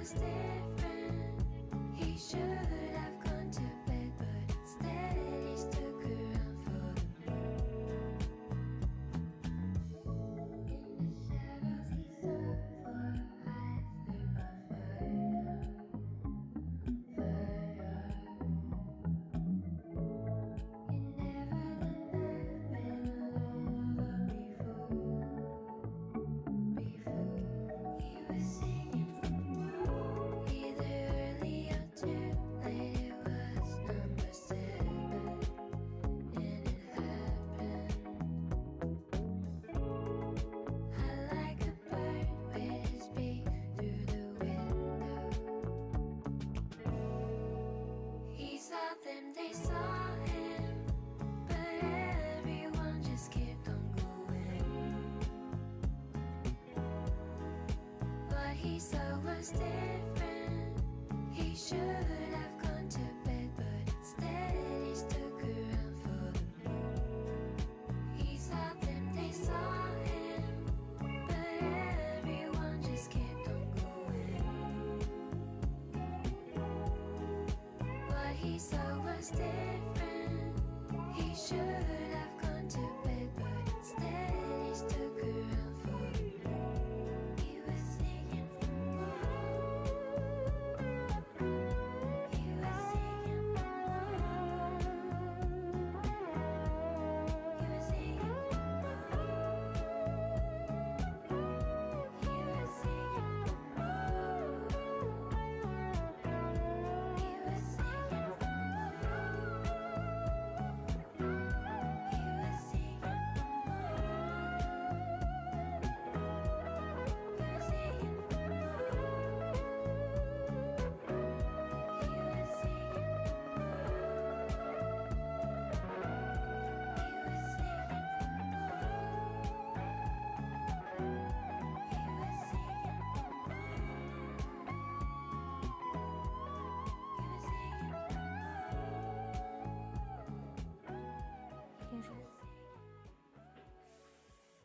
was different. He should have gone to bed, but instead he stuck around for the moon. In the shadows he served for I lit my fire. You never done that when love before. He was singing either early or too late. It was number 7, and it happened. I like a bird with his beak through the window. He saw them, they saw him, but everyone just kept on going. What he saw was different. He should have gone to bed, but instead he stuck around for the moon. He saw them, they saw him, but everyone just kept on going. What he saw was different. He should have gone to bed, but instead he stuck around for the moon. He was singing for more. He was singing for more. He was singing for more. He was singing for more. He was singing for more. He was singing for Bonjour.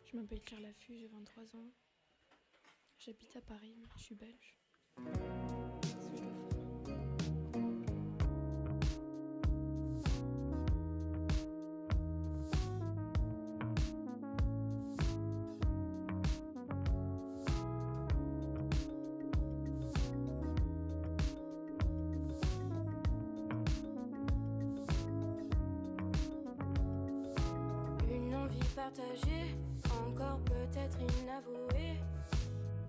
Je m'appelle Claire Laffut, j'ai 23 ans. J'habite à Paris, je suis belge. Une envie partagée, encore peut-être inavouée,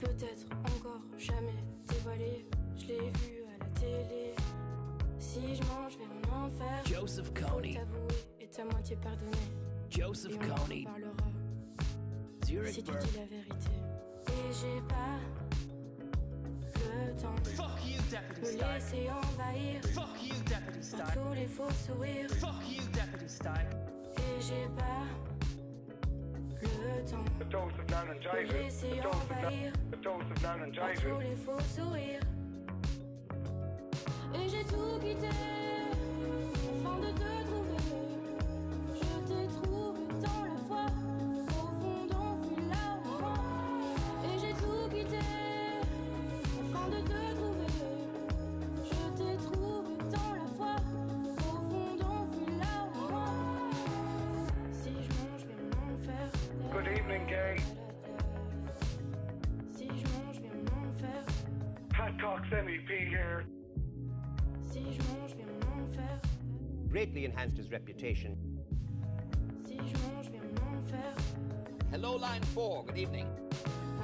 peut-être encore jamais dévoilée. Je l'ai vu à la télé. Si je mange, je vais en enfer. Joseph Faut Kony. t'avouer et ta moitié pardonner. Joseph Et on en Kony. reparlera Zurich si tu Bird. dis la vérité. Et j'ai pas le temps Fuck you, Deputy de me Stark. laisser envahir Fuck you, Deputy par Stark. tous les faux sourires. Fuck you, Deputy Stark. Et j'ai pas le temps A dose of de laryngitis. laisser envahir A dose of par laryngitis. tous les faux sourires. Et j'ai tout quitté afin de te trouver. Je t'ai trouvé dans le froid, au fond d'enfouis là au moi. Et j'ai tout quitté afin de te trouver. Je t'ai trouvé dans la foi, au fond d'enfouis là au moi. Si je mange, je vais m'en faire. Good evening, gay. Si je mange, je vais m'en faire. Pat Cox MEP here. Si je mange, je vais m'en faire. Greatly enhanced his reputation. Si je mange, je vais m'en faire. Hello, line 4. Good evening.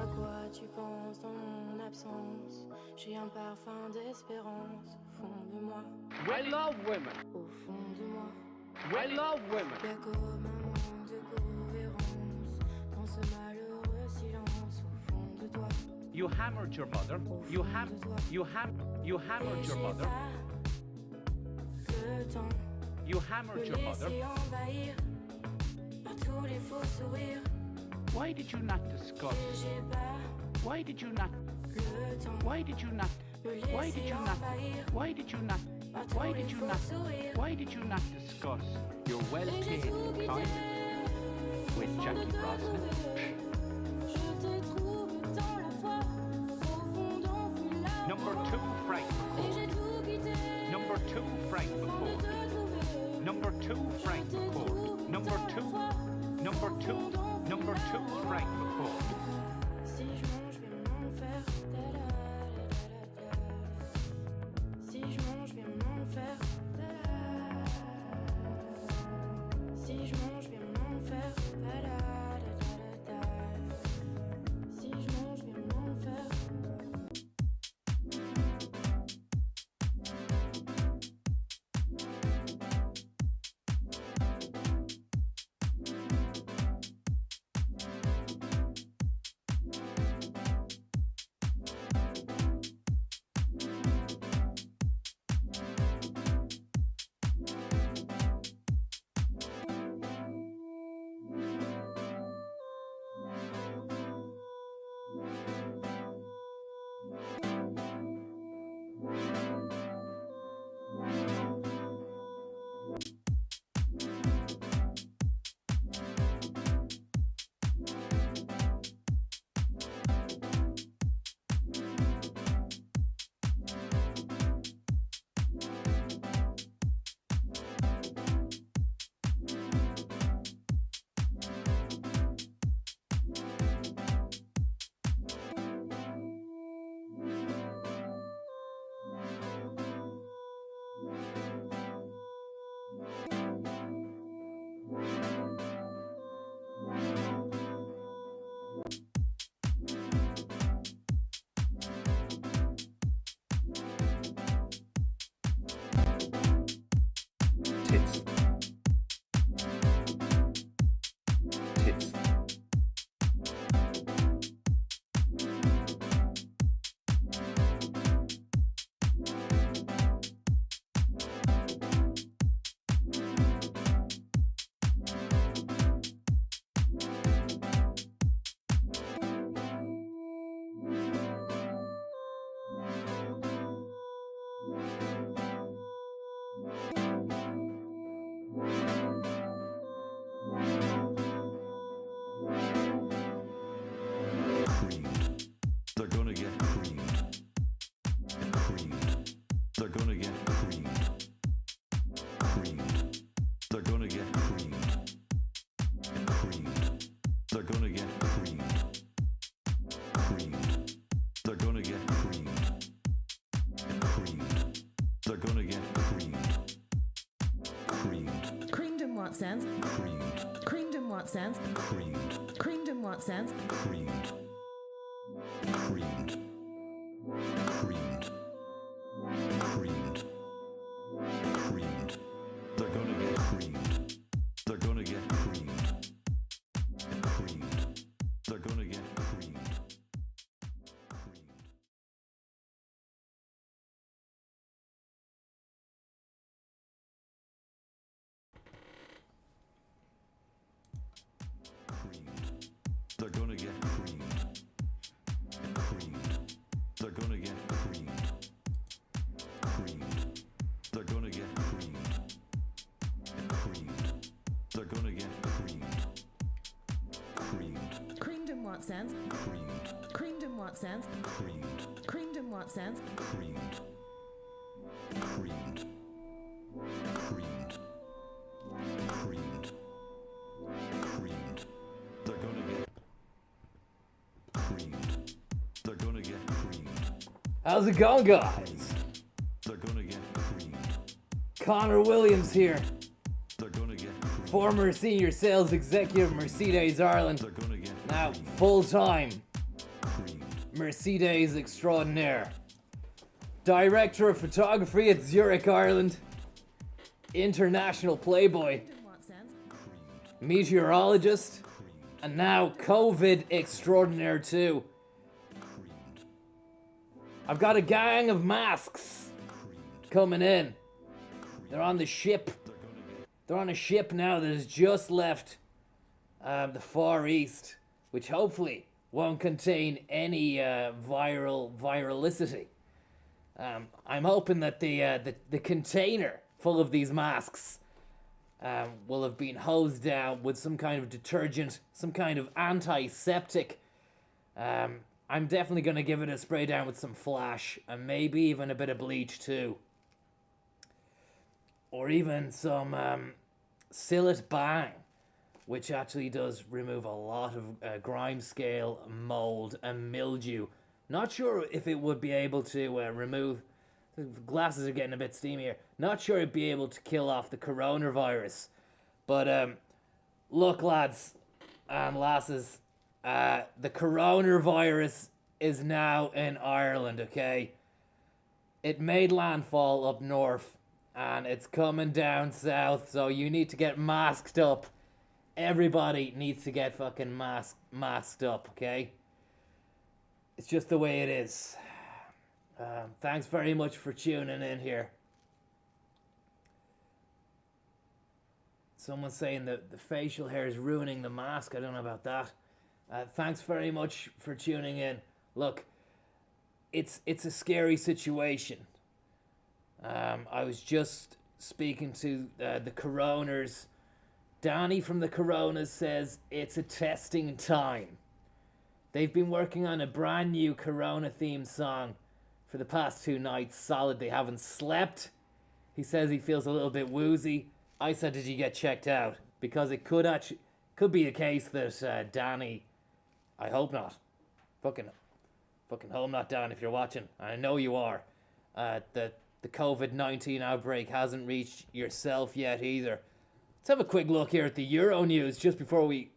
À quoi tu penses dans mon absence? J'ai un parfum d'espérance au fond de moi. I love women. Au fond de moi. I love women. Y'a comme un manque de cohérence dans ce malheureux silence au fond de toi. You hammered your mother. You hammered Et your j'ai mother. pas le temps You de hammered your mother. laisser envahir par tous les faux sourires. Why did you not discuss? Et j'ai pas Why did you not? le temps Why did you not? de Why did laisser you not? envahir Why did you not? par tous Why les did you faux not? sourires. Why did you not discuss your Et j'ai well-paid tout quitté employment with afin de Jackie te Brosnan? trouver. Je t'ai trouvé dans la foi, au fond d'enfouis là. Number 2, Frank Et j'ai McCourt. tout quitté. Number 2, Frank Afin de McCourt. te trouver. Number 2, Frank Je t'ai McCourt. trouvé Number dans 2, la foi. number 2, Au fond d'enfile number la 2, mort. Frank McCourt. Si je mange, viens en enfer. Si je mange, viens en enfer. Si je mange, viens en enfer. Si je mange, viens en enfer. Tits. Tits. Creamed. They're gonna get creamed. Creamed. They're gonna get creamed. Creamed. They're gonna get creamed. Creamed. They're gonna get creamed. Creamed. They're gonna get creamed. Creamed. They're gonna get creamed. Creamed. Creamed in what sense? Creamed. Creamed in what sense? Creamed. Creamed in what sense? Creamed. Creamed. Creamed. Creamed. Creamed. They're gonna get creamed. They're gonna get creamed. Creamed. They're gonna get creamed. Creamed. Creamed. They're gonna get creamed. Creamed. They're gonna get creamed. Creamed. They're gonna get creamed. Creamed. They're gonna get creamed. Creamed. Creamed in what sense? Creamed. Creamed in what sense? Creamed. Creamed in what sense? Creamed. Creamed. Creamed. Creamed. Creamed. They're gonna get creamed. They're gonna get creamed. How's it going, guys? They're gonna get creamed. Conor Williams here, They're gonna get creamed. former senior sales executive Mercedes Ireland, They're gonna get now full-time creamed. Mercedes extraordinaire, director of photography at Zurich, Ireland, international playboy, In what sense? meteorologist, and now COVID extraordinaire too. Creamed. I've got a gang of masks Creamed. coming in. They're on the ship. They're gonna get They're on a ship now that has just left the Far East, which hopefully won't contain any viralicity. I'm hoping that the container full of these masks will have been hosed down with some kind of detergent, some kind of antiseptic, I'm definitely going to give it a spray down with some Flash and maybe even a bit of bleach too. Or even some Sillet Bang, which actually does remove a lot of grime scale, mold, and mildew. Not sure if it would be able to remove... The glasses are getting a bit steamy here. Not sure it'd be able to kill off the coronavirus. But look, lads and lasses, the coronavirus is now in Ireland, okay? It made landfall up north, and it's coming down south, so you need to get masked up. Everybody needs to get fucking masked up, okay? It's just the way it is. Thanks very much for tuning in here. Someone's saying that the facial hair is ruining the mask. I don't know about that. Thanks very much for tuning in. Look, it's a scary situation. I was just speaking to the Coroners. Danny from the Coronas says it's a testing time. They've been working on a brand new Corona-themed song for the past 2 nights. Solid, they haven't slept. He says he feels a little bit woozy. I said, did you get checked out? Because it could be a case that Danny, I hope not. Fucking hope not, Dan, if you're watching. I know you are. That the COVID-19 outbreak hasn't reached yourself yet either. Let's have a quick look here at the Euro news just before we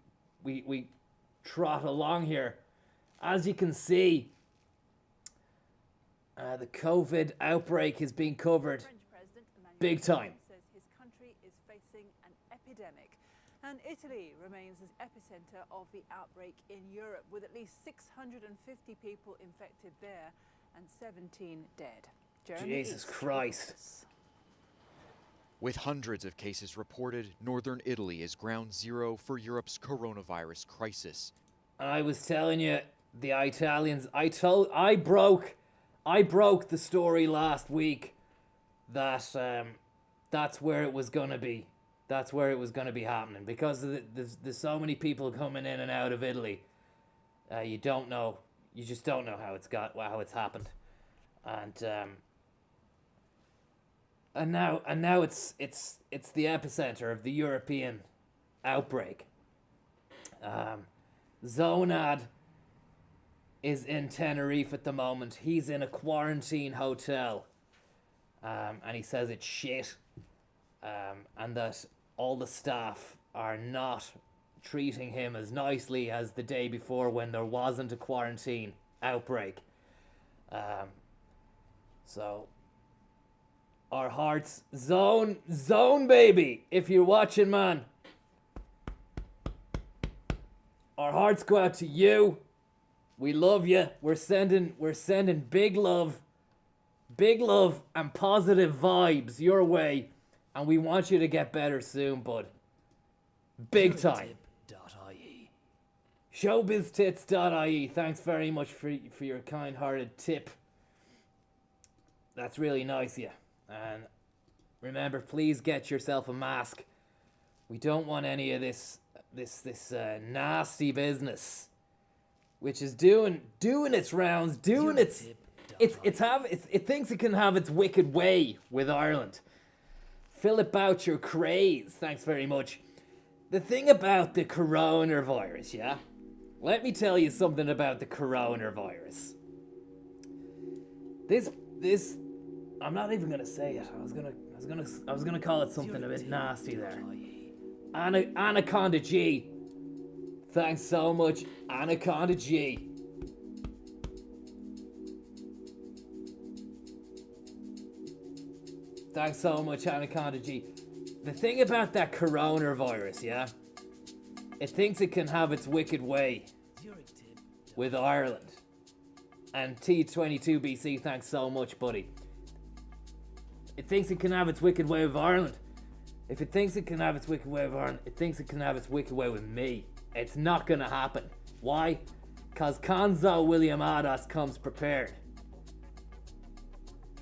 trot along here. As you can see, the COVID outbreak is being covered big time. Says his country is facing an epidemic, and Italy remains the epicenter of the outbreak in Europe, with at least 650 people infected there and 17 dead. Jeremy Jesus East Christ. reports. With hundreds of cases reported, northern Italy is ground zero for Europe's coronavirus crisis. I was telling you, the Italians, I broke the story last week that that's where it was going to be. That's where it was going to be happening, because there's so many people coming in and out of Italy. You just don't know how it's happened. And now it's the epicenter of the European outbreak. Zonad is in Tenerife at the moment. He's in a quarantine hotel, and he says it's shit, and that all the staff are not treating him as nicely as the day before when there wasn't a quarantine outbreak. So our hearts, zone baby, if you're watching, man, our hearts go out to you. We love you. We're sending big love and positive vibes your way, and we want you to get better soon, bud. Big time. Showbiztits.ie. Thanks very much for your kind-hearted tip. That's really nice of you. And remember, please get yourself a mask. We don't want any of this nasty business, which is doing its rounds, it thinks it can have its wicked way with Ireland. Philip Boucher Craze, thanks very much. The thing about the coronavirus, yeah? Let me tell you something about the coronavirus. This I'm not even gonna say it. I was gonna call it something a bit nasty there. Anaconda G. Thanks so much, Anaconda G. Thanks so much, Anaconda G. The thing about that coronavirus, yeah? It thinks it can have its wicked way with Ireland. And T22BC, thanks so much, buddy. It thinks it can have its wicked way with Ireland. If it thinks it can have its wicked way with Ireland, it thinks it can have its wicked way with me. It's not gonna happen. Why? Because Conzo William Adas comes prepared.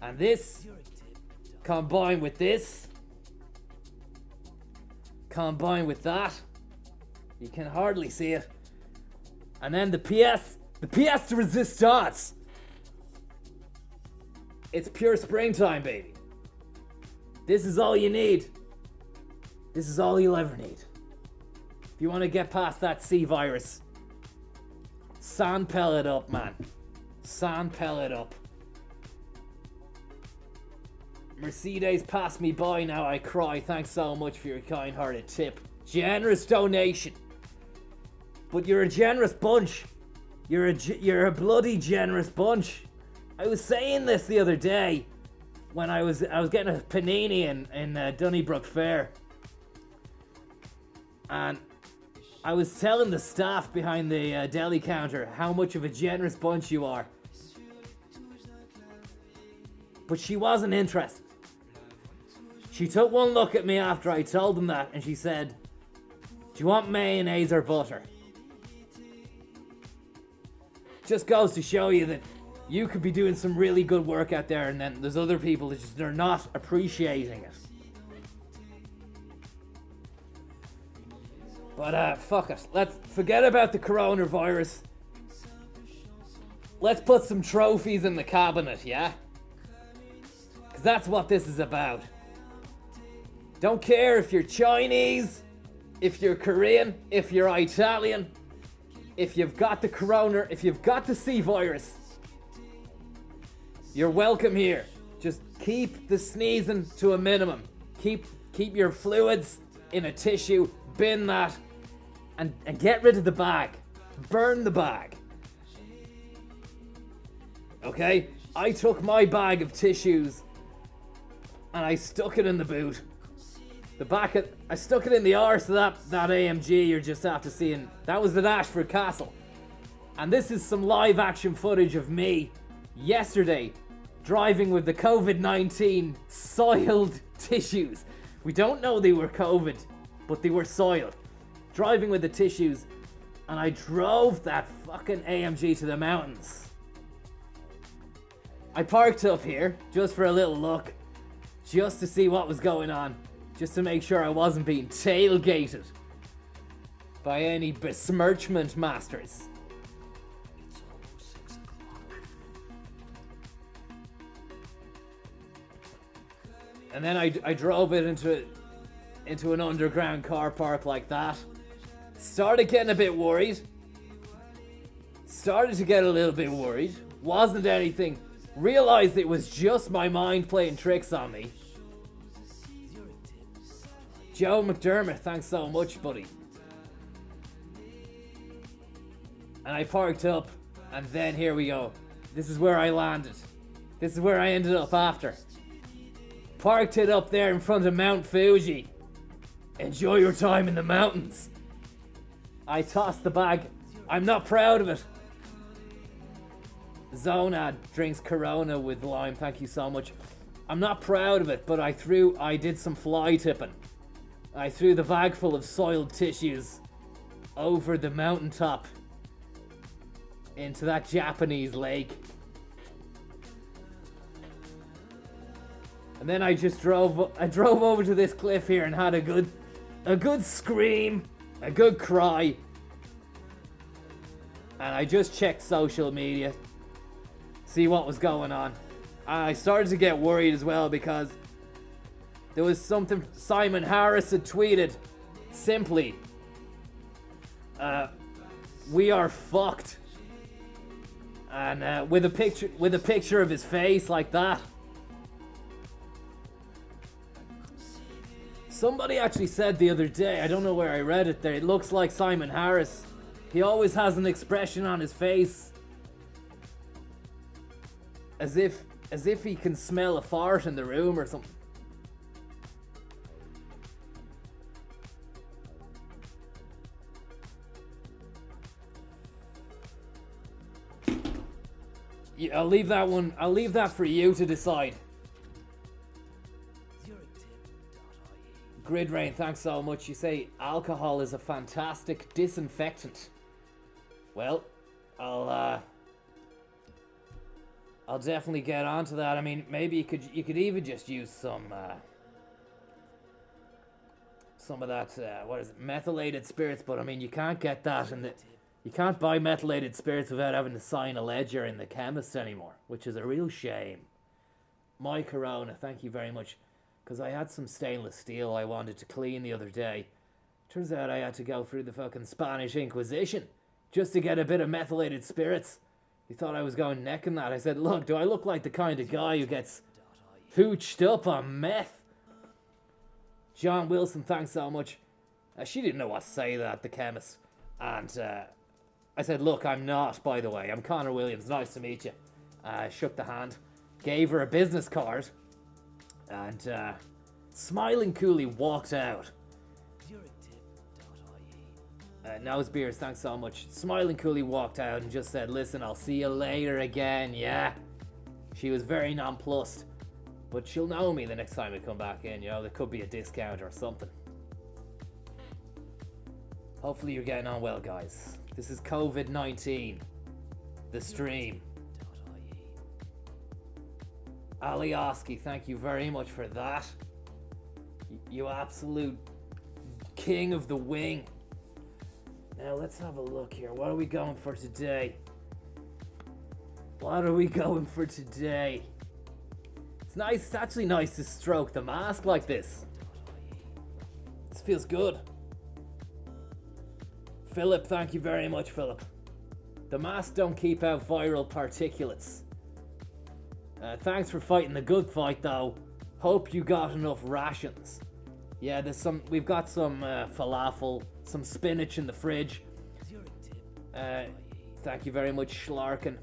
And this, combined with this, combined with that, you can hardly see it. And then the The pièce de résistance. It's pure springtime, baby. This is all you need. This is all you'll ever need. If you want to get past that C virus, sand pellet up, man. Sand pellet up. Mercedes passed me by, now I cry. Thanks so much for your kind-hearted tip. Generous donation. But you're a generous bunch. You're a bloody generous bunch. I was saying this the other day when I was getting a panini in Donnybrook Fair. And I was telling the staff behind the deli counter how much of a generous bunch you are. But she wasn't interested. She took one look at me after I told them that and she said, "Do you want mayonnaise or butter?" Just goes to show you that you could be doing some really good work out there and then there's other people that just, they're not appreciating it. But fuck it. Let's forget about the coronavirus. Let's put some trophies in the cabinet, yeah? Because that's what this is about. Don't care if you're Chinese, if you're Korean, if you're Italian, if you've got the corona, if you've got the C virus, you're welcome here. Just keep the sneezing to a minimum. Keep your fluids in a tissue, bin that, and get rid of the bag. Burn the bag. Okay? I took my bag of tissues and I stuck it in the boot. I stuck it in the arse of that AMG you're just after seeing. That was at Ashford Castle. And this is some live action footage of me yesterday driving with the COVID-19 soiled tissues. We don't know they were COVID, but they were soiled. Driving with the tissues, and I drove that fucking AMG to the mountains. I parked up here just for a little look, just to see what was going on, just to make sure I wasn't being tailgated by any besmirchment masters. And then I drove it into an underground car park like that. Started getting a bit worried. Started to get a little bit worried. Wasn't anything. Realized it was just my mind playing tricks on me. Joe McDermott, thanks so much, buddy. And I parked up, and then here we go. This is where I landed. This is where I ended up after. Parked it up there in front of Mount Fuji. Enjoy your time in the mountains. I tossed the bag. I'm not proud of it. Zonad drinks Corona with lime. Thank you so much. I'm not proud of it, but I did some fly tipping. I threw the bag full of soiled tissues over the mountaintop into that Japanese lake. And then I drove over to this cliff here and had a good scream, a good cry. And I just checked social media, see what was going on. I started to get worried as well because there was something Simon Harris had tweeted. Simply, we are fucked. And with a picture of his face like that. Somebody actually said the other day, I don't know where I read it there, it looks like Simon Harris. He always has an expression on his face as if he can smell a fart in the room or something. Yeah, I'll leave that for you to decide. Grid Rain, thanks so much. You say alcohol is a fantastic disinfectant. Well, I'll definitely get onto that. I mean, maybe you could even just use some of that what is it, methylated spirits, but I mean you can't get that You can't buy methylated spirits without having to sign a ledger in the chemist anymore, which is a real shame. My Corona, thank you very much, because I had some stainless steel I wanted to clean the other day. Turns out I had to go through the fucking Spanish Inquisition just to get a bit of methylated spirits. He thought I was going neck and that. I said, look, do I look like the kind of guy who gets hooched up on meth? John Wilson, thanks so much. She didn't know what to say to that, the chemist. And I said, look, I'm not, by the way. I'm Conor Williams. Nice to meet you. Shook the hand. Gave her a business card. And smiling coolly walked out. Nose Beers, thanks so much. Smiling coolly walked out and just said, listen, I'll see you later again, yeah? She was very nonplussed. But she'll know me the next time I come back in, you know? There could be a discount or something. Hopefully you're getting on well, guys. This is COVID-19. The stream. Alioski, thank you very much for that. You absolute king of the wing. Now let's have a look here. What are we going for today? What are we going for today? It's nice. It's actually nice to stroke the mask like this. This feels good. Philip, thank you very much, Philip. The masks don't keep out viral particulates. Thanks for fighting the good fight, though. Hope you got enough rations. Yeah, we've got some falafel, some spinach in the fridge. Thank you very much, Schlarkin.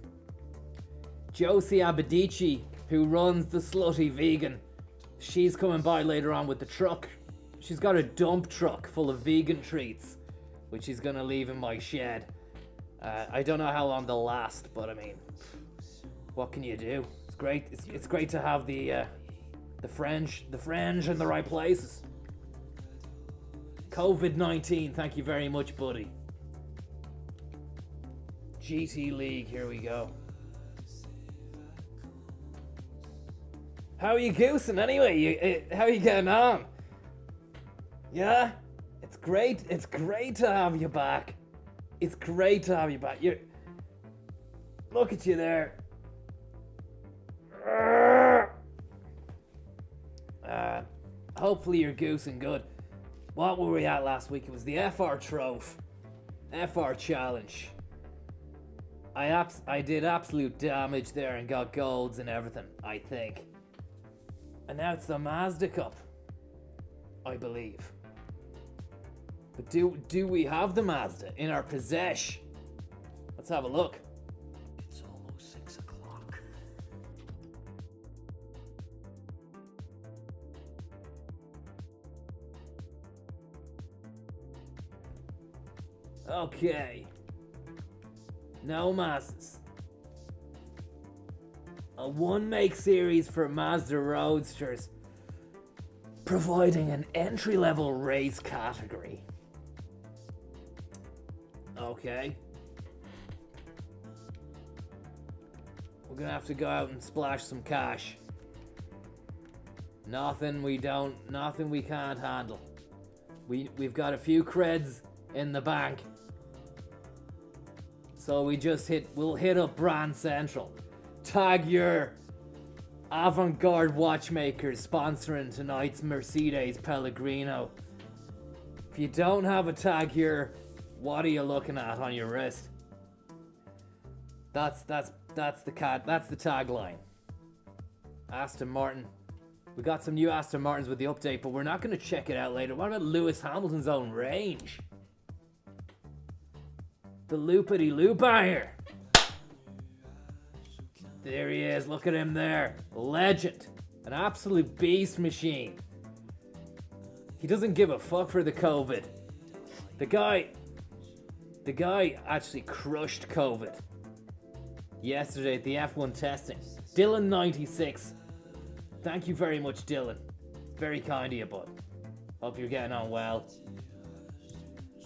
Josie Abadici, who runs the Slutty Vegan, she's coming by later on with the truck. She's got a dump truck full of vegan treats, which she's gonna leave in my shed. I don't know how long they'll last, but I mean, what can you do? It's great. It's great to have the fringe in the right places. COVID-19, thank you very much, buddy. GT League, here we go. How are you goosing anyway? How are you getting on? Yeah? It's great to have you back. It's great to have you back. Look at you there. Hopefully you're goosing good. What were we at last week? It was the FR Trophy. FR Challenge. I did absolute damage there and got golds and everything, I think. And now it's the Mazda Cup, I believe. But do we have the Mazda in our possession? Let's have a look. It's almost 6 o'clock. Okay. No Mazdas. A one-make series for Mazda Roadsters, providing an entry-level race category. Okay. We're gonna have to go out and splash some cash. Nothing we can't handle. We've got a few creds in the bank. So we'll hit up Brand Central. Tag your avant-garde watchmakers sponsoring tonight's Mercedes Pellegrino. If you don't have a tag here, what are you looking at on your wrist? That's the tagline. Aston Martin. We got some new Aston Martins with the update, but we're not going to check it out later. What about Lewis Hamilton's own range? The loopity-loop here. There he is, look at him there. Legend. An absolute beast machine. He doesn't give a fuck for the COVID. The guy actually crushed COVID yesterday at the F1 testing. Dylan96. Thank you very much, Dylan. Very kind of you, bud. Hope you're getting on well.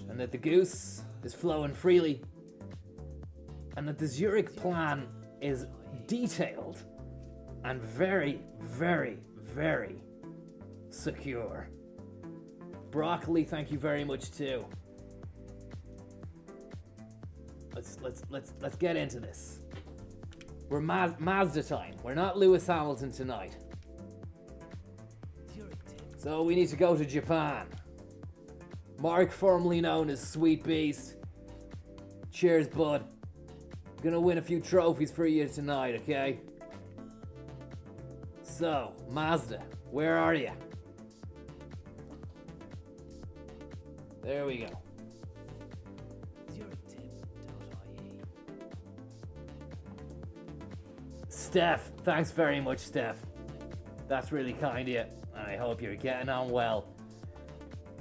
And that the goose is flowing freely. And that the Zurich plan is detailed and very, very, very secure. Broccoli, thank you very much too. Let's get into this. We're Mazda time. We're not Lewis Hamilton tonight. So we need to go to Japan. Mark, formerly known as Sweet Beast. Cheers, bud. Gonna win a few trophies for you tonight, okay? So, Mazda, where are you? There we go. Steph, thanks very much, Steph. That's really kind of you, and I hope you're getting on well.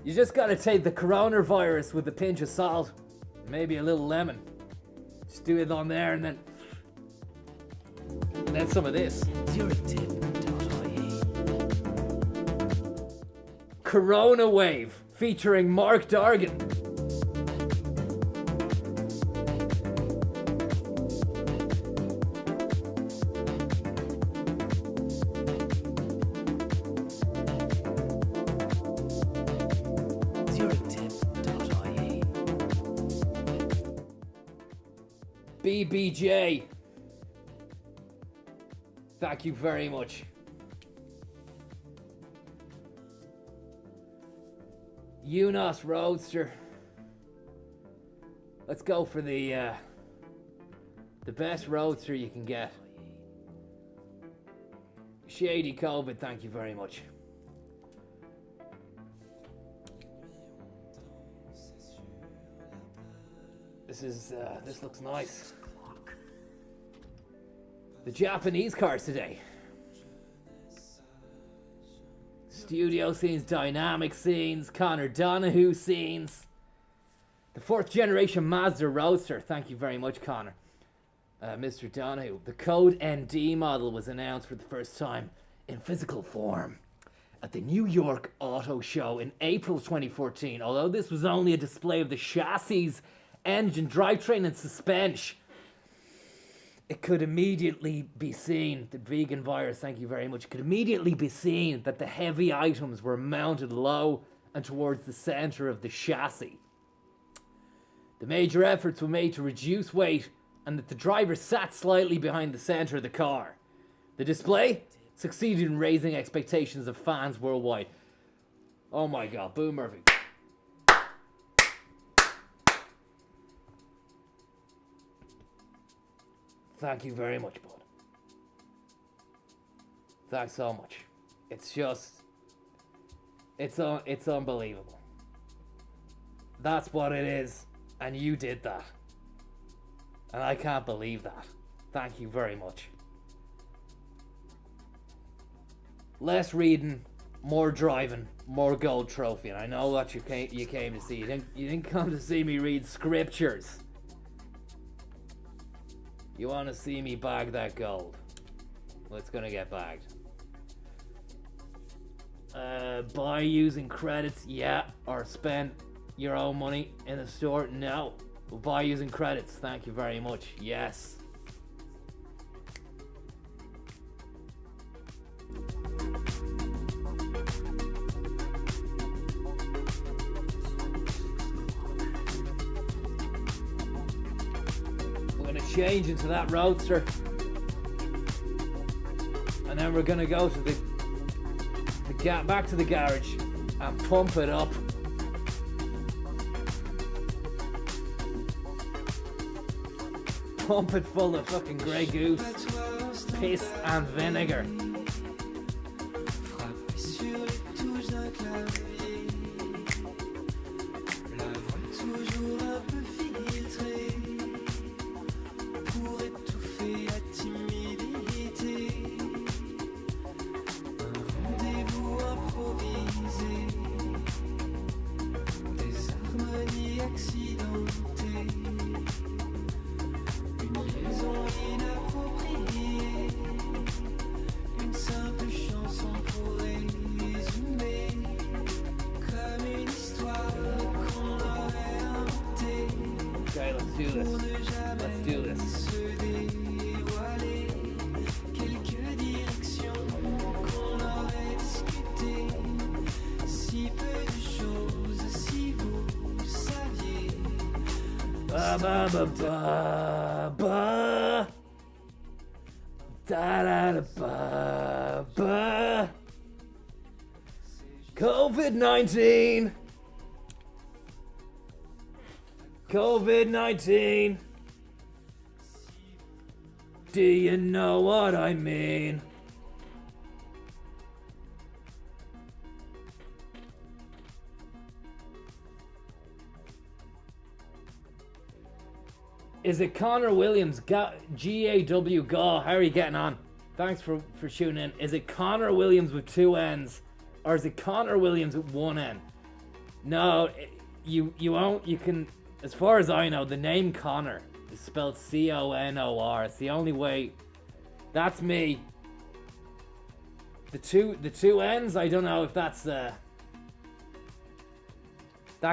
You just gotta take the coronavirus with a pinch of salt, maybe a little lemon. Just do it on there and then some of this. Corona Wave, featuring Mark Dargan. BBJ. Thank you very much. UNOS Roadster. Let's go for the best Roadster you can get. Shady COVID, thank you very much. This looks nice. The Japanese cars today. Studio scenes, dynamic scenes, Conor Donahue scenes. The 4th generation Mazda Roadster. Thank you very much, Conor. Mr. Donahue. The Code ND model was announced for the first time in physical form at the New York Auto Show in April 2014. Although this was only a display of the chassis, engine, drivetrain and suspension, it could immediately be seen, the vegan virus, thank you very much, it could immediately be seen that the heavy items were mounted low and towards the center of the chassis. The major efforts were made to reduce weight and that the driver sat slightly behind the center of the car. The display succeeded in raising expectations of fans worldwide. Oh my God, Boo Murphy. Thank you very much, bud. Thanks so much. It's unbelievable. That's what it is, and you did that. And I can't believe that. Thank you very much. Less reading, more driving, more gold trophy. And I know what you came to see. You didn't come to see me read scriptures. You want to see me bag that gold? Well, it's gonna get bagged. Buy using credits, yeah. Or spend your own money in the store, no. Buy using credits, thank you very much, yes. Change into that Roadster, and then we're gonna go to back to the garage and pump it up. Pump it full of fucking Grey Goose, piss and vinegar. Ba ba ba ba ba. Da da da ba ba. COVID-19. COVID-19. Do you know what I mean? Is it Conor Williams? G-A-W, Gaw. How are you getting on? Thanks for tuning in. Is it Conor Williams with 2 N's? Or is it Conor Williams with 1 N? No, you won't. You can, as far as I know, the name Conor is spelled C-O-N-O-R. It's the only way. That's me. The two N's, I don't know if that's that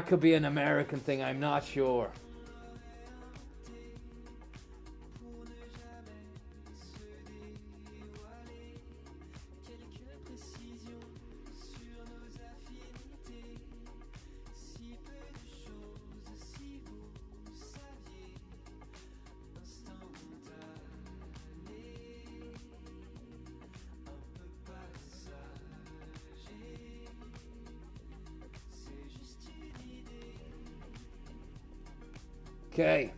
could be an American thing. I'm not sure. Okay.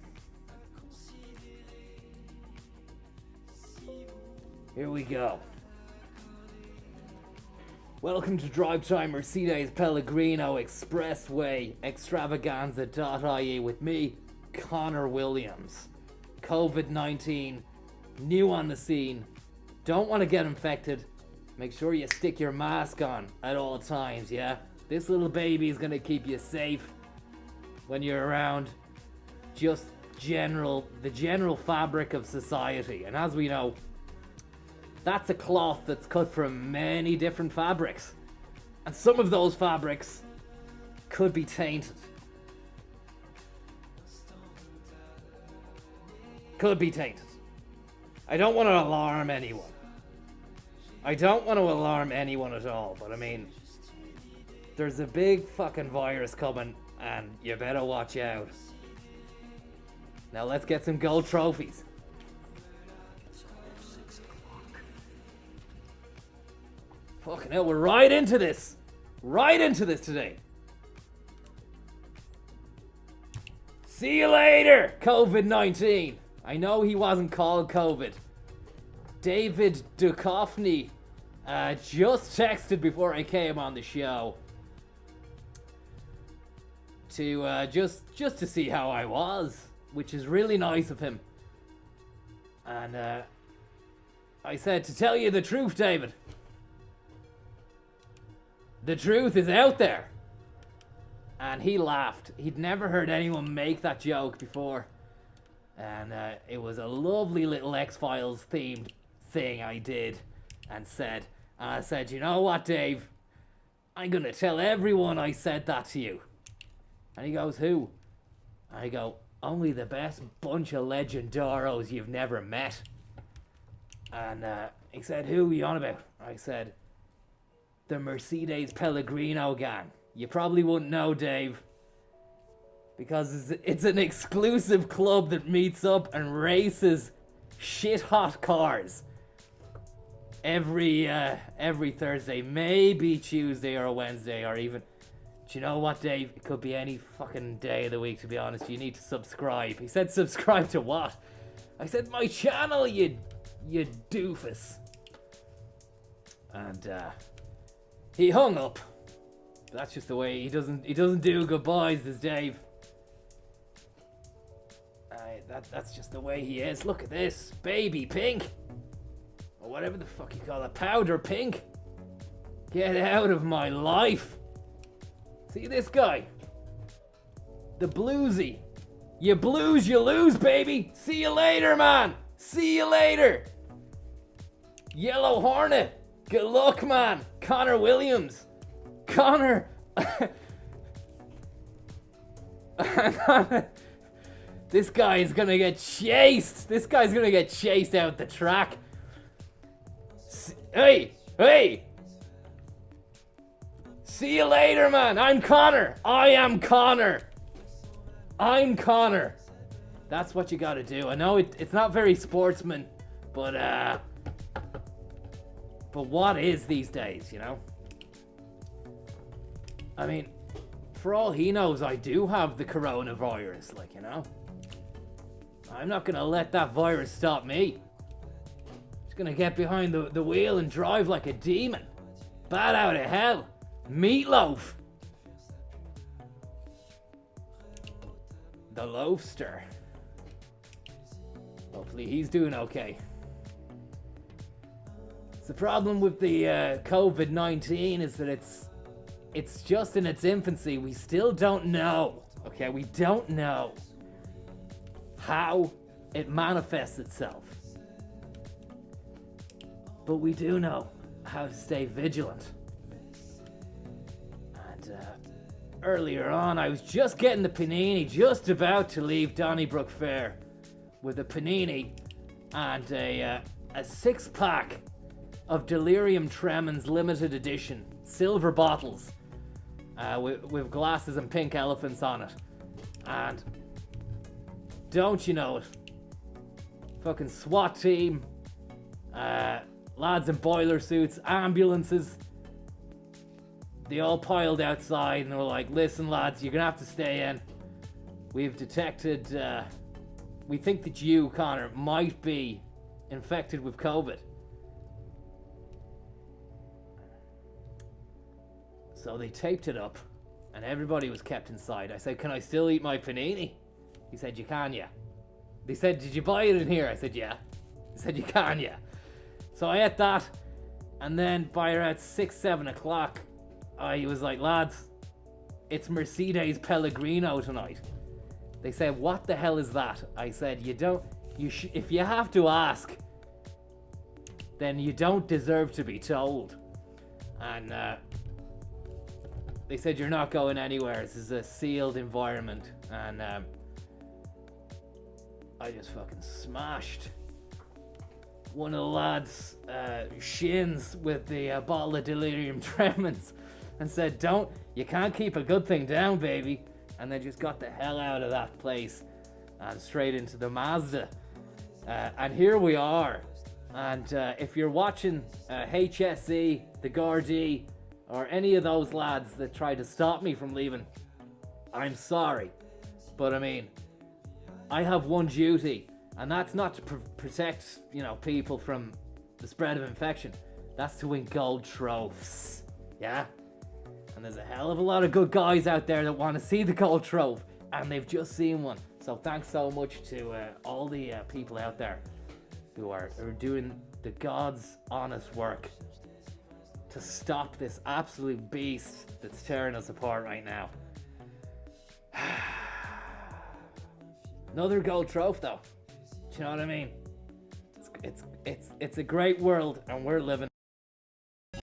Here we go. Welcome to Drive Time Mercedes Pellegrino Expressway Extravaganza.ie with me, Conor Williams. COVID-19, new on the scene. Don't want to get infected. Make sure you stick your mask on at all times, yeah? This little baby is going to keep you safe when you're around just the general fabric of society. And as we know, that's a cloth that's cut from many different fabrics. And some of those fabrics could be tainted. Could be tainted. I don't want to alarm anyone. I don't want to alarm anyone at all, but I mean, there's a big fucking virus coming and you better watch out. Now let's get some gold trophies. It's almost 6 o'clock. Fucking hell, we're right into this. Right into this today. See you later, COVID-19. I know he wasn't called COVID. David Duchovny just texted before I came on the show to just to see how I was, which is really nice of him. And I said, to tell you the truth, David, the truth is out there. And he laughed. He'd never heard anyone make that joke before. And it was a lovely little X-Files themed thing I did and said. And I said, you know what, Dave? I'm going to tell everyone I said that to you. And he goes, who? And I go, only the best bunch of legendaros you've never met. And he said, who are you on about? I said, the Mercedes Pellegrino gang. You probably wouldn't know, Dave, because it's an exclusive club that meets up and races shit-hot cars every Thursday, maybe Tuesday or Wednesday, or even, do you know what, Dave? It could be any fucking day of the week, to be honest. You need to subscribe. He said, subscribe to what? I said, my channel, you doofus. And he hung up. That's just the way he doesn't do goodbyes, this Dave. That's just the way he is. Look at this, baby pink, or whatever the fuck you call it, powder pink. Get out of my life. See this guy, the bluesy. You blues, you lose, baby. See you later, man. See you later. Yellow Hornet. Good luck, man. Conor Williams. Conor. This guy is gonna get chased. This guy's gonna get chased out the track. Hey. See you later, man. I'm Conor. I am Conor. I'm Conor. That's what you gotta do. I know it's not very sportsman, but what is these days, you know? I mean, for all he knows, I do have the coronavirus, like, you know? I'm not gonna let that virus stop me. Just gonna get behind the wheel and drive like a demon. Bat out of hell. Meatloaf. The loafster. Hopefully he's doing okay. The problem with the COVID-19 is that it's just in its infancy. We still don't know, okay? We don't know how it manifests itself. But we do know how to stay vigilant. And earlier on, I was just getting the panini, just about to leave Donnybrook Fair with a panini and a 6-pack of Delirium Tremens limited edition silver bottles with glasses and pink elephants on it. And don't you know it, fucking SWAT team, lads in boiler suits, ambulances, they all piled outside and were like, listen lads, you're gonna have to stay in. We've detected, we think that you, Conor, might be infected with COVID. So they taped it up and everybody was kept inside. I said, can I still eat my panini? He said, you can, yeah. They said, did you buy it in here? I said, yeah. He said, you can, yeah. So I ate that, and then by around 6-7 o'clock, I was like, lads, it's Mercedes Pellegrino tonight. They said, what the hell is that? I said, if you have to ask, then you don't deserve to be told. And they said, you're not going anywhere. This is a sealed environment. And I just fucking smashed one of the lads' shins with the bottle of Delirium Tremens and said, you can't keep a good thing down, baby. And then just got the hell out of that place and straight into the Mazda. And here we are. And if you're watching HSE, the Gardaí, or any of those lads that tried to stop me from leaving, I'm sorry. But I mean, I have one duty, and that's not to protect, people from the spread of infection. That's to win gold trophies. Yeah? And there's a hell of a lot of good guys out there that want to see the gold trophy, and they've just seen one. So thanks so much to all the people out there who are doing the God's honest work to stop this absolute beast that's tearing us apart right now. Another gold trophy though. Do you know what I mean? It's a great world, and we're living.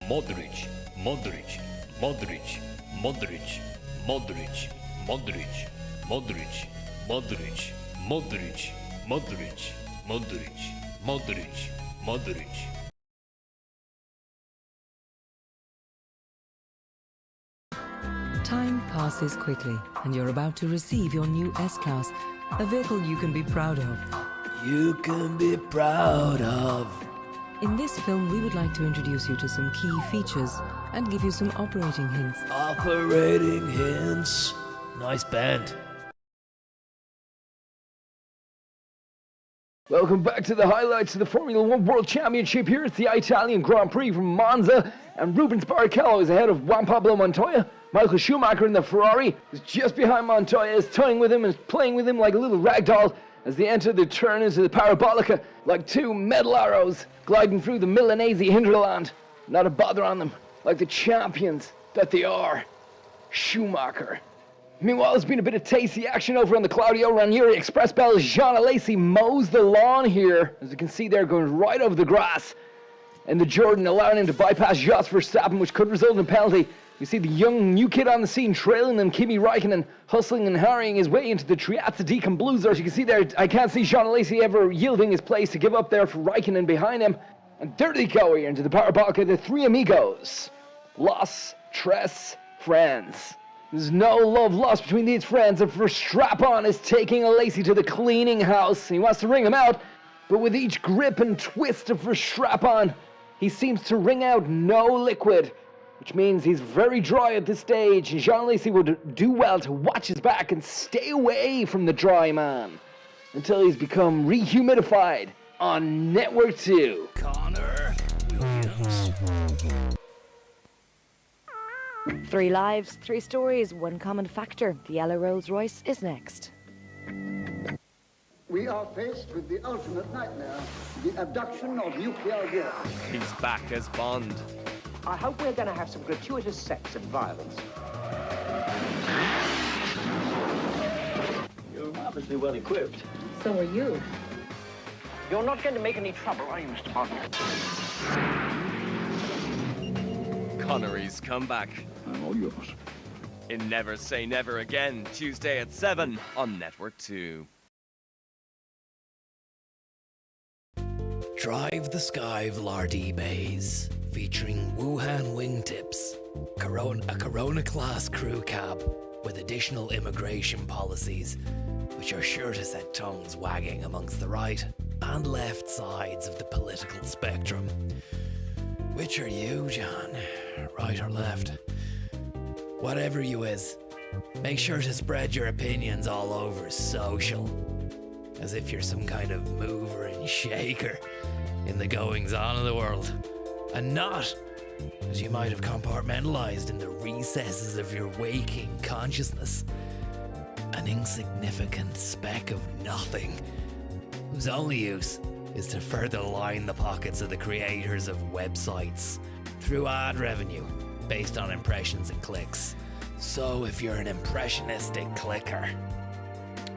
Modric, Modric, Modric, Modric, Modric, Modric, Modric, Modric, Modric, Modric, Modric, Modric, Modric. Time passes quickly, and you're about to receive your new S-Class, a vehicle you can be proud of. You can be proud of. In this film, we would like to introduce you to some key features and give you some operating hints. Operating hints. Nice band. Welcome back to the highlights of the Formula One World Championship. Here it's the Italian Grand Prix from Monza, and Rubens Barrichello is ahead of Juan Pablo Montoya. Michael Schumacher in the Ferrari is just behind Montoya, is toying with him and playing with him like a little ragdoll as they enter the turn into the Parabolica like two metal arrows gliding through the Milanese hinterland. Not a bother on them, like the champions that they are. Schumacher. Meanwhile, there's been a bit of tasty action over on the Claudio Ranieri Express Bell as Jean Alesi mows the lawn here. As you can see there, going right over the grass. And the Jordan allowing him to bypass Jos Verstappen, which could result in a penalty. You see the young new kid on the scene trailing them, Kimi Räikkönen, hustling and harrying his way into the Triazza di Blues. As you can see there, I can't see Jean Alesi ever yielding his place to give up there for Räikkönen behind him. And there they go here into the Parabolica, the three amigos. Los Tres Friends. There's no love lost between these friends, and Strap-on is taking Lacey to the cleaning house. He wants to wring him out, but with each grip and twist of Strap-on, he seems to wring out no liquid, which means he's very dry at this stage. Jean Lacey would do well to watch his back and stay away from the dry man until he's become rehumidified on Network 2. Conor Williams. 3 lives, 3 stories, 1 common factor. The yellow Rolls Royce is next. We are faced with the ultimate nightmare, the abduction of nuclear war. He's back as Bond. I hope we're going to have some gratuitous sex and violence. You're marvelously well equipped. So are you. You're not going to make any trouble, are you, Mr. Bond? Connery's come back. I'm all yours. In Never Say Never Again, Tuesday at 7 on Network 2. Drive the Sky Vlardy Bays, featuring Wuhan wingtips, a Corona-class crew cab with additional immigration policies, which are sure to set tongues wagging amongst the right and left sides of the political spectrum. Which are you, John? Right or left? Whatever you is, make sure to spread your opinions all over social, as if you're some kind of mover and shaker in the goings-on of the world, and not, as you might have compartmentalized in the recesses of your waking consciousness, an insignificant speck of nothing, whose only use is to further line the pockets of the creators of websites through ad revenue based on impressions and clicks. So if you're an impressionistic clicker,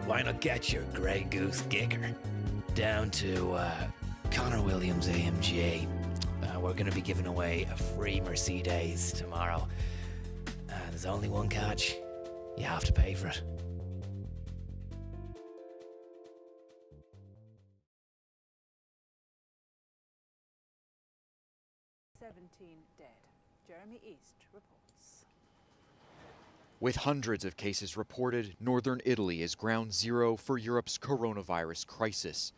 why not get your Grey Goose Gicker down to Conor Williams AMG. We're going to be giving away a free Mercedes tomorrow. There's only one catch. You have to pay for it. Dead. Jeremy East reports. With hundreds of cases reported, northern Italy is ground zero for Europe's coronavirus crisis.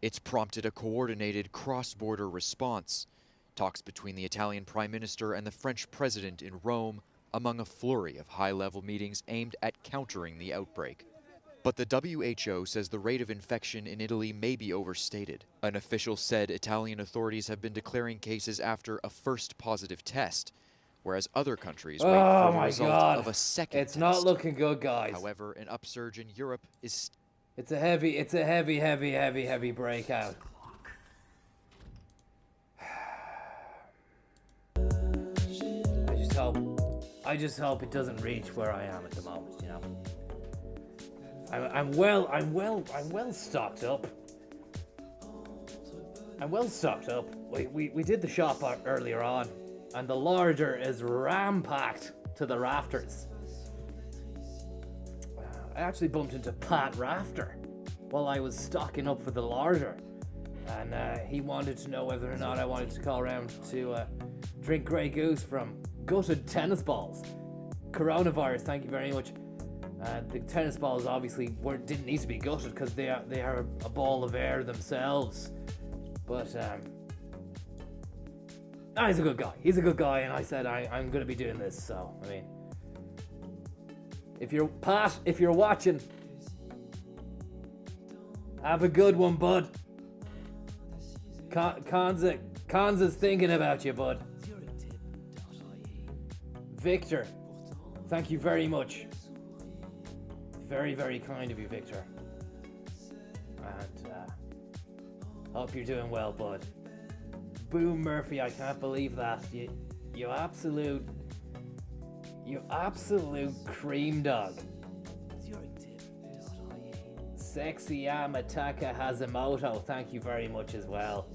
It's prompted a coordinated cross-border response. Talks between the Italian Prime Minister and the French President in Rome, among a flurry of high-level meetings aimed at countering the outbreak. But the WHO says the rate of infection in Italy may be overstated. An official said Italian authorities have been declaring cases after a first positive test, whereas other countries wait for the result of a second test. It's not looking good, guys. However, an upsurge in Europe is... It's a heavy breakout. I just hope it doesn't reach where I am at the moment, you know. I'm well stocked up. We did the shop earlier on, and the larder is ram-packed to the rafters. I actually bumped into Pat Rafter while I was stocking up for the larder, and he wanted to know whether or not I wanted to call around to drink Grey Goose from gutted tennis balls. Coronavirus, thank you very much. The tennis balls obviously didn't need to be gutted because they are a ball of air themselves. But he's a good guy. He's a good guy, and I said I'm going to be doing this. So I mean, if you're watching, have a good one, bud. Kanza's thinking about you, bud. Victor, thank you very much. Very, very kind of you, Victor. And hope you're doing well, bud. Boom Murphy, I can't believe that. You absolute cream dog. Sexy Amataka Hazamoto, thank you very much as well.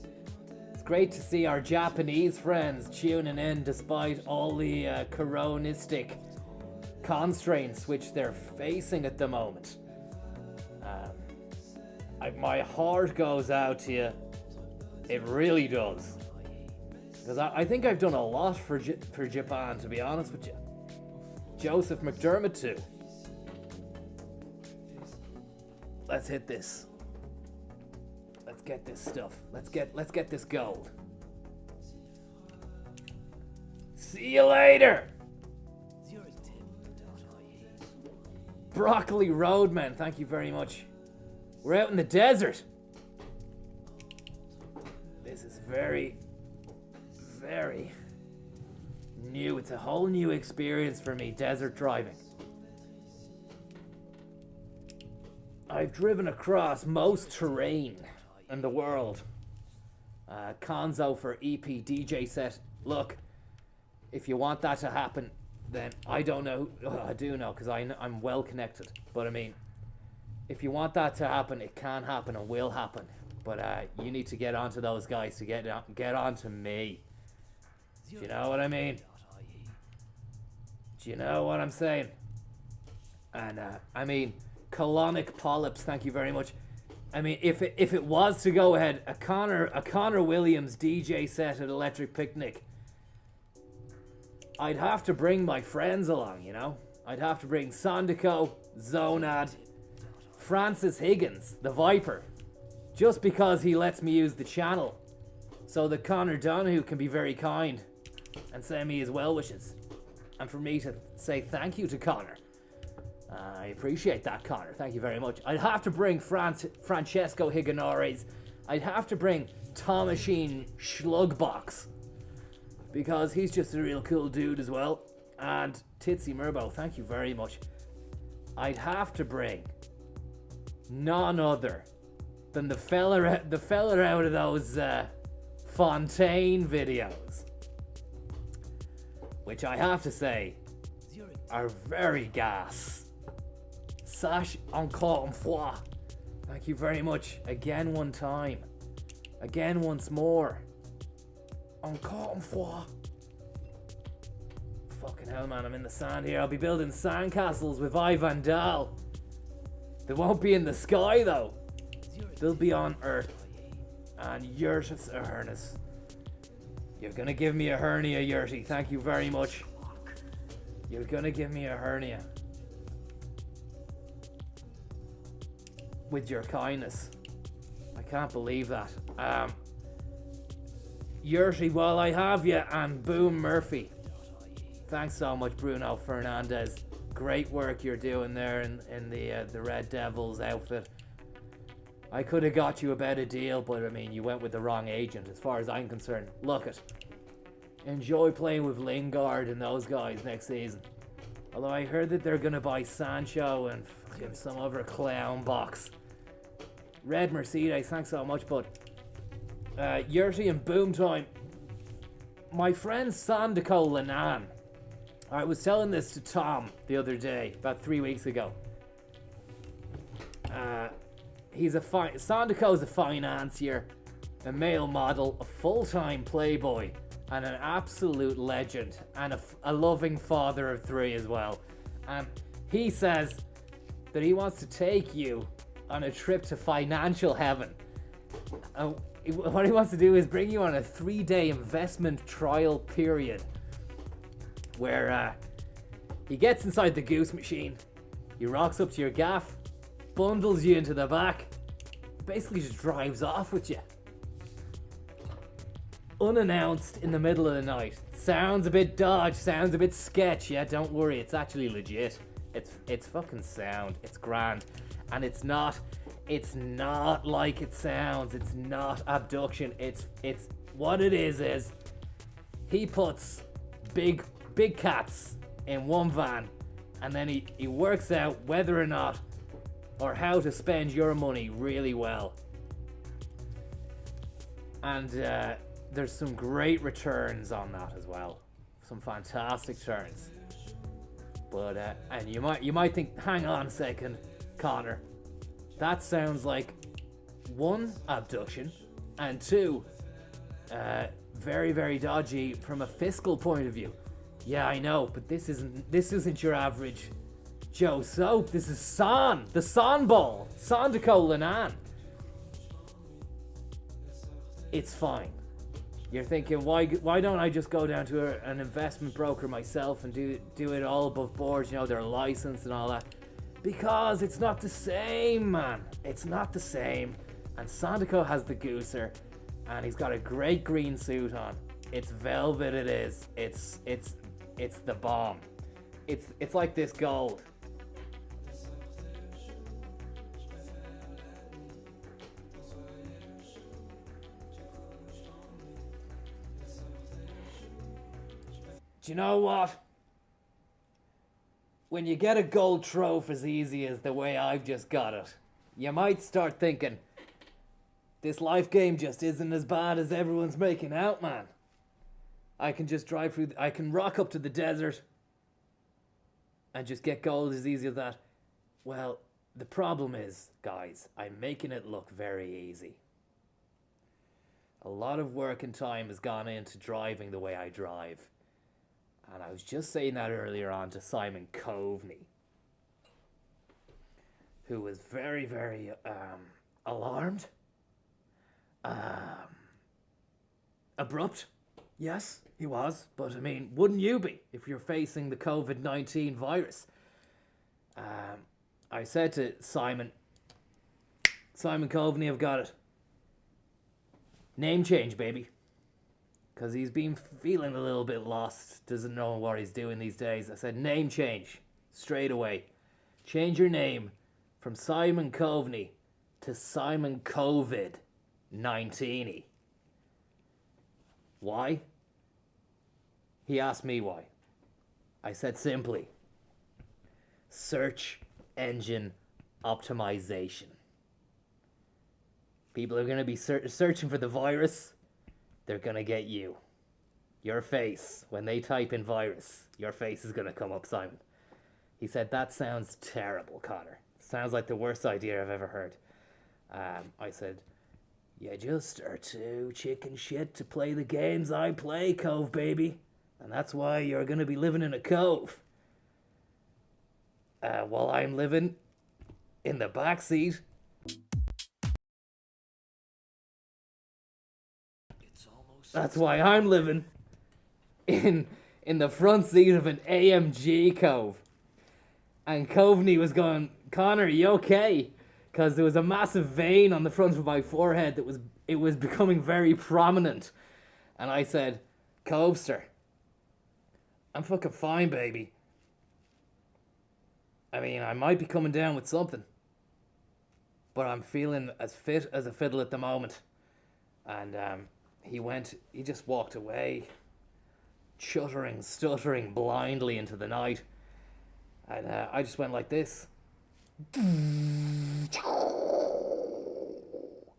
It's great to see our Japanese friends tuning in despite all the coronistic constraints which they're facing at the moment. My heart goes out to you. It really does. Because I think I've done a lot for Japan, to be honest with you. Joseph McDermott too. Let's hit this. Let's get this stuff. Let's get this gold. See you later. Broccoli Roadman, thank you very much. We're out in the desert. This is very, very new. It's a whole new experience for me, desert driving. I've driven across most terrain in the world. Conzo for EP DJ set. Look, if you want that to happen, then I don't know. I do know because I'm well connected. But I mean, if you want that to happen, it can happen and will happen. But you need to get onto those guys to get onto me. Do you know what I mean? Do you know what I'm saying? And I mean, colonic polyps. Thank you very much. I mean, if it was to go ahead, a Conor Williams DJ set at Electric Picnic, I'd have to bring my friends along, you know? I'd have to bring Sondico, Zonad, Francis Higgins, the Viper, just because he lets me use the channel, so that Conor Donahue can be very kind and send me his well wishes, and for me to say thank you to Conor. I appreciate that, Conor. Thank you very much. I'd have to bring Francesco Higuinones. I'd have to bring Thomasine Schlugbox, because he's just a real cool dude as well. And Titsy Murbo, thank you very much. I'd have to bring none other than the fella out of those Fontaine videos, which I have to say are very gas. Sache encore une fois. Thank you very much. Again one time. Again once more. Encore une fois. Fucking hell, man, I'm in the sand here. I'll be building sandcastles with Ivan Dahl. They won't be in the sky, though. They'll be on Earth. And Yurtis Ahernus. You're gonna give me a hernia, Yurti. Thank you very much. You're gonna give me a hernia. With your kindness. I can't believe that. Yurti, while I have you, and Boom Murphy. Thanks so much, Bruno Fernandez. Great work you're doing there in the Red Devils outfit. I could have got you a better deal, but I mean, you went with the wrong agent as far as I'm concerned. Look it. Enjoy playing with Lingard and those guys next season. Although I heard that they're going to buy Sancho and fucking some other clown box. Red Mercedes, thanks so much, bud. Yurti and Boom Time. My friend Sandico Lanan. I was telling this to Tom the other day, about 3 weeks ago. Sandico's a financier, a male model, a full-time playboy, and an absolute legend, and a loving father of 3 as well. And he says that he wants to take you on a trip to financial heaven. What he wants to do is bring you on a 3-day investment trial period where he gets inside the goose machine, he rocks up to your gaff, bundles you into the back, basically just drives off with you. Unannounced in the middle of the night. Sounds a bit dodge, sounds a bit sketch, yeah, don't worry, it's actually legit. It's fucking sound, it's grand. And it's not like it sounds, it's not abduction, it's what it is he puts big cats in one van, and then he works out whether or not or how to spend your money really well. And there's some great returns on that as well. Some fantastic turns. But and you might think, hang on a second, Conor. That sounds like 1, abduction, and 2, very, very dodgy from a fiscal point of view. Yeah, I know, but this isn't your average Joe Soap. This is Son, the Son Ball, Sandico Lanan. It's fine. You're thinking, why don't I just go down to an investment broker myself and do it all above board, you know, their license and all that? Because it's not the same, man. It's not the same. And Sandico has the gooser, and he's got a great green suit on. It's velvet, it is. It's the bomb. It's like this gold. Do you know what? When you get a gold trophy as easy as the way I've just got it, you might start thinking, this life game just isn't as bad as everyone's making out, man. I can just drive through, I can rock up to the desert and just get gold as easy as that. Well, the problem is, guys, I'm making it look very easy. A lot of work and time has gone into driving the way I drive. And I was just saying that earlier on to Simon Coveney, who was very, very alarmed. Abrupt. Yes, he was. But, I mean, wouldn't you be if you're facing the COVID-19 virus? I said to Simon Coveney, I've got it. Name change, baby. Because he's been feeling a little bit lost, doesn't know what he's doing these days. I said, name change, straight away. Change your name from Simon Coveney to Simon COVID-19. Why? He asked me why. I said simply, search engine optimization. People are going to be searching for the virus. They're going to get you. Your face. When they type in virus, your face is going to come up, Simon. He said, that sounds terrible, Conor. Sounds like the worst idea I've ever heard. I said, you just are too chicken shit to play the games I play, Cove baby. And that's why you're going to be living in a cove. While I'm living in the back seat. That's why I'm living in the front seat of an AMG, Cove. And Coveney was going, Conor, are you okay? Because there was a massive vein on the front of my forehead that was becoming very prominent. And I said, Covester, I'm fucking fine, baby. I mean, I might be coming down with something. But I'm feeling as fit as a fiddle at the moment. And, he just walked away, stuttering blindly into the night. And I just went like this.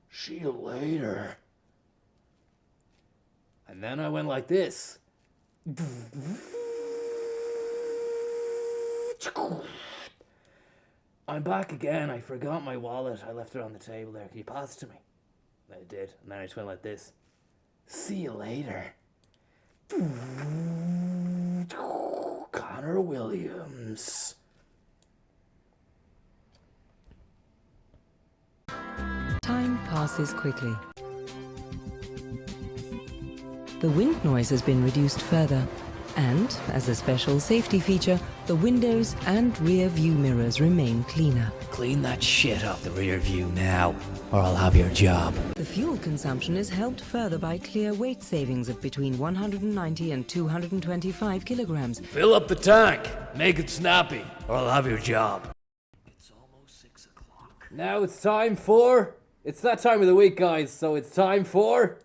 See you later. And then I went like this. I'm back again. I forgot my wallet. I left it on the table there. Can you pass it to me? I did. And then I just went like this. See you later. Conor Williams. Time passes quickly. The wind noise has been reduced further, and, as a special safety feature, the windows and rear view mirrors remain cleaner. Clean that shit off the rear view now, or I'll have your job. The fuel consumption is helped further by clear weight savings of between 190 and 225 kilograms. Fill up the tank, make it snappy, or I'll have your job. It's almost 6 o'clock. Now it's time for... It's that time of the week, guys, so it's time for...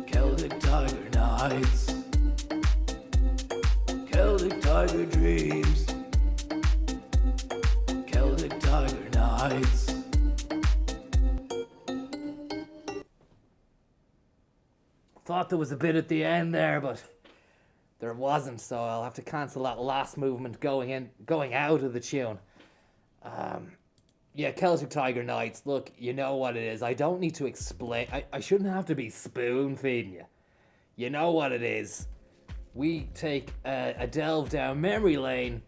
Celtic Tiger Nights. Celtic Tiger Dreams. Celtic Tiger Nights. Thought there was a bit at the end there, but there wasn't, so I'll have to cancel that last movement going out of the tune. Yeah, Celtic Tiger Nights, look, you know what it is. I don't need to explain. I shouldn't have to be spoon-feeding you. You know what it is. We take a delve down memory lane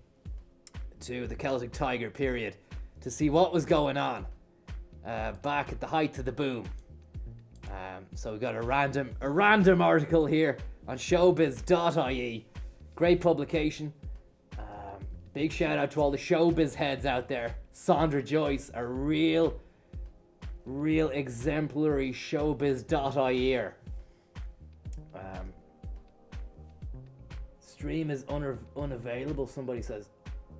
to the Celtic Tiger period to see what was going on back at the height of the boom. So we got a random article here on showbiz.ie. Great publication. Big shout out to all the showbiz heads out there. Sandra Joyce, a real exemplary showbiz.ie-er. Stream is unavailable, somebody says.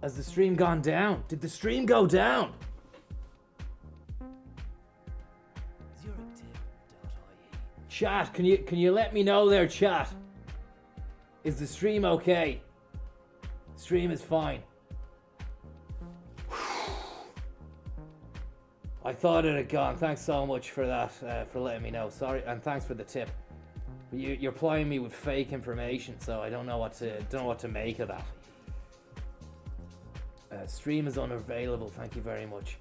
Has the stream gone down? Did the stream go down? Chat, can you let me know there, chat? Is the stream okay? Stream is fine. I thought it had gone. Thanks so much for that, for letting me know. Sorry, and thanks for the tip. You're plying me with fake information, so I don't know what to make of that. Stream is unavailable. Thank you very much.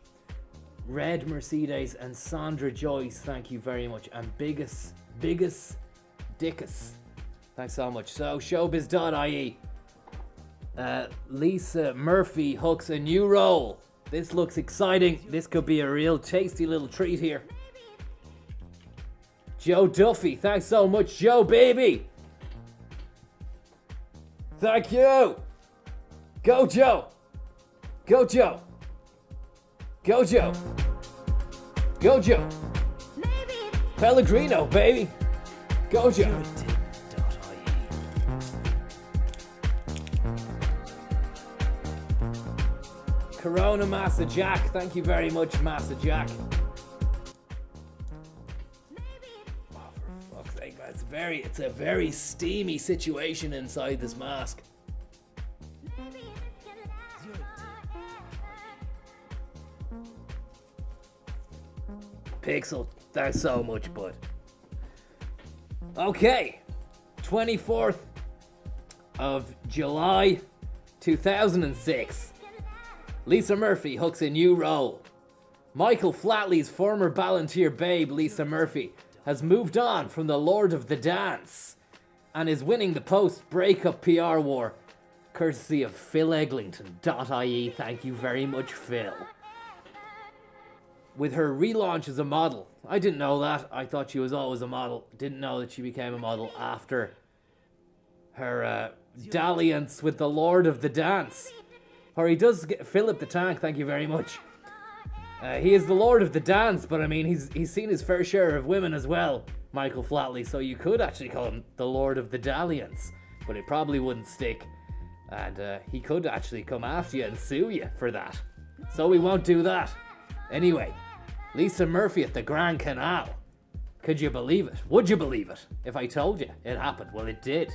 Red Mercedes and Sandra Joyce, thank you very much. And Biggest Dickus, thanks so much. So showbiz.ie. Lisa Murphy hooks a new role. This looks exciting. This could be a real tasty little treat here. Joe Duffy, thanks so much, Joe baby. Thank you. Go Joe. Go Joe. Go Joe. Go Joe. Pellegrino, baby. Go Joe. Corona Massa Jack, thank you very much, Massa Jack. Oh, for fuck's sake, man. It's a very steamy situation inside this mask. Pixel, thanks so much, bud. Okay, 24th of July 2006. Lisa Murphy hooks a new role. Michael Flatley's former Ballantyre babe, Lisa Murphy, has moved on from the Lord of the Dance and is winning the post-breakup PR war, courtesy of PhilEglinton.ie. Thank you very much, Phil. With her relaunch as a model. I didn't know that. I thought she was always a model. Didn't know that she became a model after her dalliance with the Lord of the Dance. Or he does get Philip the Tank, thank you very much. He is the Lord of the Dance, but I mean, he's seen his fair share of women as well, Michael Flatley, so you could actually call him the Lord of the Dalliance, but it probably wouldn't stick. And he could actually come after you and sue you for that. So we won't do that. Anyway, Lisa Murphy at the Grand Canal. Could you believe it? Would you believe it if I told you it happened? Well, it did.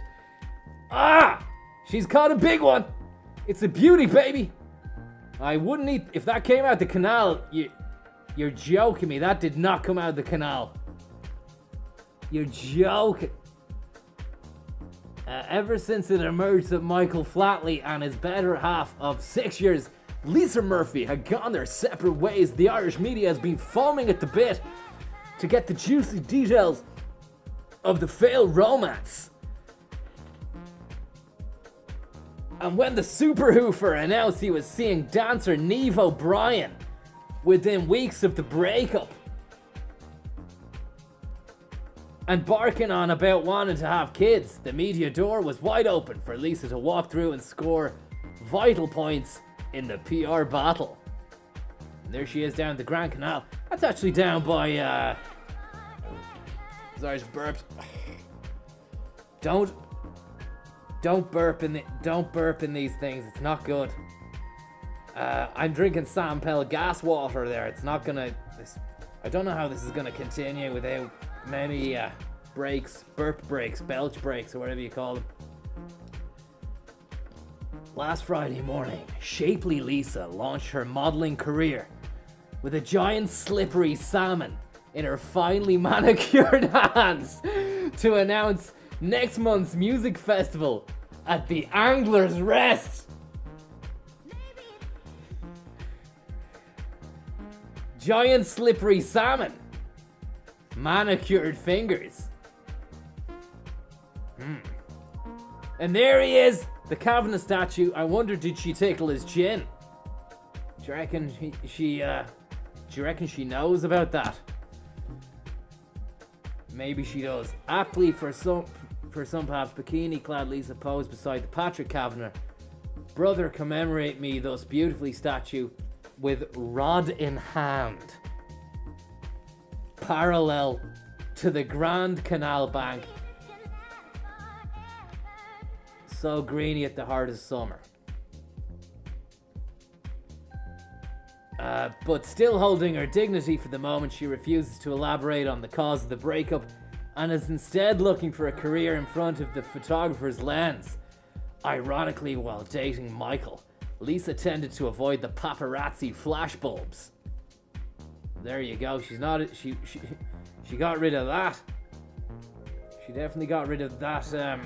Ah! She's caught a big one! It's a beauty, baby! I wouldn't eat... If that came out the canal, you're joking me. That did not come out of the canal. You're joking. Ever since it emerged that Michael Flatley and his better half of 6 years, Lisa Murphy, had gone their separate ways, the Irish media has been foaming at the bit to get the juicy details of the failed romance. And when the Super Hoofer announced he was seeing dancer Niamh O'Brien within weeks of the breakup and barking on about wanting to have kids, the media door was wide open for Lisa to walk through and score vital points in the PR battle. And there she is down the Grand Canal. That's actually down by sorry, I just burped. Don't burp in these things. It's not good. I'm drinking Sam Pell gas water there. It's not gonna. I don't know how this is gonna continue without many breaks, burp breaks, belch breaks, or whatever you call them. Last Friday morning, shapely Lisa launched her modelling career with a giant slippery salmon in her finely manicured hands to announce next month's music festival at the Angler's Rest. Giant slippery salmon. Manicured fingers. And there he is, the Kavanagh statue. I wonder, did she tickle his chin? Do you reckon she knows about that? Maybe she does. Aptly for some perhaps, bikini-clad Lisa posed beside the Patrick Kavanagh. Brother, commemorate me thus beautifully statue with rod in hand, parallel to the Grand Canal bank, so greeny at the heart of summer. But still holding her dignity for the moment, she refuses to elaborate on the cause of the breakup and is instead looking for a career in front of the photographer's lens. Ironically, while dating Michael, Lisa tended to avoid the paparazzi flashbulbs. There you go. She's not. She got rid of that. She definitely got rid of that.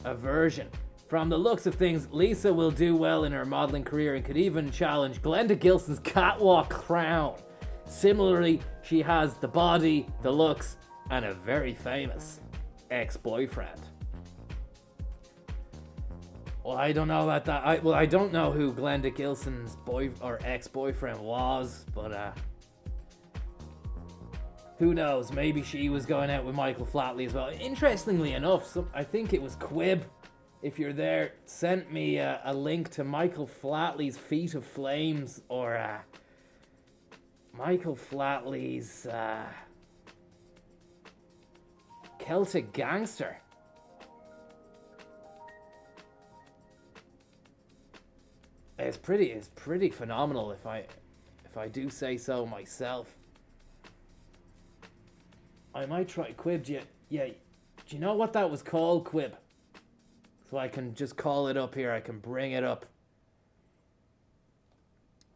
Aversion. From the looks of things, Lisa will do well in her modeling career and could even challenge Glenda Gilson's catwalk crown. Similarly, she has the body, the looks, and a very famous ex-boyfriend. Well, I don't know about that. I don't know who Glenda Gilson's ex-boyfriend was, but who knows? Maybe she was going out with Michael Flatley as well. Interestingly enough, I think it was Quib, if you're there, sent me a link to Michael Flatley's Feet of Flames, or Michael Flatley's Celtic Gangster. It's pretty phenomenal, if I do say so myself. I might try Quib. Do you know what that was called, Quib? So I can just call it up here. I can bring it up.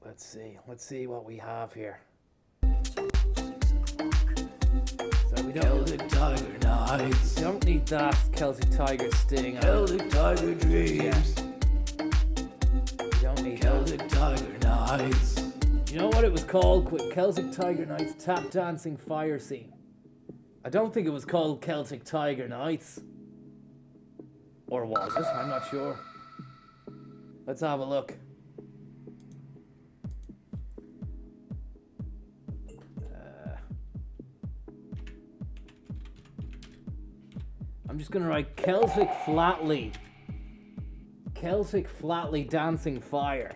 Let's see what we have here. So we Celtic Tiger Nights. Don't need that Celtic Tiger sting. Celtic Tiger Dreams. You don't need Celtic Tiger Nights. You know what it was called? Quib? Celtic Tiger Nights tap dancing fire scene. I don't think it was called Celtic Tiger Nights. Or was it? I'm not sure. Let's have a look. I'm just gonna write Celtic Flatley. Celtic Flatley Dancing Fire.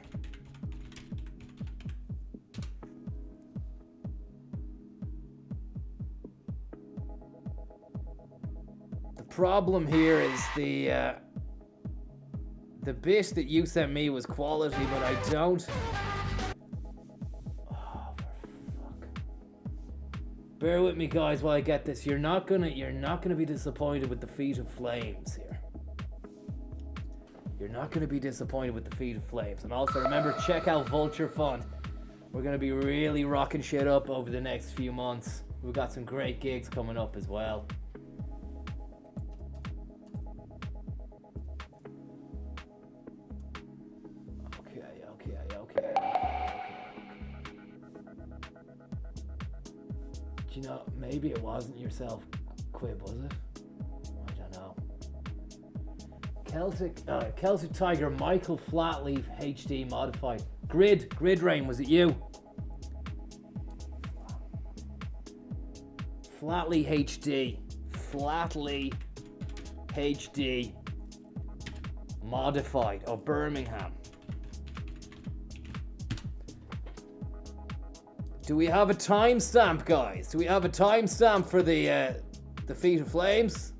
The problem here is the bit that you sent me was quality, but I don't. Oh, for fuck. Bear with me, guys, while I get this. You're not gonna be disappointed with the Feet of Flames here. You're not gonna be disappointed with the Feet of Flames. And also remember, check out Vulture Fund. We're gonna be really rocking shit up over the next few months. We've got some great gigs coming up as well. Do you know, maybe it wasn't yourself, Quib, was it? I don't know. Celtic Tiger, Michael Flatley HD modified. Grid Rain, was it you? Flatley HD. Flatley HD modified. Oh, Birmingham. Do we have a timestamp, guys? Do we have a timestamp for the Feet of Flames?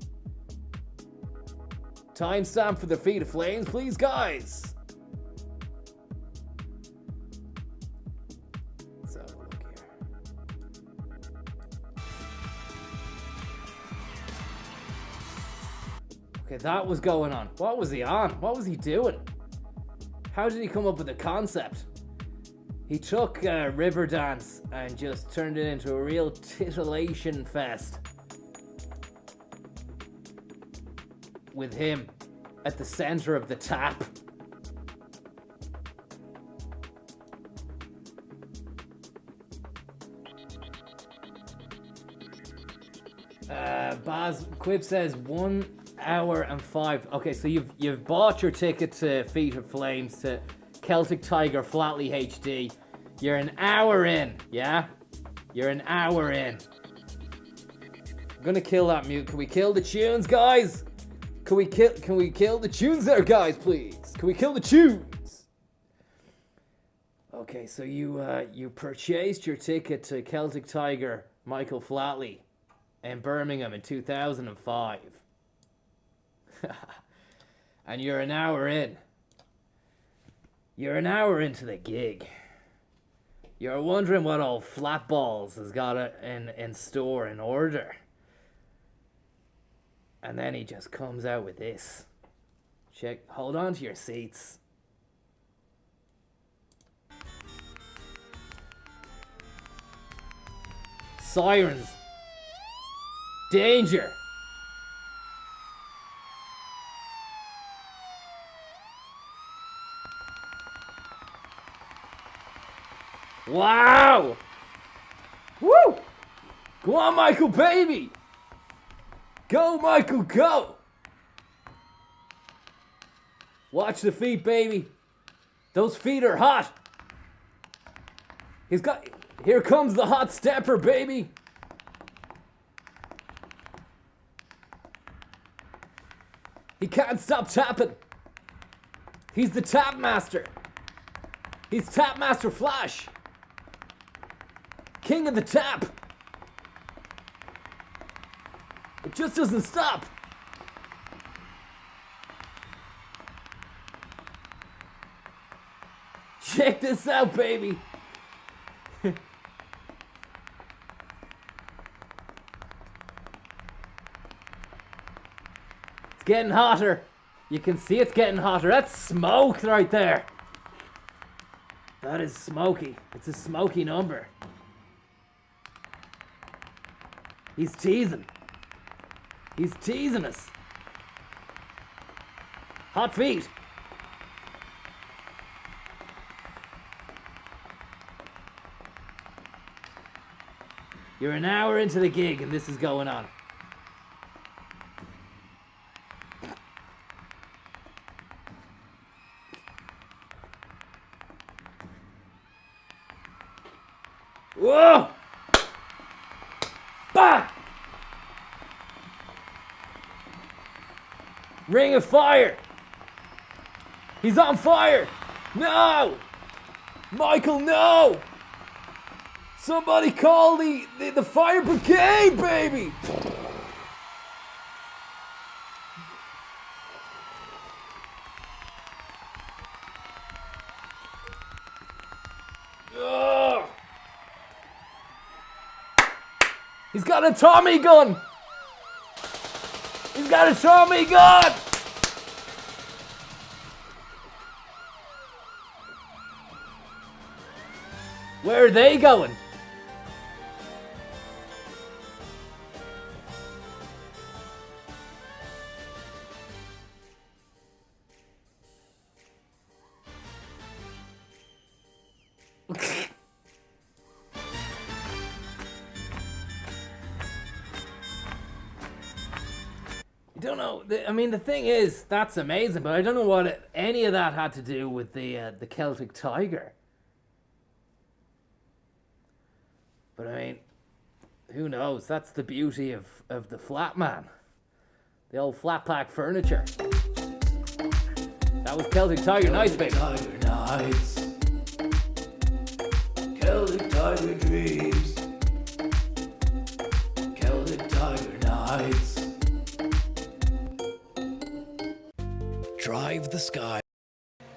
Timestamp for the Feet of Flames, please, guys. Let's have a look here. Okay, that was going on. What was he on? What was he doing? How did he come up with the concept? He took Riverdance and just turned it into a real titillation fest. With him at the center of the tap. Quib says 1 hour and 5. Okay, so you've bought your ticket to Feet of Flames, to Celtic Tiger Flatley HD. You're an hour in, yeah? You're an hour in. I'm gonna kill that mute. Can we kill the tunes, guys? Can we kill the tunes there, guys, please? Can we kill the tunes? Okay, so you purchased your ticket to Celtic Tiger Michael Flatley in Birmingham in 2005. And you're an hour in. You're an hour into the gig. You're wondering what old Flatballs has got in store in order. And then he just comes out with this. Hold on to your seats. Sirens. Danger. Wow! Woo! Go on, Michael, baby! Go, Michael, go! Watch the feet, baby. Those feet are hot. Here comes the hot stepper, baby. He can't stop tapping. He's the tap master. He's Tap Master Flash. King of the tap. It just doesn't stop. Check this out, baby. It's getting hotter. You can see it's getting hotter. That's smoke right there. That is smoky. It's a smoky number. He's teasing. He's teasing us. Hot feet. You're an hour into the gig and this is going on. Whoa! Bah! Ring of fire! He's on fire! No! Michael, no! Somebody call the fire brigade, baby! Ugh. He's got a Tommy gun! He's got a Tommy gun! Where are they going? I don't know. I mean, the thing is, that's amazing, but I don't know what any of that had to do with the Celtic Tiger. But I mean, who knows? That's the beauty of the flat man. The old flat pack furniture. That was Celtic Tiger Nights, baby. Tiger Nights. Celtic Tiger Dreams. Celtic Tiger Nights. Drive the sky.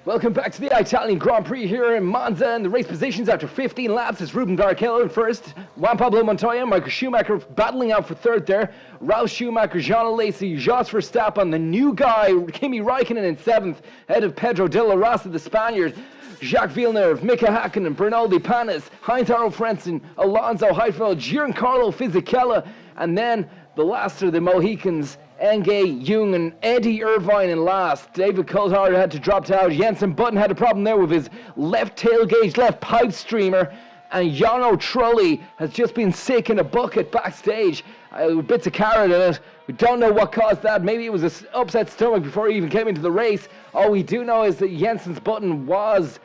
Welcome back to the Italian Grand Prix here in Monza, and the race positions after 15 laps is Ruben Barrichello in first, Juan Pablo Montoya, Michael Schumacher battling out for third there, Ralf Schumacher, Jean Alesi, Jos Verstappen, the new guy, Kimi Raikkonen in seventh, ahead of Pedro de la Rosa, the Spaniard, Jacques Villeneuve, Mika Hakkinen, Bernaldi Panis, Heinz-Harald Frentzen, Alonso Heidfeld, Giancarlo Fisichella, and then the last of the Mohicans, Enge, Jung, and Eddie Irvine in last. David Coulthard had to drop out. Jensen Button had a problem there with his left tail gauge, left pipe streamer. And Jono Trulli has just been sick in a bucket backstage with bits of carrot in it. We don't know what caused that. Maybe it was an upset stomach before he even came into the race. All we do know is that Jensen's Button was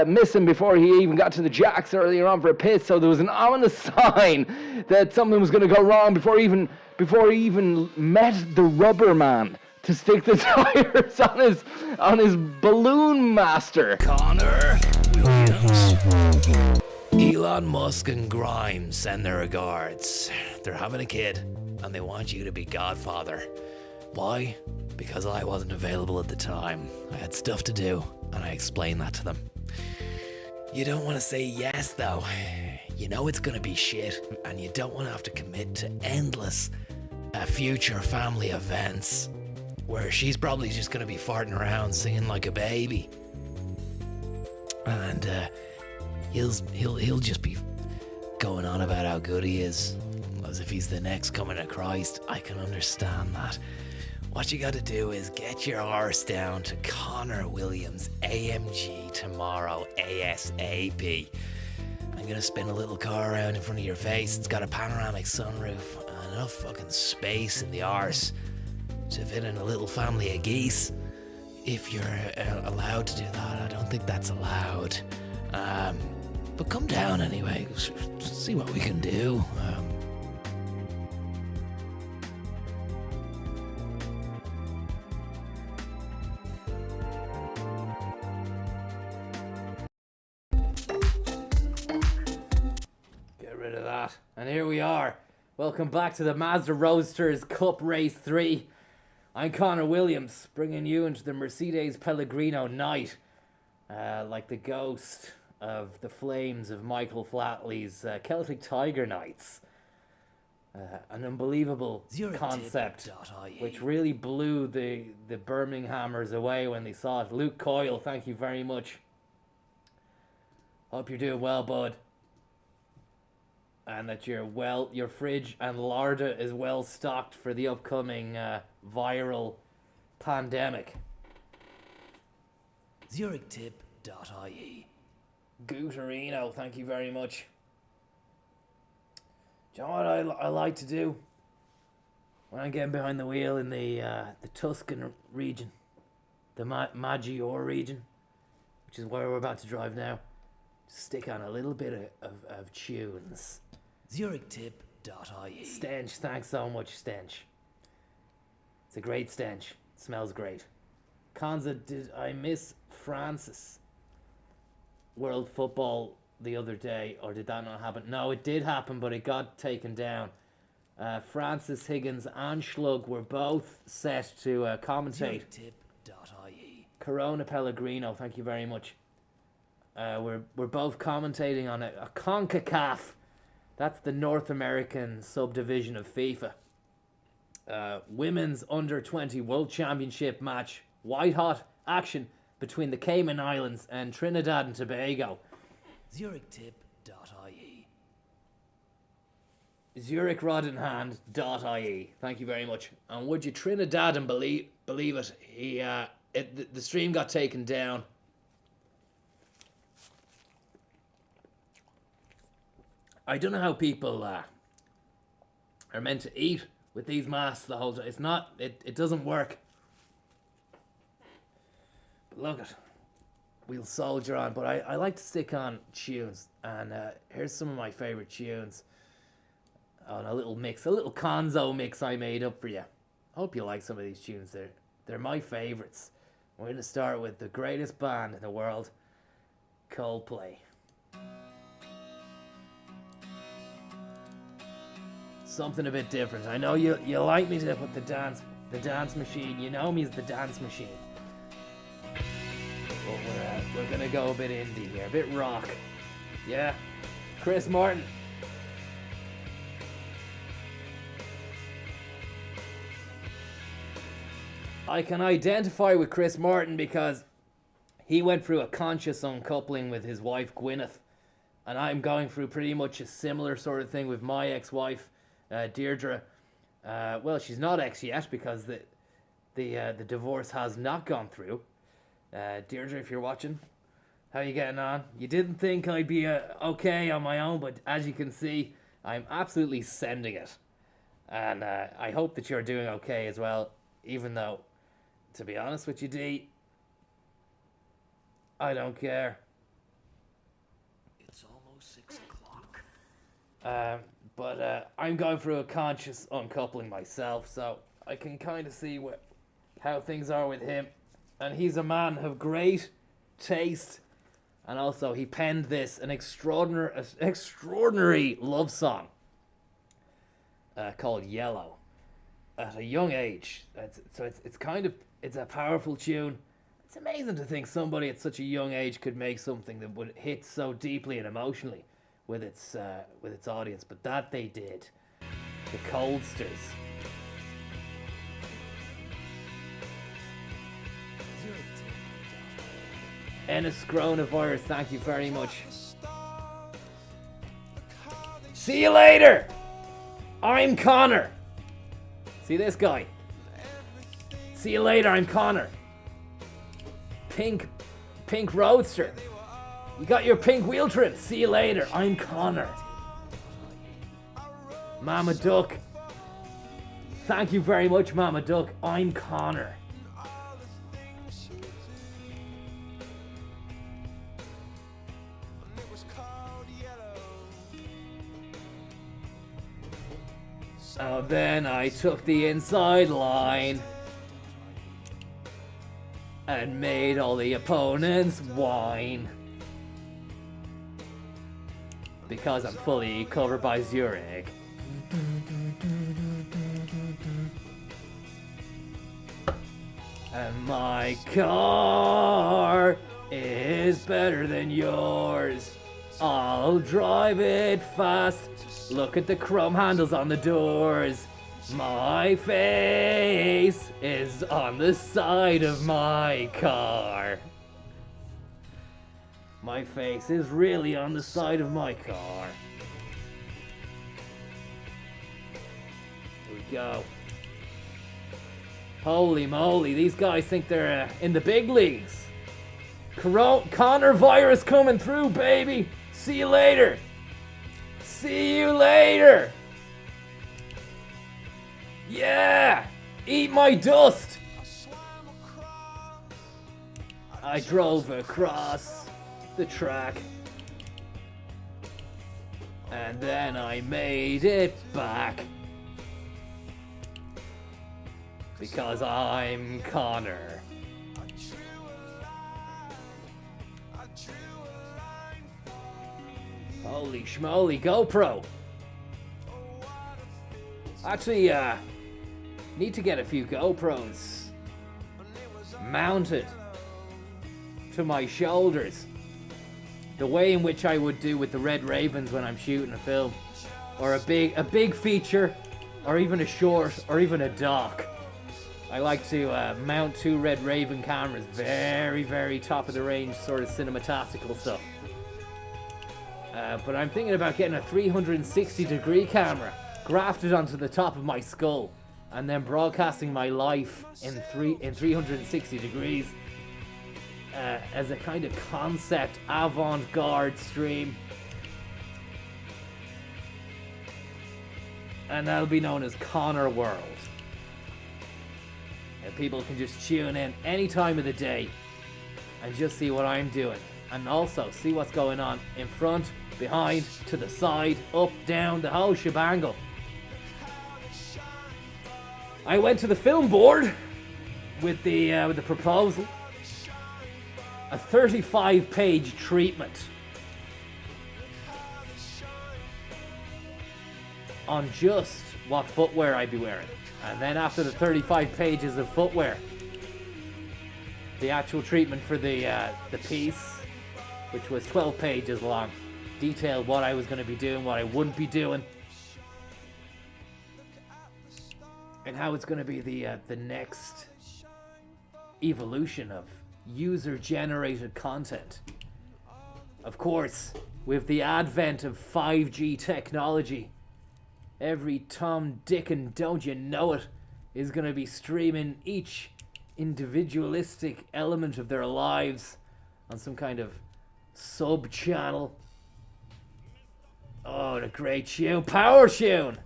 missing before he even got to the jacks earlier on for a pit. So there was an ominous sign that something was going to go wrong before he even met the rubber man to stick the tires on his balloon master. Conor Williams. Elon Musk and Grimes send their regards. They're having a kid, and they want you to be godfather. Why? Because I wasn't available at the time. I had stuff to do, and I explained that to them. You don't want to say yes, though. You know it's gonna be shit, and you don't want to have to commit to endless future family events where she's probably just gonna be farting around singing like a baby. And he'll just be going on about how good he is, as if he's the next coming of Christ. I can understand that. What you gotta do is get your arse down to Conor Williams AMG tomorrow ASAP. I'm gonna spin a little car around in front of your face. It's got a panoramic sunroof and enough fucking space in the arse to fit in a little family of geese. If you're allowed to do that, I don't think that's allowed. But come down anyway, see what we can do. Get rid of that. And here we are. Welcome back to the Mazda Roadsters Cup Race 3. I'm Conor Williams, bringing you into the Mercedes Pellegrino night. Like the ghost of the flames of Michael Flatley's Celtic Tiger Nights. An unbelievable concept, which really blew the Birminghamers away when they saw it. Luke Coyle, thank you very much. Hope you're doing well, bud. And that your fridge and larder is well stocked for the upcoming viral pandemic. ZurichTip.ie. Guterino, thank you very much. Do you know what I like to do when I'm getting behind the wheel in the Tuscan region, the Maggiore region, which is where we're about to drive now? Stick on a little bit of tunes. ZurichTip.ie. Stench, thanks so much, Stench. It's a great stench. It smells great. Konza, did I miss Francis World Football the other day, or did that not happen? No, it did happen, but it got taken down. Francis, Higgins and Schlug were both set to commentate. ZurichTip.ie. Corona Pellegrino, thank you very much. We're both commentating on a CONCACAF. That's the North American subdivision of FIFA. Women's Under-20 World Championship match. White hot action between the Cayman Islands and Trinidad and Tobago. ZurichTip.ie. ZurichRodinhand.ie. Thank you very much. And would you Trinidad and believe it? The stream got taken down. I don't know how people are meant to eat with these masks the whole time. It's not. It doesn't work. But look it. We'll soldier on. But I like to stick on tunes, and here's some of my favorite tunes on a little mix, a little Conzo mix I made up for you. I hope you like some of these tunes. They're my favorites. We're gonna start with the greatest band in the world, Coldplay. Something a bit different. I know you like me to put the dance machine. You know me as the dance machine. But we're gonna go a bit indie here, a bit rock. Yeah, Chris Martin. I can identify with Chris Martin because he went through a conscious uncoupling with his wife Gwyneth, and I'm going through pretty much a similar sort of thing with my ex-wife. Deirdre, well, she's not ex yet because the divorce has not gone through. Deirdre, if you're watching, how are you getting on? You didn't think I'd be okay on my own, but as you can see, I'm absolutely sending it. And I hope that you're doing okay as well, even though, to be honest with you, Dee, I don't care. But I'm going through a conscious uncoupling myself, so I can kind of see how things are with him. And he's a man of great taste, and also he penned an extraordinary love song called Yellow at a young age. It's a powerful tune. It's amazing to think somebody at such a young age could make something that would hit so deeply and emotionally with its audience, but that they did. The Coldsters. Ennis Coronavirus, thank you very much. See you later! I'm Conor. See this guy? See you later, I'm Conor. Pink Roadster. You got your pink wheel trim. See you later, I'm Conor. Mama Duck. Thank you very much, Mama Duck. I'm Conor. So then I took the inside line and made all the opponents whine. Because I'm fully covered by Zurich. And my car is better than yours. I'll drive it fast. Look at the chrome handles on the doors. My face is on the side of my car. My face is really on the side of my car. Here we go. Holy moly, these guys think they're in the big leagues. Conor virus coming through, baby. See you later. See you later. Yeah, eat my dust. I drove across the track and then I made it back because I'm Conor. Holy schmoly, GoPro. Actually, need to get a few GoPros mounted to my shoulders. The way in which I would do with the Red Ravens when I'm shooting a film. Or a big feature, or even a short, or even a doc. I like to mount 2 Red Raven cameras. Very, very top of the range sort of cinematastical stuff. But I'm thinking about getting a 360 degree camera grafted onto the top of my skull and then broadcasting my life in 360 degrees as a kind of concept avant-garde stream. And that'll be known as Conor World. And people can just tune in any time of the day and just see what I'm doing. And also see what's going on in front, behind, to the side, up, down, the whole shebangle. I went to the film board with the proposal. A 35-page treatment on just what footwear I'd be wearing. And then after the 35 pages of footwear, the actual treatment for the piece, which was 12 pages long, detailed what I was going to be doing, what I wouldn't be doing, and how it's going to be the next evolution of user-generated content. Of course, with the advent of 5G technology, every Tom, Dick, and don't you know it is going to be streaming each individualistic element of their lives on some kind of sub-channel. Oh, the great tune. Power tune!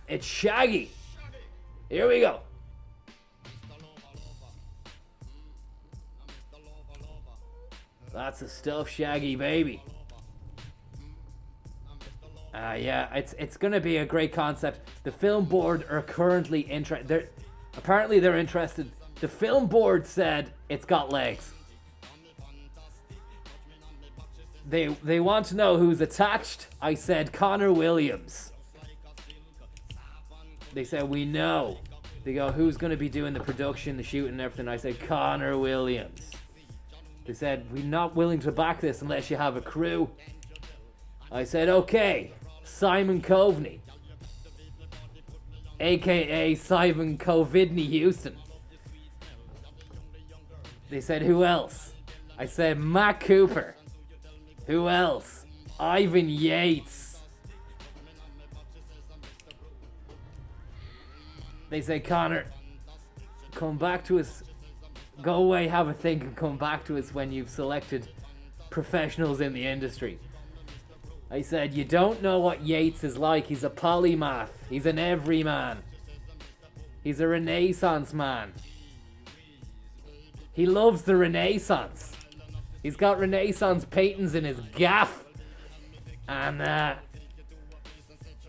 It's Shaggy. Here we go. That's the stuff, Shaggy, baby. Yeah, it's gonna be a great concept. The film board are currently interested. Apparently they're interested. The film board said it's got legs. They want to know who's attached. I said Conor Williams. They said we know. They go, who's gonna be doing the production, the shooting, and everything? I said Conor Williams. They said we're not willing to back this unless you have a crew. I said okay. Simon Coveney, aka Simon Covidney Houston. They said who else? I said Matt Cooper. Who else? Ivan Yates. They said Conor, come back to us. Go away, have a think, and come back to us when you've selected professionals in the industry. I said, you don't know what Yates is like. He's a polymath. He's an everyman. He's a Renaissance man. He loves the Renaissance. He's got Renaissance paintings in his gaff. And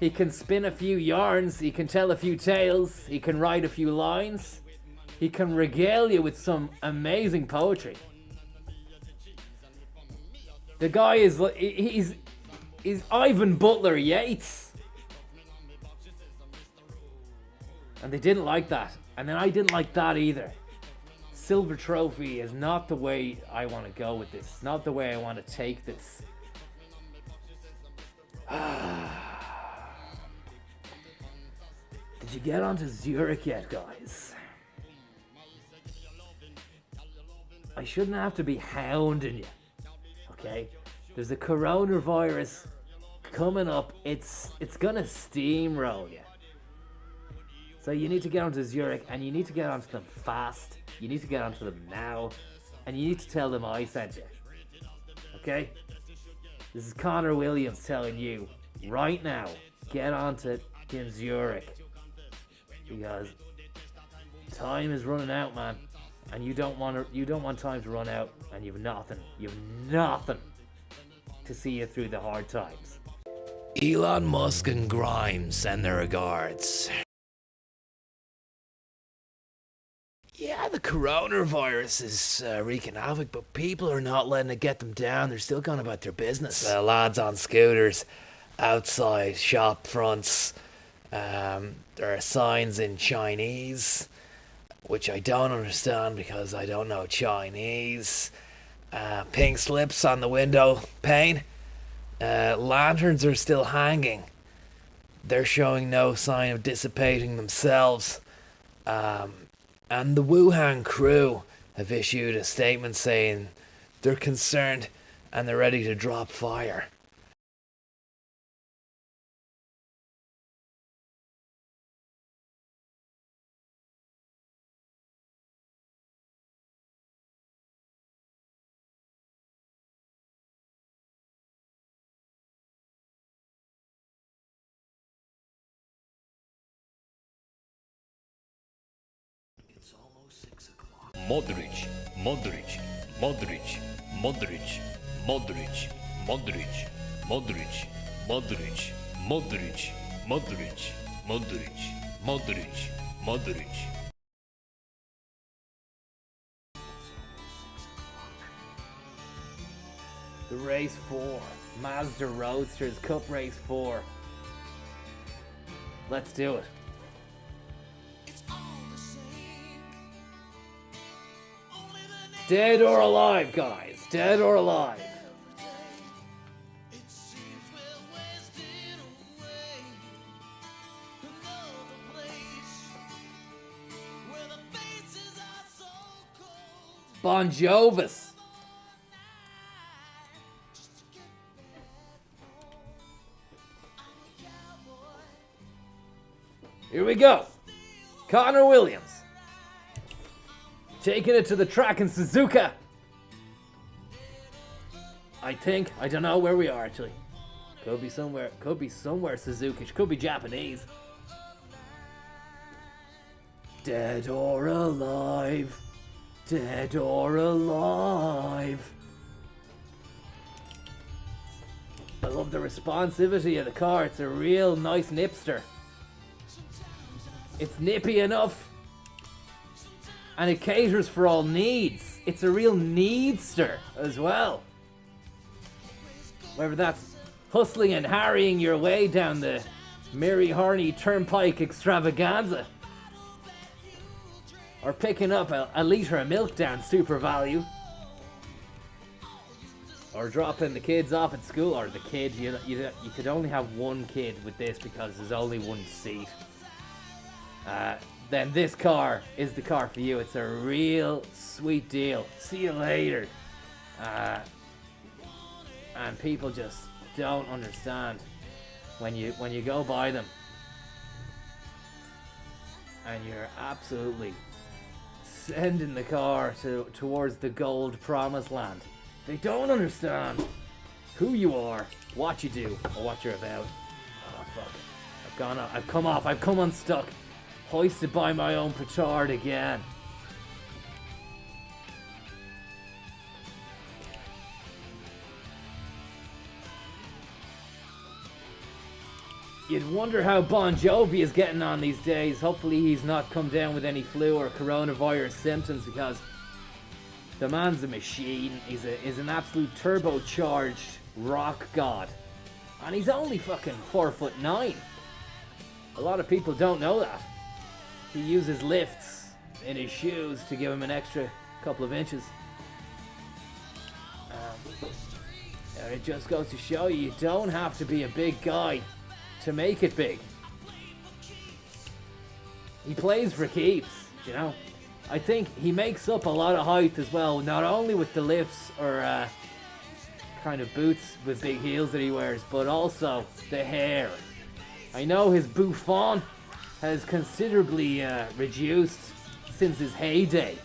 he can spin a few yarns. He can tell a few tales. He can write a few lines. He can regale you with some amazing poetry. The guy is... He's Ivan Butler Yates. And they didn't like that. And then I didn't like that either. Silver trophy is not the way I want to go with this. It's not the way I want to take this. Did you get onto Zurich yet, guys? I shouldn't have to be hounding you. Okay? There's a coronavirus coming up. It's gonna steamroll you. So you need to get onto Zurich, and you need to get onto them fast. You need to get onto them now, and you need to tell them I sent you. Okay? This is Conor Williams telling you right now, get onto in Zurich, because time is running out, man, and you don't want time to run out, and you've nothing to see you through the hard times. Elon Musk and Grimes send their regards. Yeah, the coronavirus is wreaking havoc, but people are not letting it get them down. They're still going about their business. Lads on scooters, outside shop fronts. There are signs in Chinese, which I don't understand because I don't know Chinese. Pink slips on the window pane. Lanterns are still hanging. They're showing no sign of dissipating themselves. And the Wuhan crew have issued a statement saying they're concerned and they're ready to drop fire. Modric, Modric, Modric, Modric, Modric, Modric, Modric, Modric, Modric, Modric, Modric, Modric, Modric. The race 4, Mazda Roadsters Cup Race 4. Let's do it. Dead or alive, guys. Dead or alive. Bon Jovis. Here we go. Conor Williams. Taking it to the track in Suzuka. I think. I don't know where we are actually. Could be somewhere Suzuki. Could be Japanese. Dead or alive. Dead or alive. I love the responsivity of the car. It's a real nice nipster. It's nippy enough, and it caters for all needs. It's a real needster as well. Whether that's hustling and harrying your way down the Mary Harney Turnpike extravaganza, or picking up a litre of milk down Super Value, or dropping the kids off at school, or the kid, you could only have one kid with this because there's only one seat. Then this car is the car for you. It's a real sweet deal. See you later. And people just don't understand when you go buy them, and you're absolutely sending the car towards the gold promised land. They don't understand who you are, what you do, or what you're about. Oh fuck! I've come unstuck, hoisted by my own petard again. You'd wonder how Bon Jovi is getting on these days. Hopefully he's not come down with any flu or coronavirus symptoms, because the man's a machine. He's an absolute turbocharged rock god. And he's only fucking 4'9". A lot of people don't know that. He uses lifts in his shoes to give him an extra couple of inches. And it just goes to show you don't have to be a big guy to make it big. He plays for keeps, you know. I think he makes up a lot of height as well, not only with the lifts or kind of boots with big heels that he wears, but also the hair. I know his bouffant has considerably reduced since his heyday,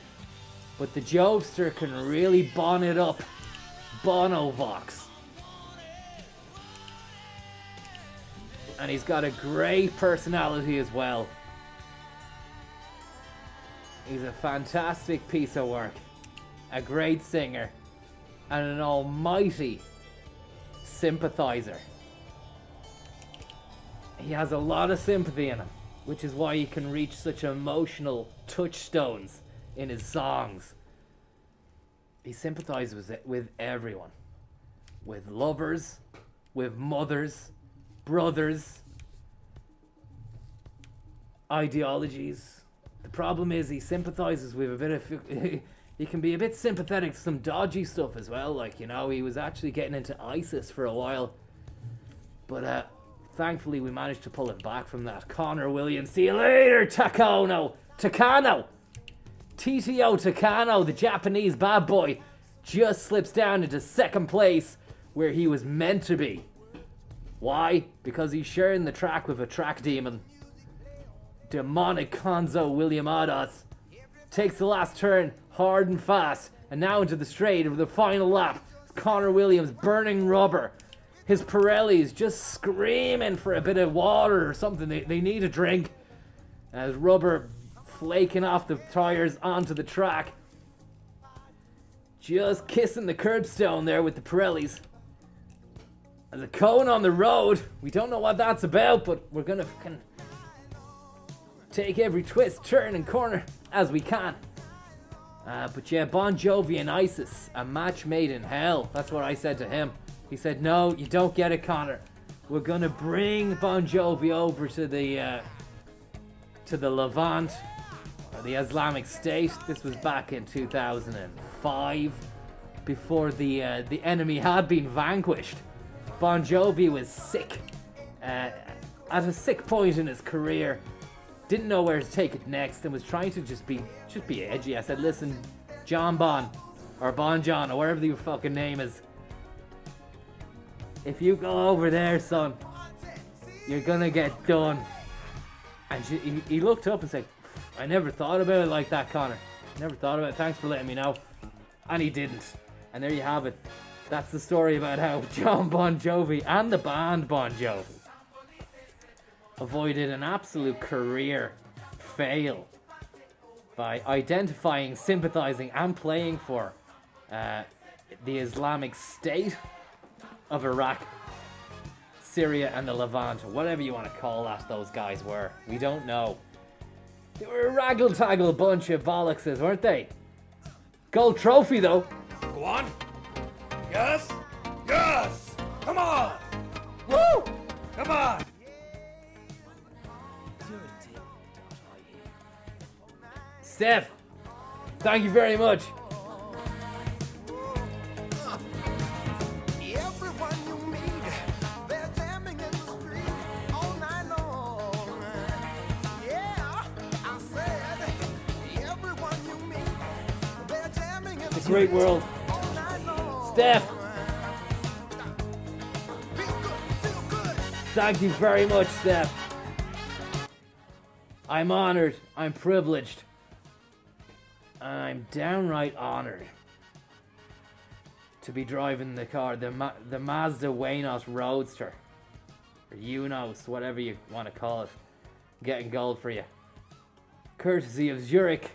but the Jovester can really bon it up. Bonovox. And he's got a great personality as well. He's a fantastic piece of work, a great singer, and an almighty sympathizer. He has a lot of sympathy in him, which is why he can reach such emotional touchstones in his songs. He sympathizes with everyone, with lovers, with mothers, brothers, ideologies. The problem is he sympathizes with a bit of... he can be a bit sympathetic to some dodgy stuff as well. Like, you know, he was actually getting into ISIS for a while. But thankfully we managed to pull him back from that. Conor Williams, see you later, Takano! TTO Takano, the Japanese bad boy, just slips down into second place where he was meant to be. Why? Because he's sharing the track with a track demon. Demonic Konzo William Adas takes the last turn hard and fast, and now into the straight of the final lap. Conor Williams burning rubber. His Pirelli's just screaming for a bit of water or something. They need a drink. As rubber flaking off the tires onto the track. Just kissing the curbstone there with the Pirellis. There's a cone on the road. We don't know what that's about, but we're gonna fucking take every twist, turn, and corner as we can. But yeah, Bon Jovi and ISIS, a match made in hell. That's what I said to him. He said, "No, you don't get it, Conor. We're gonna bring Bon Jovi over to the Levant, or the Islamic State." This was back in 2005, before the enemy had been vanquished. Bon Jovi was sick, at a sick point in his career, didn't know where to take it next, and was trying to just be edgy. I said, "Listen, John Bon, or Bon John, or whatever your fucking name is, if you go over there, son, you're gonna get done." And he looked up and said, "I never thought about it like that, Conor. Never thought about it. Thanks for letting me know." And he didn't. And there you have it. That's the story about how John Bon Jovi and the band Bon Jovi avoided an absolute career fail by identifying, sympathizing, and playing for the Islamic State of Iraq Syria and the Levant, or whatever you want to call that those guys were. We don't know. They were a raggle-taggle bunch of bollockses, weren't they? Gold trophy, though. Go on. Yes. Yes. Come on. Woo! Come on. Steph, thank you very much. It's a great world. Steph, thank you very much, Steph. I'm honored, I'm privileged, and I'm downright honored to be driving the car, the Mazda Waynos Roadster, or Unos, whatever you want to call it, getting gold for you. Courtesy of Zurich,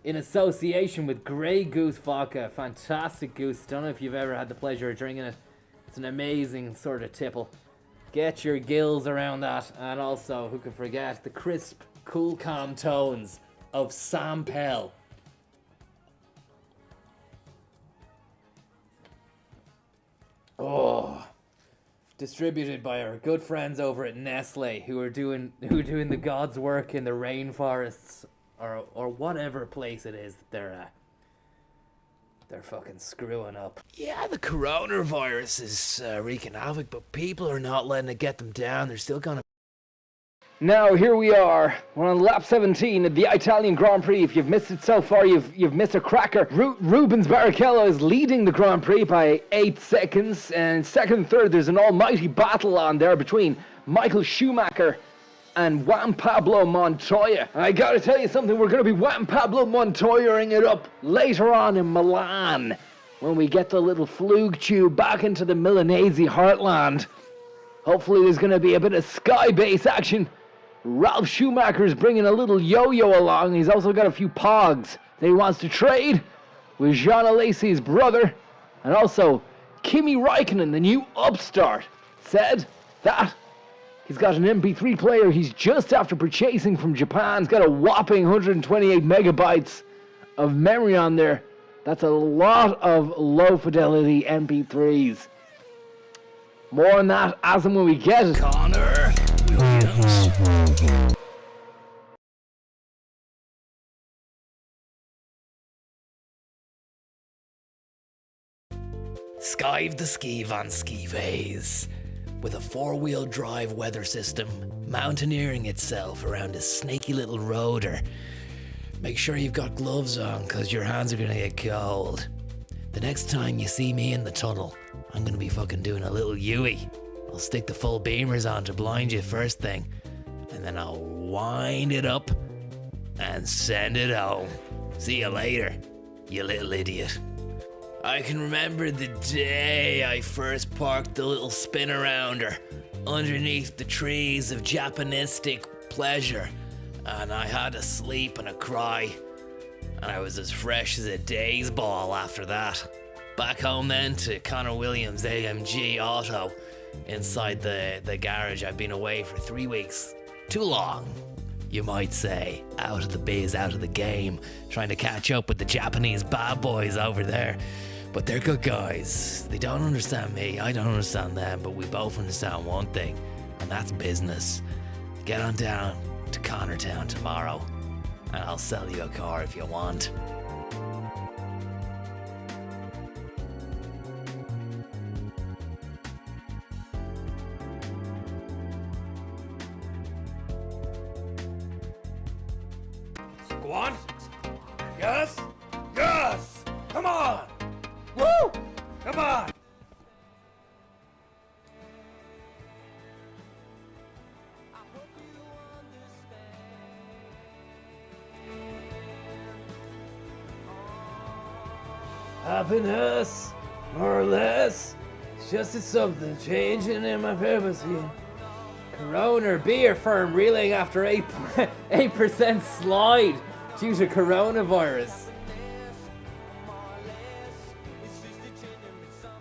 in association with Grey Goose Vodka. Fantastic goose. Don't know if you've ever had the pleasure of drinking it. It's an amazing sort of tipple. Get your gills around that. And also, who could forget, the crisp, cool, calm tones of Sam Pell. Oh, distributed by our good friends over at Nestle, who are doing the God's work in the rainforests, or whatever place it is that they're fucking screwing up. Yeah, the coronavirus is wreaking havoc, but people are not letting it get them down. They're still gonna. Now here we are. We're on lap 17 of the Italian Grand Prix. If you've missed it so far, you've missed a cracker. Rubens Barrichello is leading the Grand Prix by 8 seconds, and second and third there's an almighty battle on there between Michael Schumacher and Juan Pablo Montoya. I gotta tell you something, we're gonna be Juan Pablo Montoya-ing it up later on in Milan when we get the little flug tube back into the Milanese heartland. Hopefully there's gonna be a bit of sky base action. Ralph Schumacher's bringing a little yo-yo along. He's also got a few pogs that he wants to trade with Jean Alesi's brother, and also Kimi Räikkönen, the new upstart, said that he's got an MP3 player he's just after purchasing from Japan. He's got a whopping 128 megabytes of memory on there. That's a lot of low-fidelity MP3s. More on that as and when we get it. Conor Williams. Skive the ski van ski vase. With a 4-wheel drive weather system, mountaineering itself around a snaky little roader. Make sure you've got gloves on, cause your hands are gonna get cold. The next time you see me in the tunnel, I'm gonna be fucking doing a little Yui. I'll stick the full beamers on to blind you first thing, and then I'll wind it up and send it home. See you later, you little idiot. I can remember the day I first parked the little spin-arounder underneath the trees of Japanistic pleasure, and I had a sleep and a cry, and I was as fresh as a day's ball after that. Back home then to Conor Williams' AMG Auto inside the garage. I've been away for 3 weeks. Too long, you might say. Out of the biz, out of the game, trying to catch up with the Japanese bad boys over there. But they're good guys. They don't understand me, I don't understand them, but we both understand one thing, and that's business. Get on down to Connortown tomorrow, and I'll sell you a car if you want. Go on. Yes. Yes. Come on. Woo! Come on. Happiness, more or less, it's just something changing in my purpose here. Corona beer firm reeling after 8% slide due to coronavirus.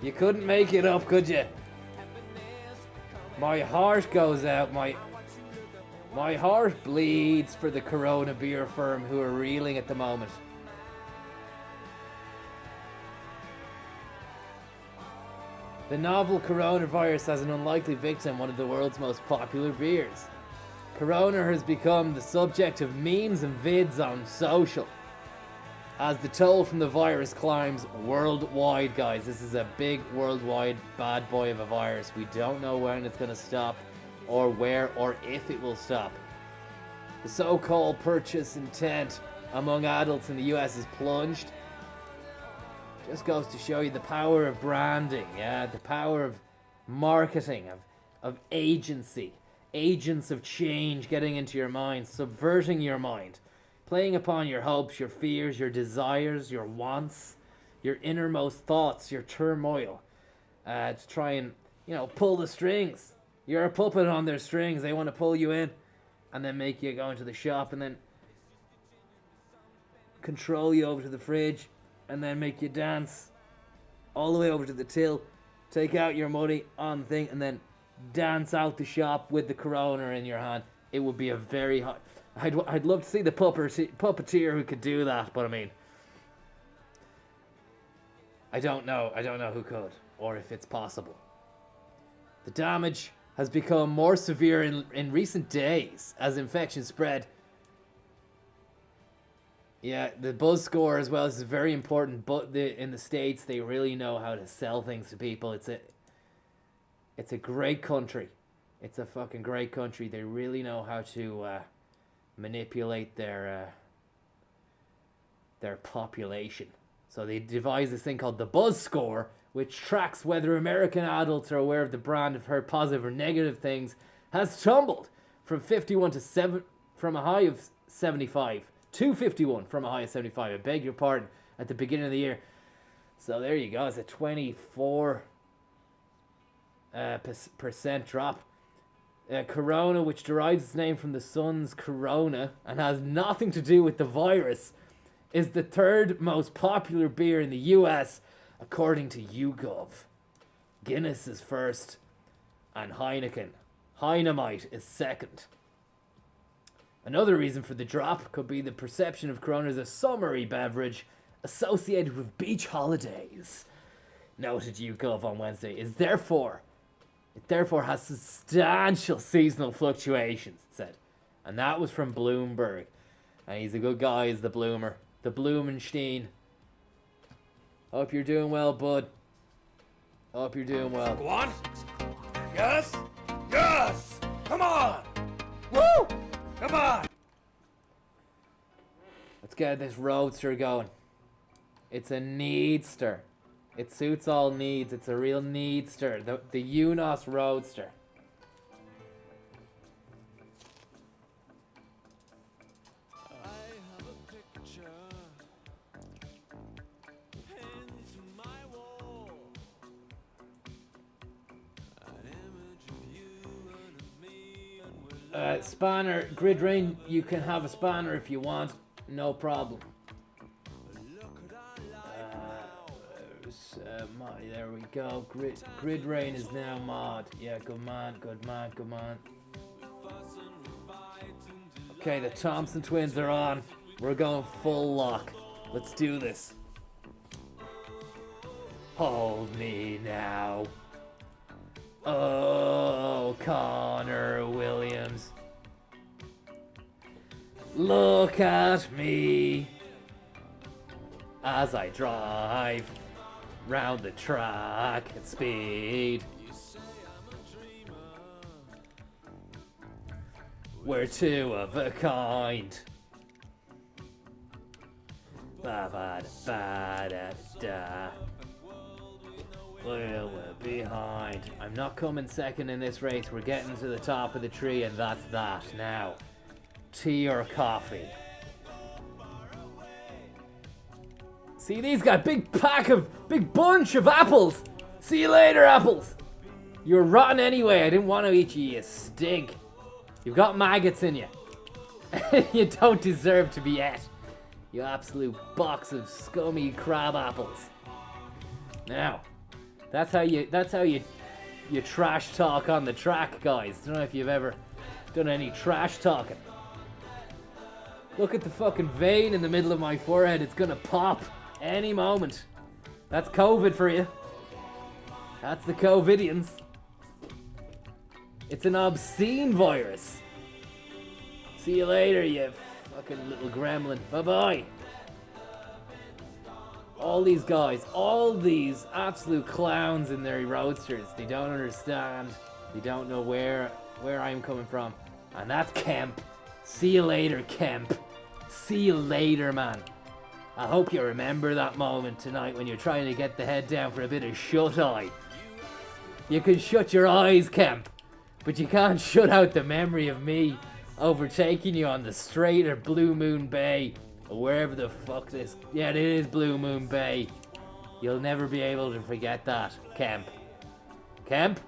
You couldn't make it up, could you? My heart goes out. My heart bleeds for the Corona beer firm who are reeling at the moment. The novel coronavirus has an unlikely victim, one of the world's most popular beers. Corona has become the subject of memes and vids on social. As the toll from the virus climbs worldwide, guys, this is a big worldwide bad boy of a virus. We don't know when it's going to stop, or where, or if it will stop. The so-called purchase intent among adults in the US is plunged. Just goes to show you the power of branding, yeah, the power of marketing, of agency, agents of change getting into your mind, subverting your mind, playing upon your hopes, your fears, your desires, your wants, your innermost thoughts, your turmoil, to try and, pull the strings. You're a puppet on their strings. They want to pull you in and then make you go into the shop and then control you over to the fridge and then make you dance all the way over to the till, take out your money on the thing, and then dance out the shop with the Corona in your hand. It would be a very hot... I'd love to see the puppeteer who could do that, but I mean... I don't know who could, or if it's possible. The damage has become more severe in recent days as infection spread. Yeah, the buzz score as well is very important, but in the States, they really know how to sell things to people. It's a great country. It's a fucking great country. They really know how to manipulate their population. So they devised this thing called the buzz score, which tracks whether American adults are aware of the brand, have heard positive or negative things, has tumbled from 51 to 7, from a high of 75. 251 from a high of 75, I beg your pardon, at the beginning of the year. So there you go, it's a 24% drop. Corona, which derives its name from the sun's corona and has nothing to do with the virus, is the third most popular beer in the US, according to YouGov. Guinness is first, and Heinemite is second. Another reason for the drop could be the perception of Corona as a summery beverage associated with beach holidays. Noted YouGov on Wednesday. It therefore has substantial seasonal fluctuations, it said. And that was from Bloomberg. And he's a good guy, he's the Bloomer. The Blumenstein. Hope you're doing well, bud. Hope you're doing well. Go on. Yes. Yes. Come on. Woo. Come on. Let's get this roadster going. It's a needster. It suits all needs. It's a real needster. The UNOS roadster. Spanner, Grid Rain, you can have a spanner if you want, no problem. There we go. Grid Rain is now mod. Yeah, good man. Okay, the Thompson twins are on. We're going full lock. Let's do this. Hold me now. Oh, Conor Williams. Look at me as I drive round the track at speed. We're two of a kind. Ba-ba-da-ba-da-da. We're behind. I'm not coming second in this race. We're getting to the top of the tree, and that's that. Now, tea or coffee? See, these got big bunch of apples. See you later, apples. You're rotten anyway. I didn't want to eat you, you stink. You've got maggots in you. You don't deserve to be ate. You absolute box of scummy crab apples. Now, that's how you you trash talk on the track, guys. Don't know if you've ever done any trash talking. Look at the fucking vein in the middle of my forehead. It's gonna pop any moment. That's COVID for you. That's the COVIDians. It's an obscene virus. See you later, you fucking little gremlin. Bye-bye. All these guys, all these absolute clowns in their roadsters, they don't understand. They don't know where I'm coming from. And that's Kemp. See you later, Kemp. See you later, man. I hope you remember that moment tonight when you're trying to get the head down for a bit of shut-eye. You can shut your eyes, Kemp, but you can't shut out the memory of me overtaking you on the straight or Blue Moon Bay, or wherever the fuck this... Yeah, it is Blue Moon Bay. You'll never be able to forget that, Kemp. Kemp?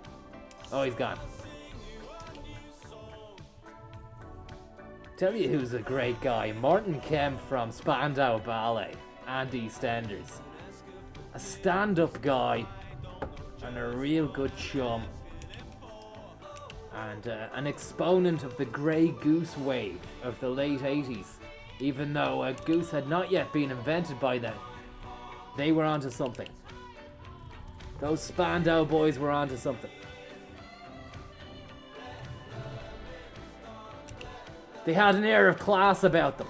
Oh, he's gone. Tell you who's a great guy. Martin Kemp from Spandau Ballet and EastEnders. A stand-up guy and a real good chum. And an exponent of the Grey Goose wave of the late 80s. Even though a goose had not yet been invented by then. They were onto something. Those Spandau boys were onto something. They had an air of class about them.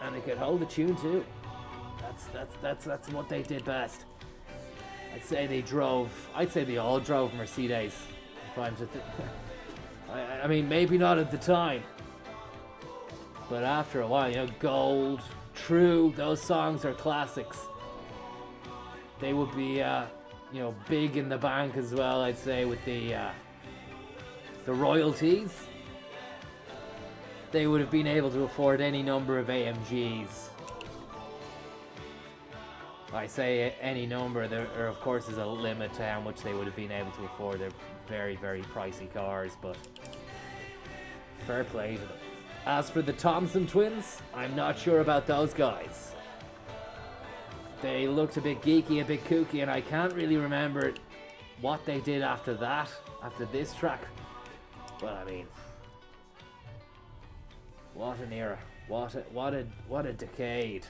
And they could hold a tune too. That's what they did best. I'd say they all drove Mercedes. If I'm to I mean, maybe not at the time. But after a while, you know, Gold, True, those songs are classics. They would be, you know, big in the bank as well, I'd say, with the royalties. They would have been able to afford any number of AMGs. I say any number, there of course is a limit to how much they would have been able to afford. They're very, very pricey cars, but fair play to them. As for the Thompson twins, I'm not sure about those guys. They looked a bit geeky, a bit kooky, and I can't really remember what they did after that, after this track. But I mean, what an era! What a decade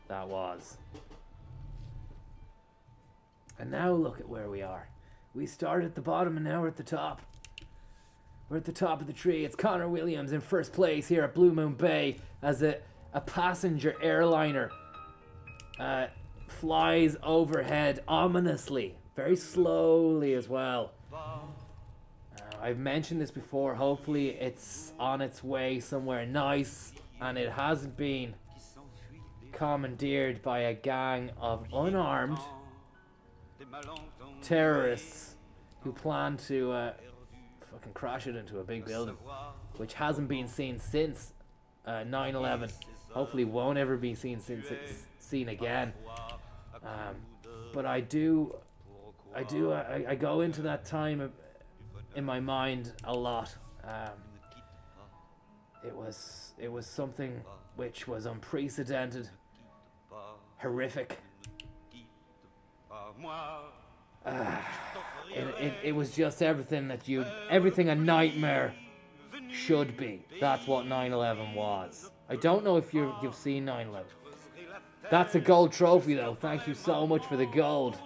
that was. And now look at where we are. We started at the bottom and now we're at the top. We're at the top of the tree. It's Conor Williams in first place here at Blue Moon Bay as a passenger airliner flies overhead ominously, very slowly as well. I've mentioned this before. Hopefully it's on its way somewhere nice and it hasn't been commandeered by a gang of unarmed terrorists who plan to fucking crash it into a big building, which hasn't been seen since 9/11. Hopefully won't ever be seen again. But I go into that time in my mind a lot. It was something which was unprecedented, horrific. It was just everything everything a nightmare should be. That's what 9/11 was. I don't know if you've seen 9/11. That's a gold trophy though. Thank you so much for the gold.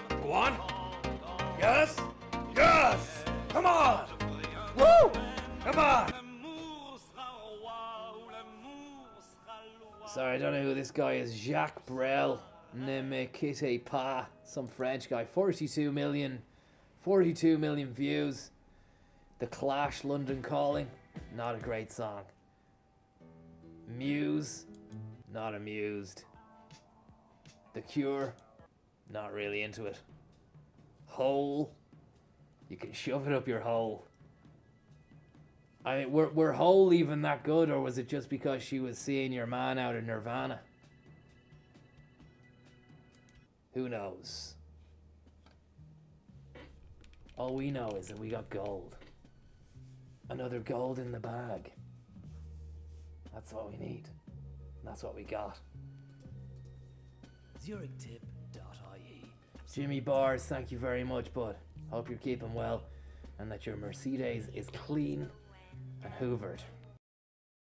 Go on. Yes. Yes. Come on. Woo. Come on. Sorry, I don't know who this guy is. Jacques Brel. Ne me quittez pas. Some French guy. 42 million views. The Clash, London Calling. Not a great song. Muse. Not amused. The Cure. Not really into it. Hole. You can shove it up your hole. I mean, were Hole even that good, or was it just because she was seeing your man out in Nirvana? Who knows? All we know is that we got gold. Another gold in the bag. That's all we need. That's what we got. ZurichTip.ie. Jimmy Bars, thank you very much, bud. Hope you're keeping well and that your Mercedes is clean and hoovered.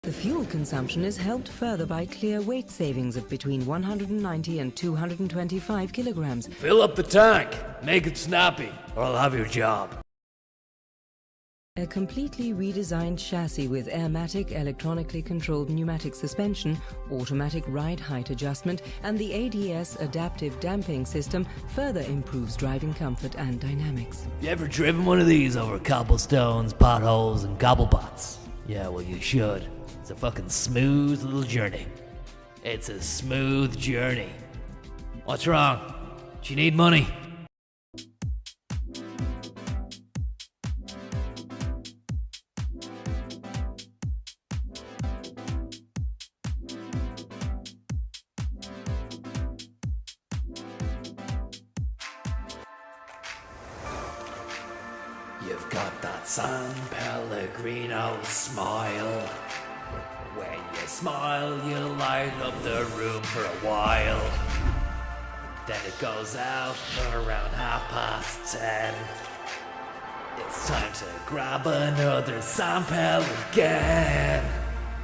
The fuel consumption is helped further by clear weight savings of between 190 and 225 kilograms. Fill up the tank, make it snappy, or I'll have your job. A completely redesigned chassis with Airmatic electronically controlled pneumatic suspension, automatic ride height adjustment, and the ADS adaptive damping system further improves driving comfort and dynamics. You ever driven one of these over cobblestones, potholes, and gobblebots? Yeah, well, you should. It's a fucking smooth little journey. It's a smooth journey. What's wrong? Do you need money? You've got that San Pellegrino smile. When you smile, you light up the room for a while. Then it goes out around 10:30. It's time to grab another San Pel again.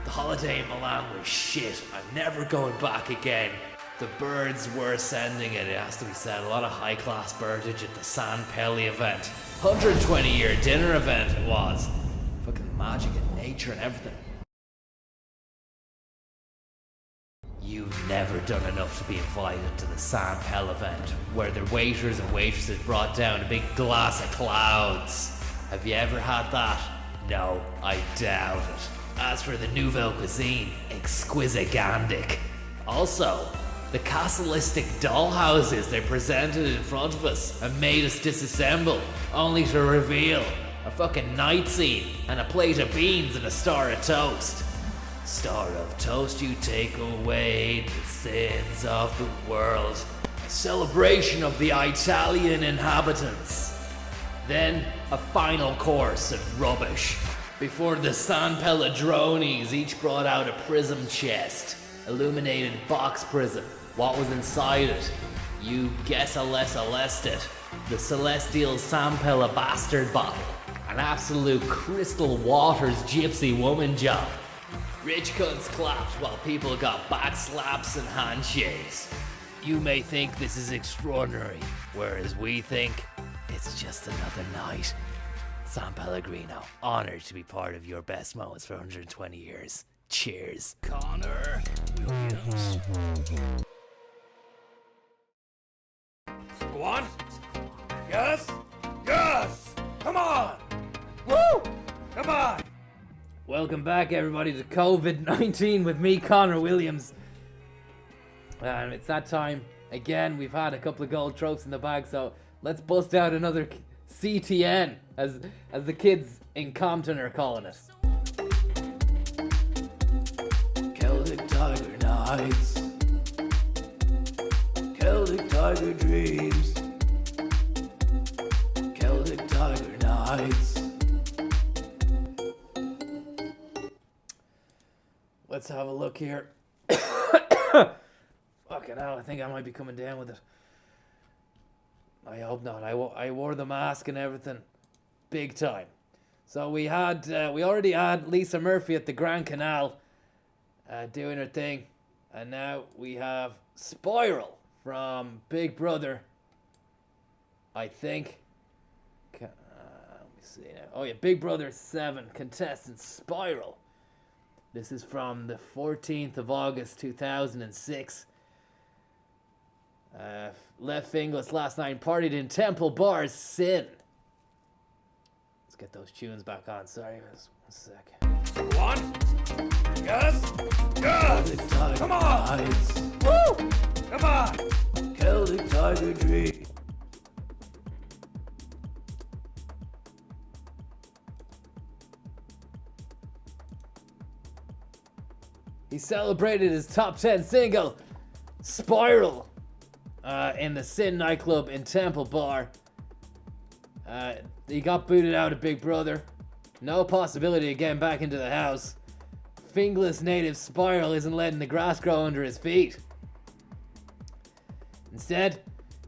The holiday in Milan was shit. I'm never going back again. The birds were sending it has to be said. A lot of high-class birdage at the San Pelli event. 120-year dinner event it was. Fucking magic and nature and everything. You've never done enough to be invited to the San Pel event, where the waiters and waitresses brought down a big glass of clouds. Have you ever had that? No, I doubt it. As for the Nouvelle Cuisine, exquisigandic. Also, the castleistic dollhouses they presented in front of us and made us disassemble, only to reveal a fucking night scene and a plate of beans and a star of toast. Star of toast, you take away the sins of the world. A celebration of the Italian inhabitants. Then a final course of rubbish. Before the San Pelladronis each brought out a prism chest. Illuminated box prism. What was inside it? You guess it. The celestial San Pella bastard bottle. An absolute crystal waters gypsy woman job. Rich cunts clapped while people got back slaps and handshakes. You may think this is extraordinary, whereas we think it's just another night. San Pellegrino, honored to be part of your best moments for 120 years. Cheers. Conor Williams. Go on. Yes? Yes! Come on! Woo! Come on! Welcome back, everybody, to COVID-19 with me, Conor Williams. It's that time again. We've had a couple of gold tropes in the bag, so let's bust out another CTN, as the kids in Compton are calling it. Celtic Tiger Nights. Celtic Tiger Dreams. Celtic Tiger Nights. Let's have a look here. Fucking hell, I think I might be coming down with it. I hope not. I wore the mask and everything. Big time. So we already had Lisa Murphy at the Grand Canal doing her thing. And now we have Spiral from Big Brother. I think. Let me see now. Oh yeah, Big Brother 7 contestant Spiral. This is from the 14th of August 2006. Left fingerless last night, partied in Temple Bar's Sin. Let's get those tunes back on. Sorry, guys. 1 sec. Go on. Yes? Yes! Come on! Woo! Come on! Celtic Tiger Dream. He celebrated his top 10 single, Spiral, in the Sin nightclub in Temple Bar. He got booted out of Big Brother. No possibility of getting back into the house. Fingless native Spiral isn't letting the grass grow under his feet. Instead,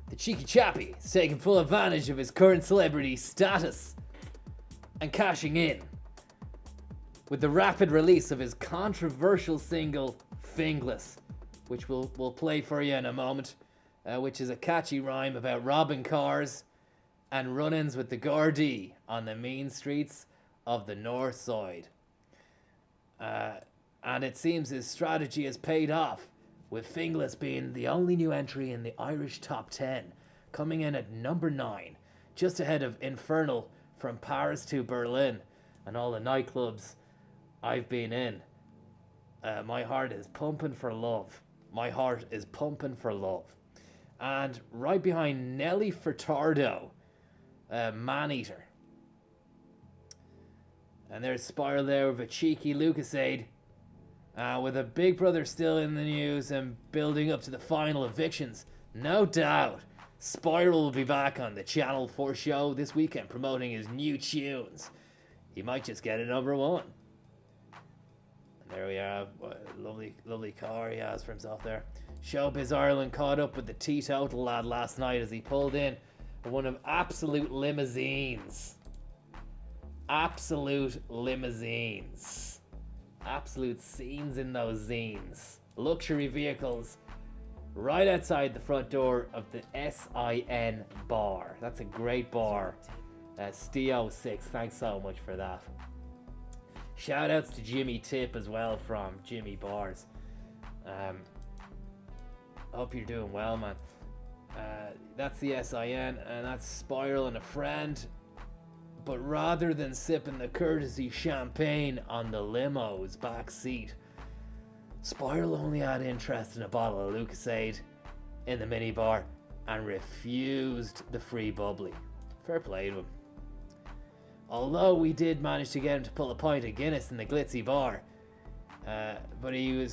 the cheeky chappie is taking full advantage of his current celebrity status and cashing in with the rapid release of his controversial single, Fingless, which we'll play for you in a moment, which is a catchy rhyme about robbing cars and run-ins with the Gardaí on the mean streets of the north side. And it seems his strategy has paid off, with Fingless being the only new entry in the Irish top 10, coming in at number 9, just ahead of Infernal from Paris to Berlin and all the nightclubs I've been in. My heart is pumping for love. My heart is pumping for love. And right behind Nelly Furtado, Maneater. And there's Spiral there with a cheeky Lucasade. With a Big Brother still in the news and building up to the final evictions, no doubt Spiral will be back on the Channel 4 show this weekend promoting his new tunes. He might just get a number 1. And there we are. What a lovely car he has for himself there. Showbiz Ireland caught up with the teetotal lad last night as he pulled in one of absolute limousines. Absolute limousines. Absolute scenes in those zines. Luxury vehicles right outside the front door of the SIN bar. That's a great bar. Steo6, thanks so much for that. Shout outs to Jimmy Tip as well from Jimmy Bars. Hope you're doing well, man. That's the SIN, and that's Spiral and a friend. But rather than sipping the courtesy champagne on the limo's back seat, Spiral only had interest in a bottle of Lucasade in the minibar and refused the free bubbly. Fair play to him. Although we did manage to get him to pull a pint of Guinness in the glitzy bar, but he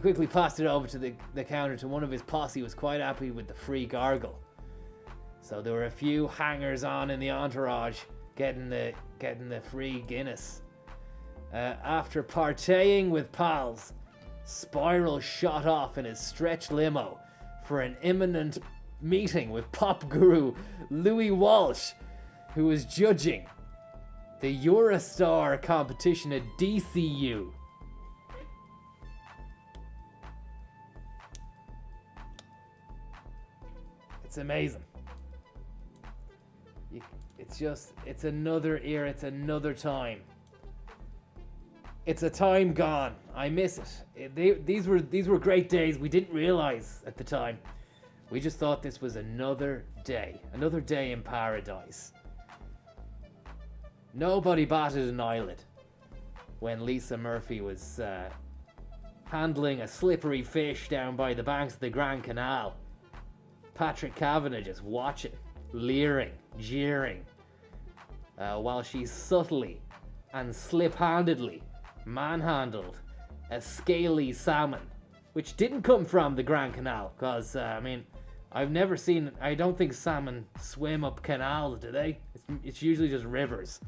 quickly passed it over to the counter to one of his posse who was quite happy with the free gargle. So there were a few hangers on in the entourage getting the free Guinness. After partying with pals, Spiral shot off in his stretch limo for an imminent meeting with pop guru Louis Walsh, who was judging the Eurostar competition at DCU. It's amazing. It's another era, it's another time. It's a time gone. I miss it. These were great days. We didn't realize at the time. We just thought this was another day in paradise. Nobody batted an eyelid when Lisa Murphy was handling a slippery fish down by the banks of the Grand Canal. Patrick Kavanagh just watching, leering, jeering, while she subtly and slip-handedly manhandled a scaly salmon, which didn't come from the Grand Canal, because, I don't think salmon swim up canals, do they? It's usually just rivers.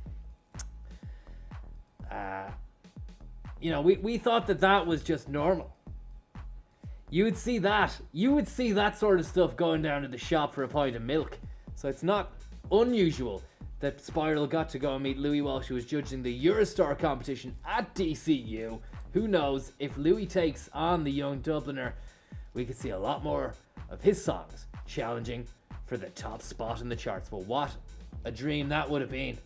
We thought that was just normal. You would see that sort of stuff going down to the shop for a pint of milk. So it's not unusual that Spiral got to go and meet Louis Walsh, who was judging the Eurostar competition at DCU. Who knows, if Louis takes on the young Dubliner, we could see a lot more of his songs challenging for the top spot in the charts. Well, what a dream that would have been.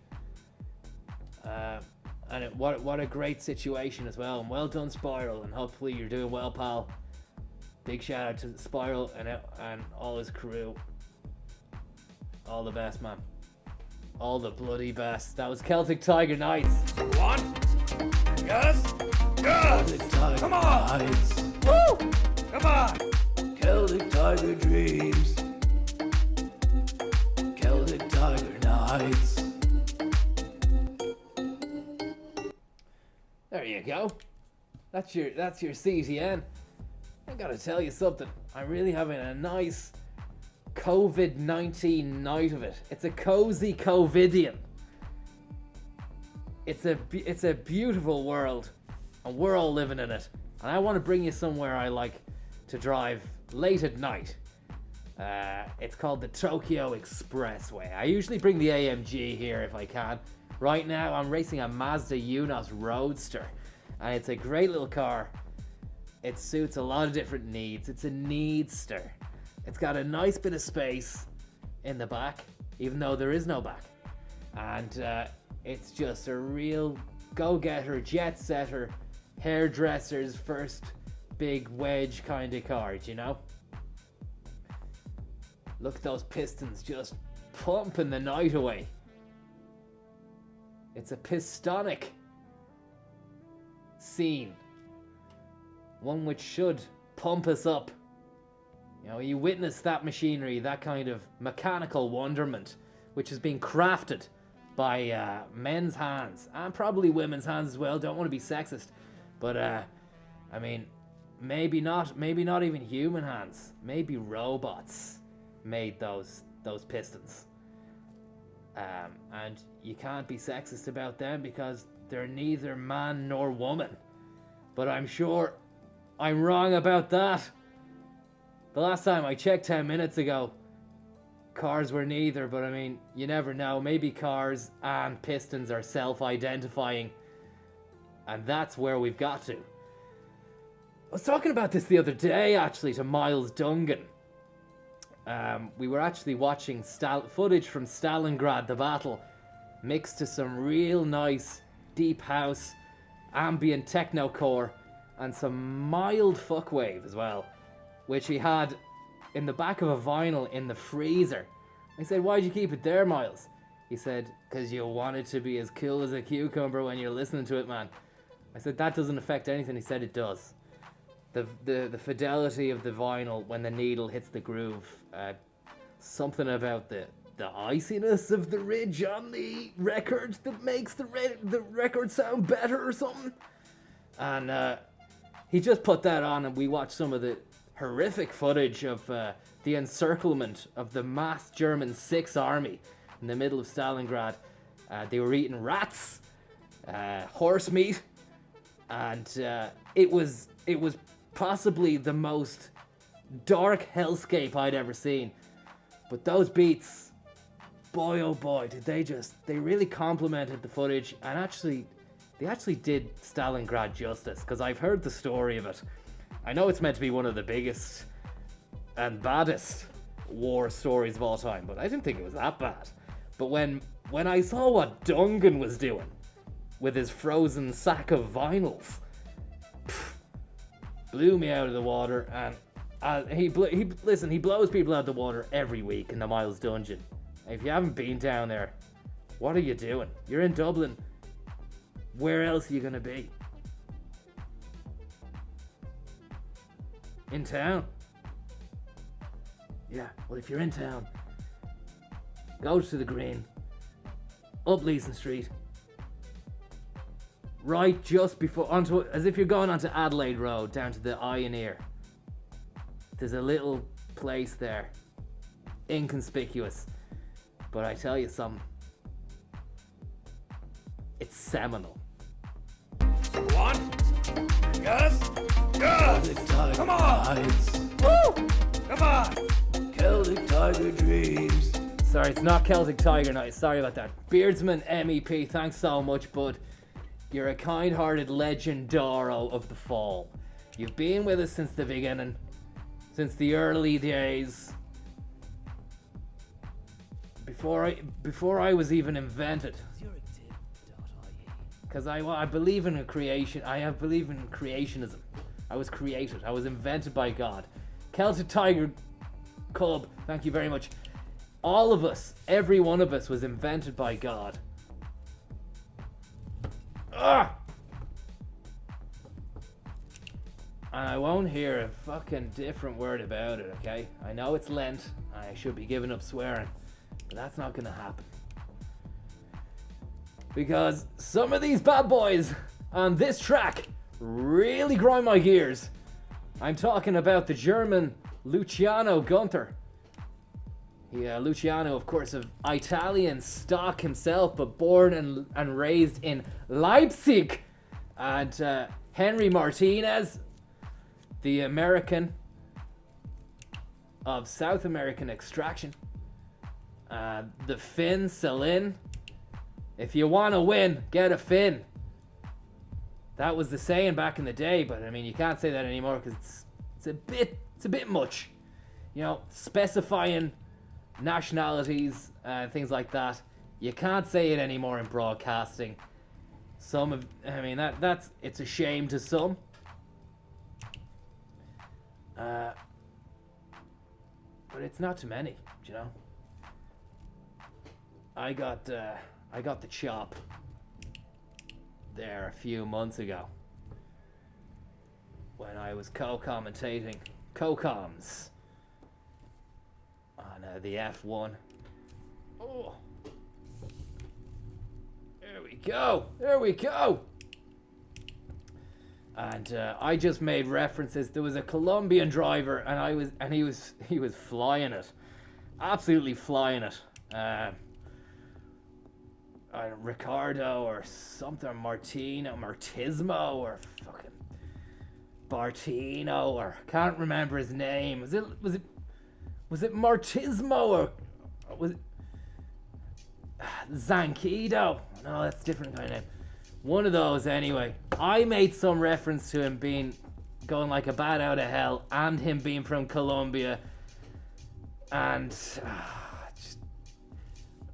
What a great situation as well. And well done, Spiral, and hopefully you're doing well, pal. Big shout out to Spiral and all his crew. All the best, man. All the bloody best. That was Celtic Tiger Nights. One. Yes. Yes. Celtic Tiger Come on. Nights. Woo. Come on. Celtic Tiger Dreams. Celtic Tiger Nights. There you go. That's your CTN. I gotta tell you something. I'm really having a nice COVID-19 night of it. It's a cozy COVIDian. It's a beautiful world, and we're all living in it. And I want to bring you somewhere I like to drive late at night. It's called the Tokyo Expressway. I usually bring the AMG here if I can. Right now I'm racing a Mazda Yunos Roadster, and it's a great little car. It suits a lot of different needs. It's a needster. It's got a nice bit of space in the back, even though there is no back. And it's just a real go-getter, jet-setter, hairdresser's first big wedge kind of car, you know? Look at those pistons just pumping the night away. It's a pistonic scene. One which should pump us up. You know, you witness that machinery, that kind of mechanical wonderment, which is being crafted by men's hands, and probably women's hands as well. Don't want to be sexist, but I mean, maybe not even human hands. Maybe robots made those pistons. And you can't be sexist about them because they're neither man nor woman. But I'm sure I'm wrong about that. The last time I checked 10 minutes ago, cars were neither, but I mean, you never know. Maybe cars and pistons are self-identifying, and that's where we've got to. I was talking about this the other day, actually, to Miles Dungan. We were actually watching footage from Stalingrad, the battle, mixed to some real nice deep house, ambient technocore, and some mild fuckwave as well, which he had in the back of a vinyl in the freezer. I said, why'd you keep it there, Miles? He said, because you want it to be as cool as a cucumber when you're listening to it, man. I said, that doesn't affect anything. He said, it does. The fidelity of the vinyl when the needle hits the groove, something about the iciness of the ridge on the record that makes the record sound better or something. And he just put that on, and we watched some of the horrific footage of the encirclement of the mass German 6th Army in the middle of Stalingrad. They were eating rats, horse meat, and it was possibly the most dark hellscape I'd ever seen. But those beats, boy oh boy, they really complemented the footage, and they actually did Stalingrad justice, because I've heard the story of it. I know it's meant to be one of the biggest and baddest war stories of all time, but I didn't think it was that bad. But when I saw what Dungan was doing with his frozen sack of vinyls, blew me out of the water. And he blows people out of the water every week in the Miles Dungeon. If you haven't been down there, what are you doing? You're in Dublin. Where else are you gonna be? In town? Yeah, well, if you're in town, go to the Green, up Leeson Street, right just before, as if you're going onto Adelaide Road, down to the Eye and Ear. There's a little place there, inconspicuous, but I tell you something, it's seminal. One. Yes. Yes. Come on. Woo. Come on. Celtic Tiger Dreams. Sorry, it's not Celtic Tiger Night. Sorry about that. Beardsman MEP, thanks so much, bud. You're a kind-hearted legendaro of the fall. You've been with us since the beginning, since the early days, before I was even invented. Because I believe in a creation. I believe in creationism. I was created. I was invented by God. Celtic Tiger Cub, thank you very much. All of us, every one of us, was invented by God. Ah! And I won't hear a fucking different word about it, okay? I know it's Lent. I should be giving up swearing. But that's not gonna happen. Because some of these bad boys on this track really grind my gears. I'm talking about the German Luciano Gunther. Yeah, Luciano, of course, of Italian stock himself, but born and raised in Leipzig. And Henry Martinez, the American, of South American extraction. The Finn Celine. If you want to win, get a Finn. That was the saying back in the day, but I mean, you can't say that anymore because it's a bit much. You know, specifying nationalities and things like that. You can't say it anymore in broadcasting. It's a shame to some. But it's not too many, you know. I got the chop there a few months ago when I was co-commentating co-coms on the F1. Oh, there we go. And I just made references. There was a Colombian driver, and he was flying it, absolutely flying it. Ricardo or something, Martismo or fucking Bartino, or can't remember his name. Was it Martismo or was it Zanquido? No, that's a different kind of name. One of those anyway. I made some reference to him going like a bat out of hell, and him being from Colombia, and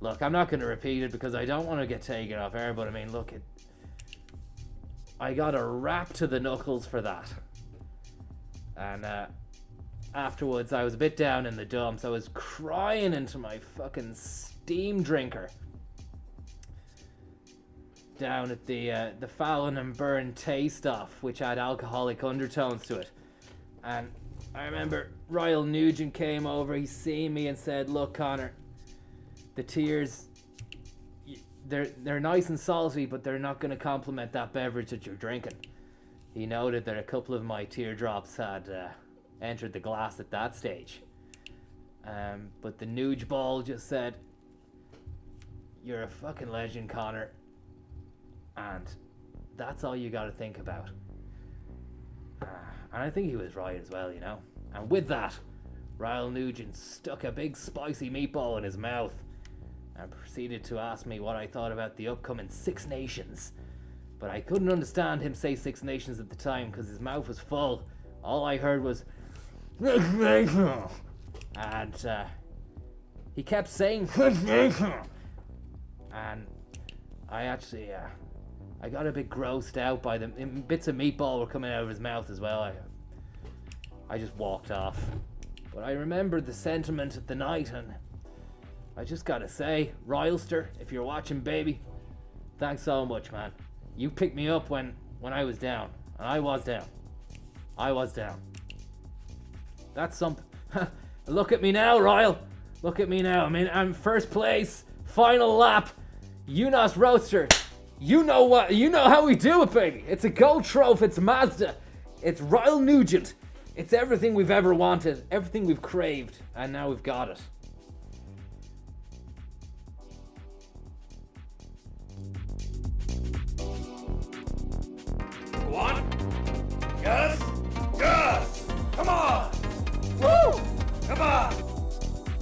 look, I'm not going to repeat it because I don't want to get taken off air, but I mean, look, I got a rap to the knuckles for that. And afterwards, I was a bit down in the dumps. I was crying into my fucking steam drinker down at the Fallon and Burn Taste Off, which had alcoholic undertones to it. And I remember Ryle Nugent came over, he seen me and said, "Look, Conor, the tears, they're nice and salty, but they're not going to complement that beverage that you're drinking." He noted that a couple of my teardrops had entered the glass at that stage. But the Nuge Ball just said, "You're a fucking legend, Conor." And that's all you got to think about. And I think he was right as well, you know. And with that, Ryle Nugent stuck a big spicy meatball in his mouth and proceeded to ask me what I thought about the upcoming Six Nations. But I couldn't understand him say Six Nations at the time because his mouth was full. All I heard was and he kept saying and I actually I got a bit grossed out by them. Bits of meatball were coming out of his mouth as well. I just walked off. But I remembered the sentiment at the night, and I just gotta say, Rylester, if you're watching, baby, thanks so much, man. You picked me up when I was down, and I was down. That's something. Look at me now, Ryle. Look at me now. I mean, I'm first place, final lap, UNOS Roadster. You know how we do it, baby. It's a gold trophy, it's Mazda, it's Ryle Nugent. It's everything we've ever wanted, everything we've craved, and now we've got it. Go on. Yes. Yes. Come on. Woo. Come on.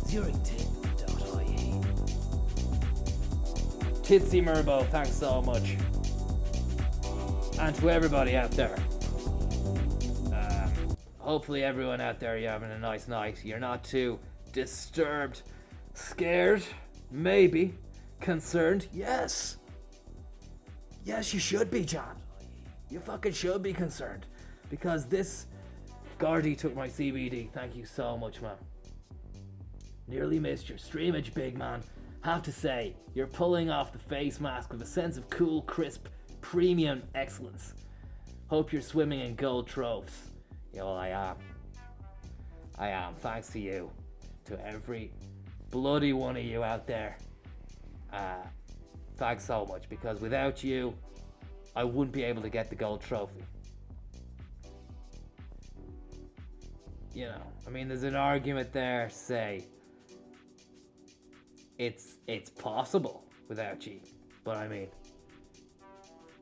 ZurichTip.ie. Titsy Merbo, thanks so much. And to everybody out there. Hopefully everyone out there, you're having a nice night. You're not too disturbed, scared, maybe, concerned. Yes. Yes, you should be, John. You fucking should be concerned. Because this Gardy took my CBD. Thank you so much, man. Nearly missed your streamage, big man. Have to say, you're pulling off the face mask with a sense of cool, crisp, premium excellence. Hope you're swimming in gold trophs. Yeah, well, I am. Thanks to you. To every bloody one of you out there. Thanks so much, because without you, I wouldn't be able to get the gold trophy. You know, I mean, there's an argument there, say, it's possible without you. But I mean,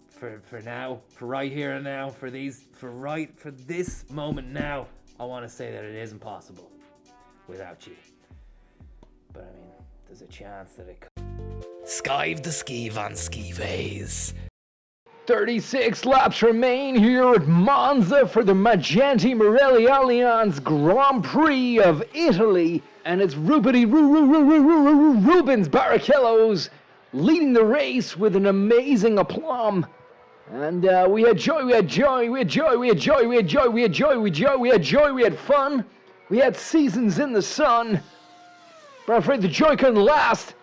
for now, for right here and now, for this moment now, I want to say that it isn't possible. without you. But I mean, there's a chance that it could. Skive the ski van ski vase. 36 laps remain here at Monza for the Magenti Morelli Allianz Grand Prix of Italy. And it's Rubens Barrichello's leading the race with an amazing aplomb. And we had joy, we had joy, we had joy, we had joy, we had joy, we had joy, we had joy, we had joy, we had fun. We had seasons in the sun. But I'm afraid the joy couldn't last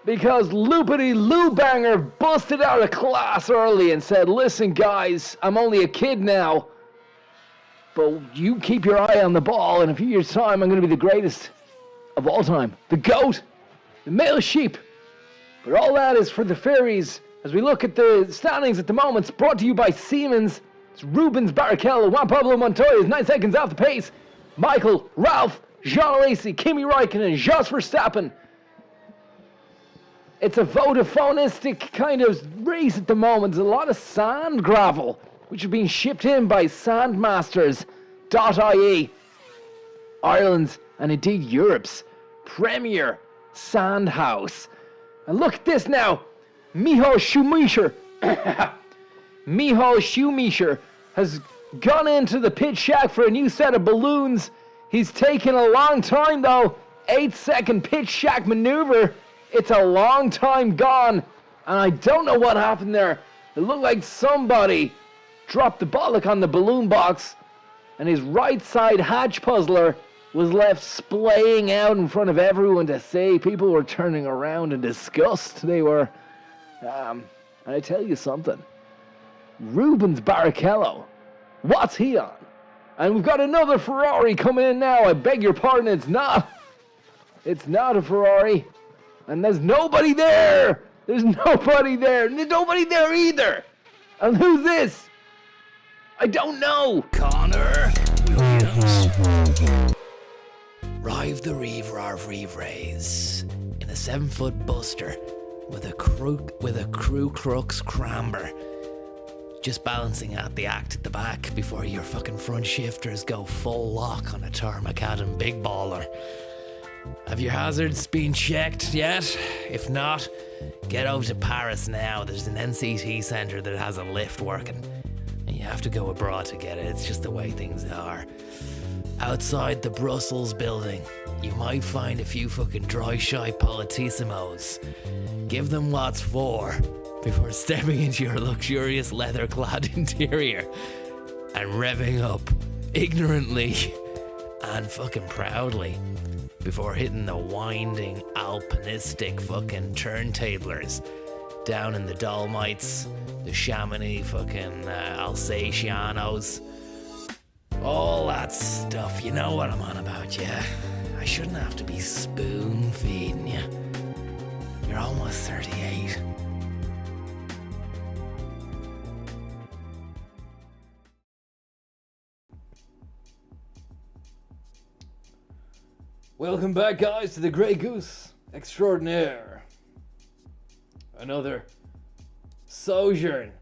because Loopity Lou Banger busted out of class early and said, listen guys, I'm only a kid now, but you keep your eye on the ball, and in a few years' time I'm going to be the greatest of all time. The GOAT, the male sheep. But all that is for the fairies. As we look at the standings at the moment, it's brought to you by Siemens. It's Rubens Barrichello, Juan Pablo Montoya is 9 seconds off the pace. Michael, Ralph, Jean Lacey, Kimi Räikkönen, Jos Verstappen. It's a Vodafonistic kind of race at the moment. There's a lot of sand gravel, which is being shipped in by Sandmasters.ie, Ireland's and indeed Europe's premier sand house. And look at this now. Michael Schumacher has gone into the pit shack for a new set of balloons. He's taken a long time though. 8-second pit shack maneuver. It's a long time gone. And I don't know what happened there. It looked like somebody dropped the bollock on the balloon box, and his right side hatch puzzler was left splaying out in front of everyone to see. People were turning around in disgust. They were. And I tell you something. Rubens Barrichello, what's he on? And we've got another Ferrari coming in now. I beg your pardon, it's not. It's not a Ferrari. And there's nobody there. There's nobody there. There's nobody there either. And who's this? I don't know. Conor Williams. Rive the Reeve race in a 7-foot buster with a crew crux cramber. Just balancing out the act at the back before your fucking front shifters go full lock on a Tarmacadam big baller. Have your hazards been checked yet? If not, get over to Paris now. There's an NCT centre that has a lift working, and you have to go abroad to get it. It's just the way things are. Outside the Brussels building, you might find a few fucking dry shy politissimos. Give them what's for before stepping into your luxurious leather-clad interior and revving up ignorantly and fucking proudly before hitting the winding alpinistic fucking turntablers down in the Dolomites, the Chamonix fucking Alsatianos, all that stuff. You know what I'm on about, yeah? I shouldn't have to be spoon-feeding you. You're almost 38. Welcome back, guys, to the Grey Goose Extraordinaire. Another sojourn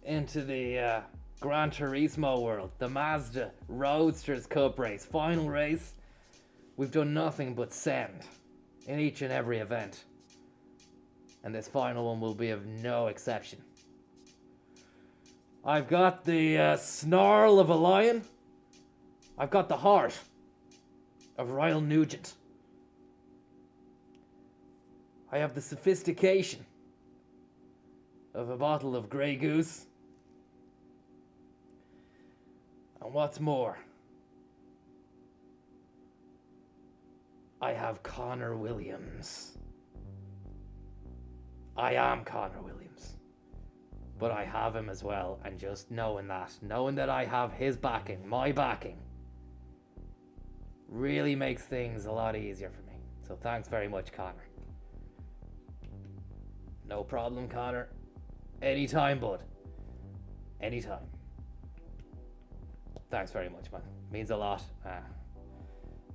into the Gran Turismo world, the Mazda Roadsters Cup race, final race. We've done nothing but send in each and every event, and this final one will be of no exception. I've got the snarl of a lion. I've got the heart of Ryle Nugent. I have the sophistication of a bottle of Grey Goose. And what's more, I have Conor Williams. I am Conor Williams. But I have him as well, and just knowing that I have his backing, my backing, really makes things a lot easier for me. So thanks very much, Conor. No problem, Conor. Anytime, bud. Anytime. Thanks very much, man. Means a lot.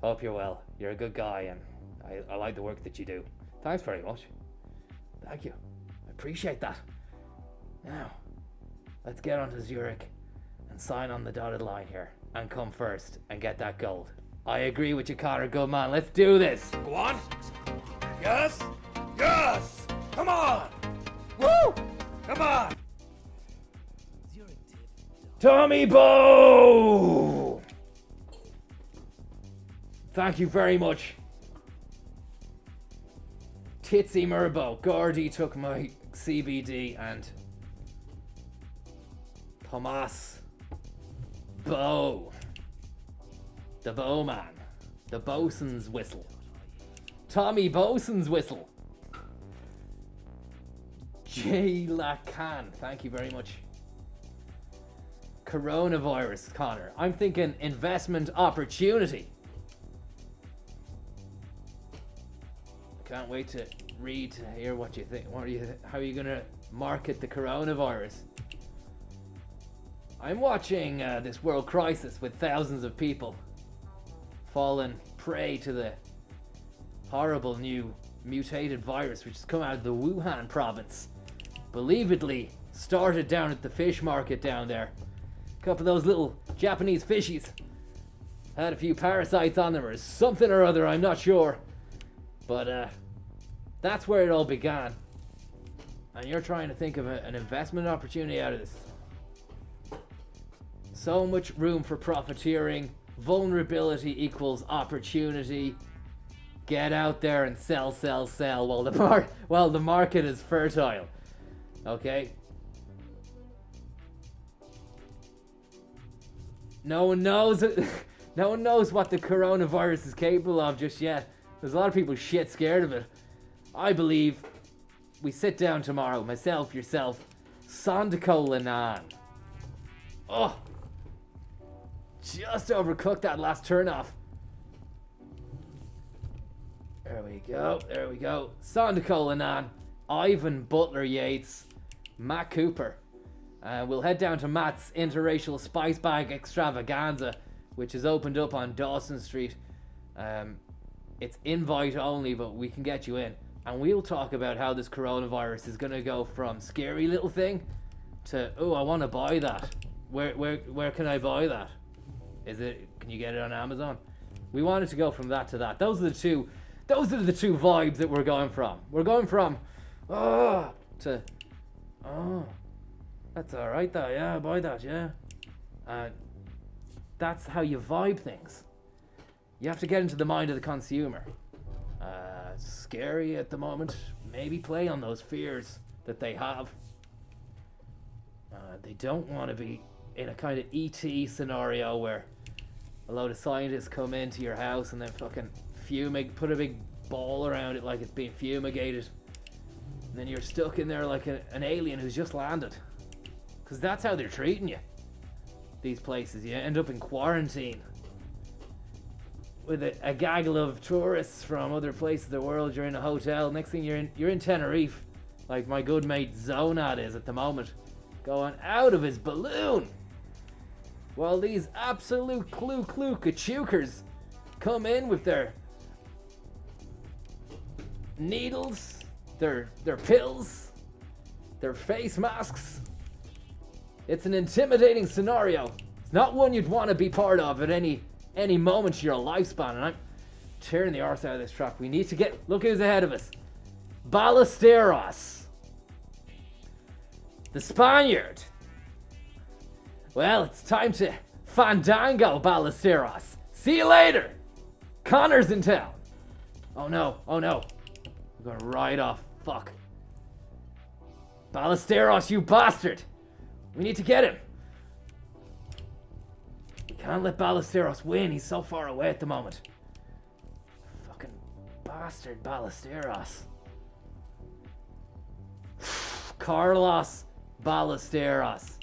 Hope you're well. You're a good guy, and I like the work that you do. Thanks very much. Thank you. I appreciate that. Now, let's get on to Zurich and sign on the dotted line here and come first and get that gold. I agree with you, Conor. Good man. Let's do this. Go on. Yes. Yes. Come on. Woo. Come on. Tommy Bow! Thank you very much. Titsy Murbo. Gordy took my CBD and Thomas Bow. The Bowman. The Bosun's whistle. Tommy Bosun's whistle. J. Lacan. Thank you very much. Coronavirus, Conor. I'm thinking investment opportunity. Can't wait to read, to hear what you think. How are you gonna market the coronavirus? I'm watching this world crisis with thousands of people fallen prey to the horrible new mutated virus which has come out of the Wuhan province. Believedly started down at the fish market down there. A couple of those little Japanese fishies had a few parasites on them or something or other, I'm not sure. But that's where it all began. And you're trying to think of an investment opportunity out of this. So much room for profiteering. Vulnerability equals opportunity. Get out there and sell while the market is fertile. Okay? No one knows what the coronavirus is capable of just yet. There's a lot of people shit scared of it. I believe we sit down tomorrow, myself, yourself, Sandaco Lanan. Oh, just overcooked that last turn off. There we go. Sandaco Lanan, Ivan Butler Yates, Matt Cooper. We'll head down to Matt's interracial spice bag extravaganza, which is opened up on Dawson Street. It's invite only, but we can get you in. And we'll talk about how this coronavirus is going to go from scary little thing to, oh, I want to buy that. Where can I buy that? Can you get it on Amazon? We wanted to go from that to that. Those are the two vibes that we're going from. We're going from, to, that's alright though, yeah, I buy that, yeah. That's how you vibe things. You have to get into the mind of the consumer. Scary at the moment. Maybe play on those fears that they have. They don't want to be in a kind of ET scenario where a load of scientists come into your house and then fucking put a big ball around it like it's being fumigated. And then you're stuck in there like an alien who's just landed. Because that's how they're treating you. These places. You end up in quarantine with a gaggle of tourists from other places of the world. You're in a hotel. Next thing you're in Tenerife, like my good mate Zonad is at the moment, going out of his balloon, while these absolute klukachukers come in with their needles, their pills, their face masks. It's an intimidating scenario. It's not one you'd want to be part of at any moment of your lifespan, and I'm tearing the arse out of this truck. We need to look who's ahead of us. Ballesteros. The Spaniard. Well, it's time to fandango, Ballesteros. See you later. Conor's in town. Oh no. I'm gonna ride off. Fuck. Ballesteros, you bastard. We need to get him. We can't let Ballesteros win. He's so far away at the moment. Fucking bastard Ballesteros. Carlos Ballesteros.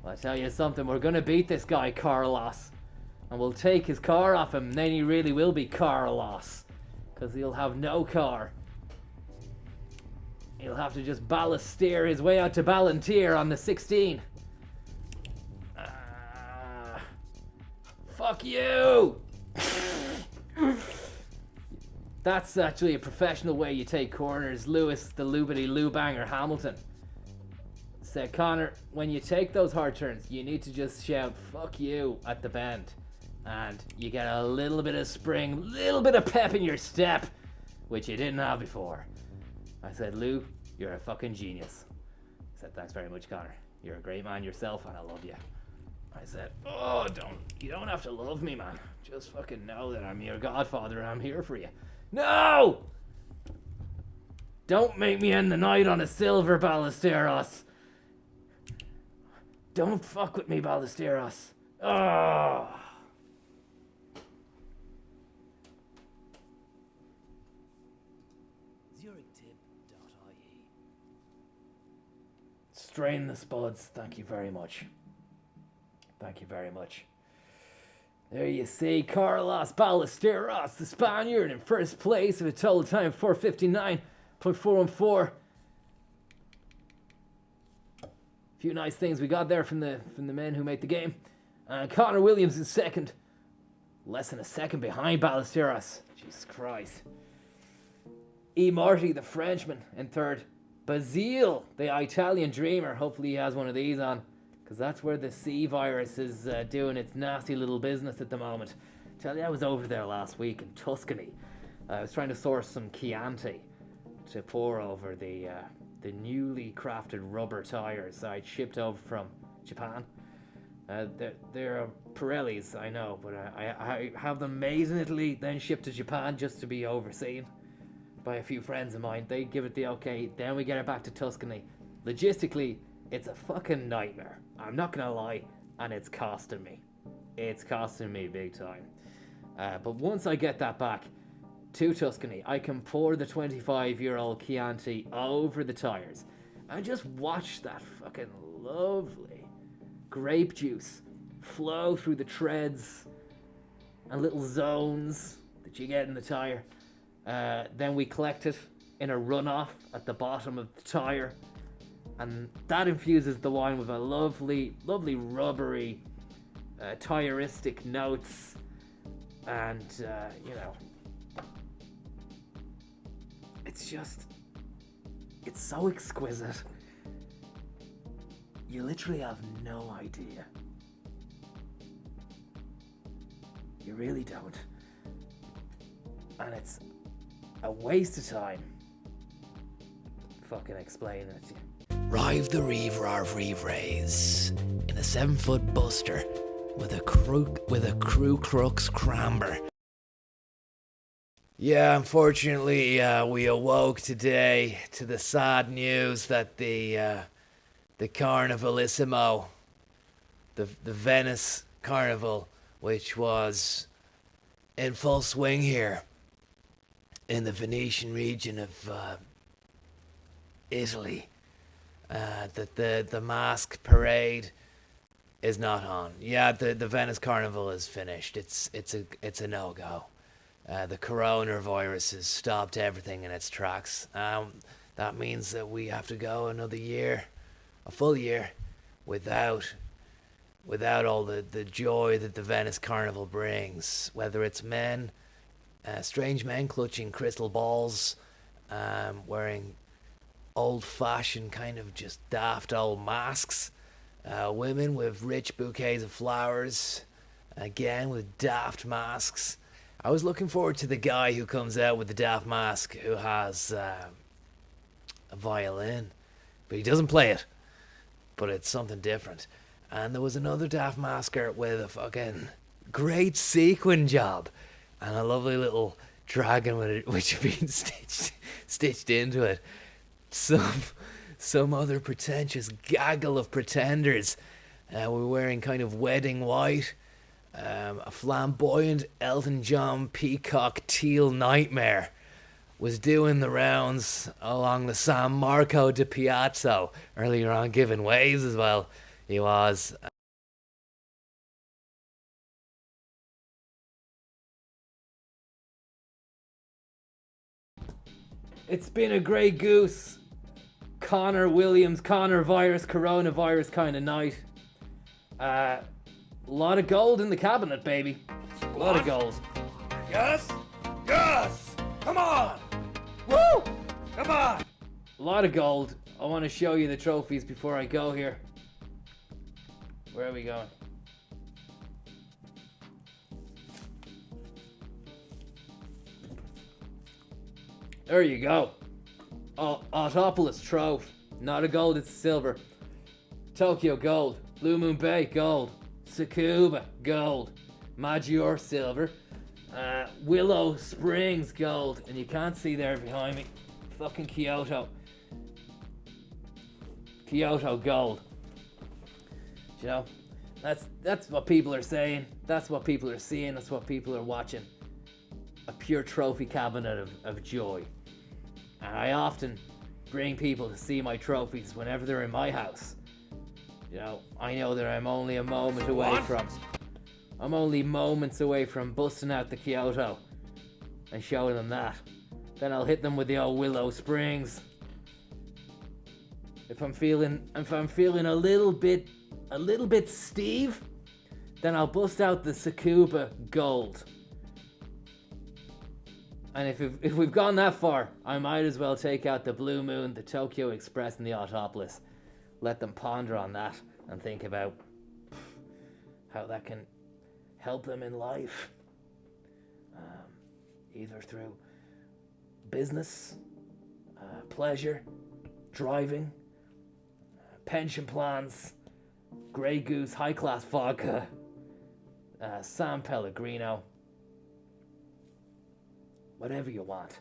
Well, I tell you something. We're going to beat this guy, Carlos. And we'll take his car off him. And then he really will be Carlos. Because he'll have no car. He'll have to just ballesteer his way out to Ballantyre on the 16. Fuck you! That's actually a professional way you take corners. Lewis, the Lubity Lubanger Hamilton said, Conor, when you take those hard turns, you need to just shout, fuck you, at the bend. and you get a little bit of spring, little bit of pep in your step, which you didn't have before. I said, Lou, you're a fucking genius. He said, thanks very much, Conor. You're a great man yourself, and I love you. I said, oh, you don't have to love me, man. Just fucking know that I'm your godfather and I'm here for you. No! Don't make me end the night on a silver, Ballesteros. Don't fuck with me, Ballesteros. Oh. Strain the spuds. Thank you very much. Thank you very much. There you see, Carlos Ballesteros, the Spaniard, in first place with a total time of 4:59.414. A few nice things we got there from the men who made the game. Conor Williams in second, less than a second behind Ballesteros. Jesus Christ. E. Marty, the Frenchman, in third. Basile, the Italian dreamer. Hopefully he has one of these on, because that's where the C virus is doing its nasty little business at the moment. Tell you, I was over there last week in Tuscany. I was trying to source some Chianti to pour over the newly crafted rubber tires I'd shipped over from Japan. They're Pirellis, I know, but I have them made in Italy, then shipped to Japan just to be overseen by a few friends of mine. They give it the okay, then we get it back to Tuscany. Logistically, it's a fucking nightmare. I'm not gonna lie, and it's costing me. It's costing me big time. But once I get that back to Tuscany, I can pour the 25-year-old Chianti over the tires and just watch that fucking lovely grape juice flow through the treads and little zones that you get in the tire. Then we collect it in a runoff at the bottom of the tire, and that infuses the wine with a lovely, lovely rubbery, tiristic notes, and you know, it's so exquisite. You literally have no idea. You really don't. And it's a waste of time fucking explaining it to you. Rive the Reaver of Reeve Rays in a 7-foot buster with a crew crux cramber. Yeah, unfortunately, we awoke today to the sad news that the Carnivalissimo, the Venice Carnival, which was in full swing here in the Venetian region of Italy, that the mask parade is not on. Yeah, the Venice Carnival is finished. It's a no-go. The coronavirus has stopped everything in its tracks. That means that we have to go another year, a full year, without all the joy that the Venice Carnival brings. Whether it's men, strange men clutching crystal balls, wearing old-fashioned kind of just daft old masks, women with rich bouquets of flowers, again with daft masks. I was looking forward to the guy who comes out with the daft mask who has a violin, but he doesn't play it, but it's something different. And there was another daft masker with a fucking great sequin job and a lovely little dragon with it, which had been stitched into it. Some other pretentious gaggle of pretenders were wearing kind of wedding white. A flamboyant Elton John peacock teal nightmare was doing the rounds along the San Marco di Piazza earlier on, giving ways as well. He was. It's been a grey goose, Conor Williams, Conor virus, coronavirus kind of night. A lot of gold in the cabinet, baby. A lot of gold. Yes? Yes! Come on! Woo! Come on! A lot of gold. I want to show you the trophies before I go here. Where are we going? There you go. Autopolis Trophy. Not a gold, it's a silver. Tokyo gold. Blue Moon Bay gold. Tsukuba gold. Maggiore silver. Willow Springs gold. And you can't see there behind me. Fucking Kyoto. Kyoto gold. You know, that's what people are saying. That's what people are seeing. That's what people are watching. A pure trophy cabinet of joy. And I often bring people to see my trophies whenever they're in my house. You know, I know that I'm only a moment away from... I'm only moments away from busting out the Kyoto and showing them that. Then I'll hit them with the old Willow Springs. If I'm feeling a little bit Steve, then I'll bust out the Tsukuba Gold. And if we've gone that far, I might as well take out the Blue Moon, the Tokyo Express, and the Autopolis. Let them ponder on that and think about how that can help them in life. Either through business, pleasure, driving, pension plans, Grey Goose high-class vodka, San Pellegrino, whatever you want.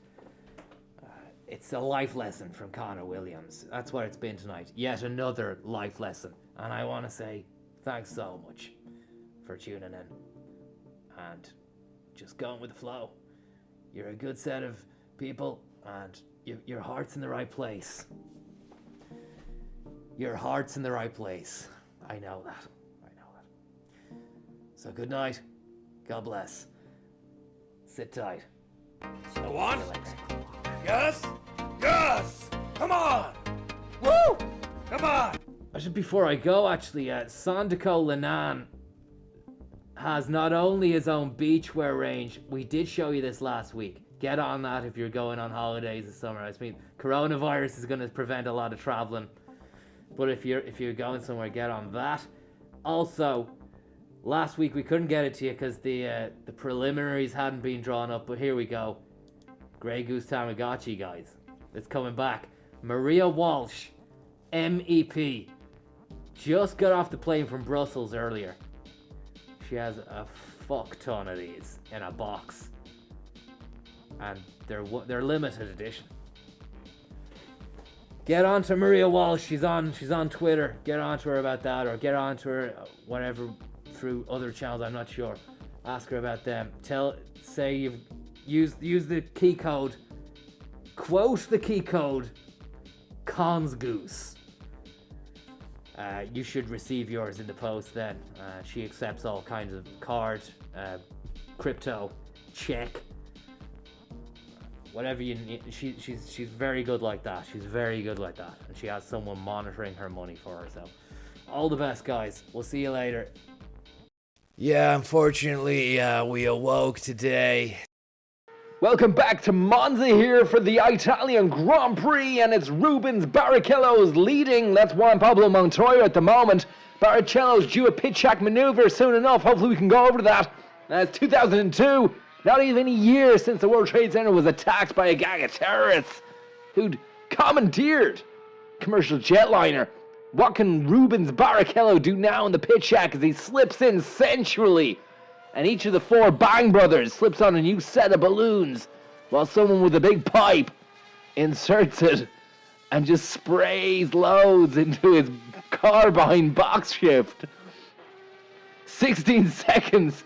It's a life lesson from Conor Williams. That's what it's been tonight. Yet another life lesson. And I want to say thanks so much for tuning in and just going with the flow. You're a good set of people and your heart's in the right place. Your heart's in the right place. I know that. So good night. God bless. Sit tight. Go on. Yes. Yes. Come on. Woo. Come on. Just before I go, actually, Sandaco Linan has not only his own beachwear range. We did show you this last week. Get on that if you're going on holidays this summer. I mean, coronavirus is going to prevent a lot of traveling, but if you're going somewhere, get on that. Also, last week we couldn't get it to you because the preliminaries hadn't been drawn up, but here we go. Grey Goose Tamagotchi, guys. It's coming back. Maria Walsh, MEP, just got off the plane from Brussels earlier. She has a fuck ton of these in a box, and they're limited edition. Get on to Maria Walsh. She's on Twitter. Get on to her about that, or get on to her whatever through other channels. I'm not sure. Ask her about them. Say you've used the key code. Quote the key code. Consgoose. You should receive yours in the post then. She accepts all kinds of card, crypto, check, whatever you need. She's very good like that. She's very good like that. And she has someone monitoring her money for her. So all the best, guys. We'll see you later. Yeah, unfortunately, we awoke today. Welcome back to Monza here for the Italian Grand Prix, and it's Rubens Barrichello's leading. That's Juan Pablo Montoya at the moment. Barrichello's due a pit check maneuver soon enough. Hopefully we can go over that. It's 2002. Not even a year since the World Trade Center was attacked by a gang of terrorists who'd commandeered commercial jetliner. What can Rubens Barrichello do now in the pit check as he slips in sensually? And each of the four Bang brothers slips on a new set of balloons while someone with a big pipe inserts it and just sprays loads into his carbine box shift. 16 seconds.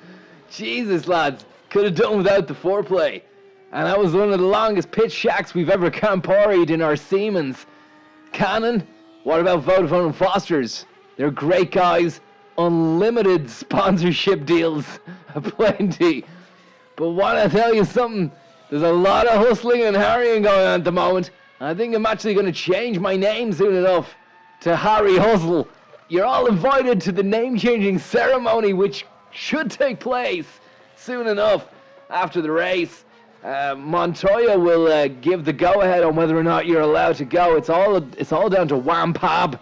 Jesus, lads. Could have done without the foreplay. And that was one of the longest pitch shacks we've ever Campari'd in our Siemens. Canon, what about Vodafone and Foster's? They're great guys. Unlimited sponsorship deals aplenty. But want to tell you something? There's a lot of hustling and harrying going on at the moment. I think I'm actually going to change my name soon enough to Harry Hustle. You're all invited to the name-changing ceremony, which should take place soon enough after the race. Montoya will give the go-ahead on whether or not you're allowed to go. It's all down to Wham Pab.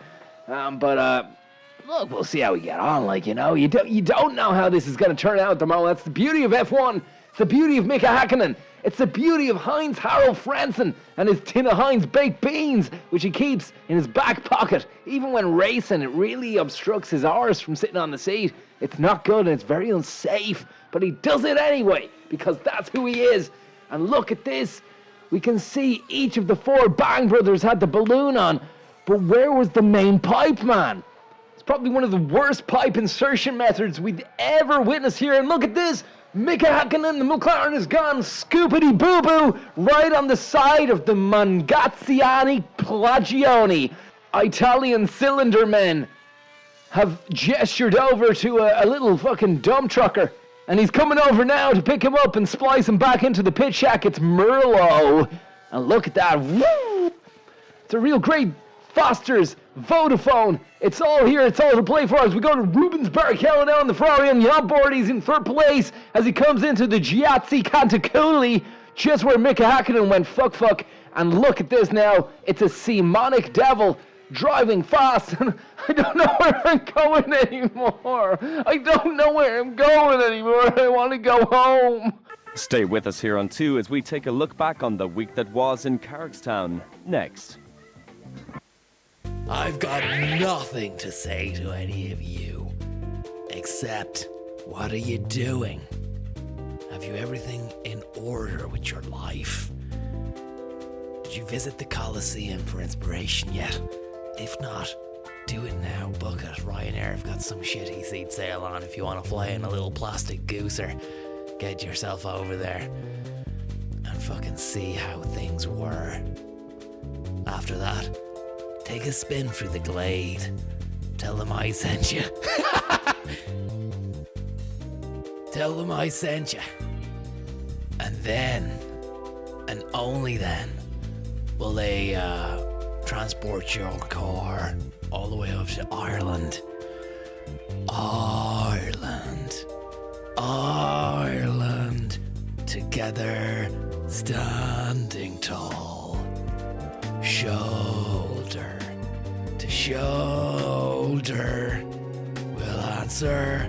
Look, we'll see how we get on. Like, you don't know how this is going to turn out at the moment. That's the beauty of F1. It's the beauty of Mika Hakkinen. It's the beauty of Heinz Harold Franson and his tin of Heinz baked beans, which he keeps in his back pocket. Even when racing, it really obstructs his arse from sitting on the seat. It's not good and it's very unsafe, but he does it anyway, because that's who he is. And look at this. We can see each of the 4 Bang Brothers had the balloon on, but where was the main pipe man? It's probably one of the worst pipe insertion methods we've ever witnessed here. And look at this. Mika Hakkinen, the McLaren has gone scoopity boo boo right on the side of the Mangaziani Plagioni. Italian cylinder men have gestured over to a little fucking dump trucker. And he's coming over now to pick him up and splice him back into the pit shack. It's Merlot. And look at that. Woo! It's a real great Foster's, Vodafone. It's all here. It's all to play for us. We go to Rubens Barrichello now on the Ferrari on the onboard. He's in 3rd place as he comes into the Giazzi Cantaculi, just where Mika Hakkinen went fuck. And look at this now. It's a Simonic Devil driving fast. And I don't know where I'm going anymore. I want to go home. Stay with us here on 2 as we take a look back on the week that was in Carrickstown. Next. I've got nothing to say to any of you, except, what are you doing? Have you everything in order with your life? Did you visit the Coliseum for inspiration yet? If not, do it now. Book it. Ryanair have got some shitty seat sale on if you want to fly in a little plastic gooser. Get yourself over there and fucking see how things were. After that, take a spin through the glade. Tell them I sent you. Tell them I sent you. And then, and only then, will they transport your car all the way up to Ireland. Ireland. Together, standing tall. Shoulder to shoulder, we'll answer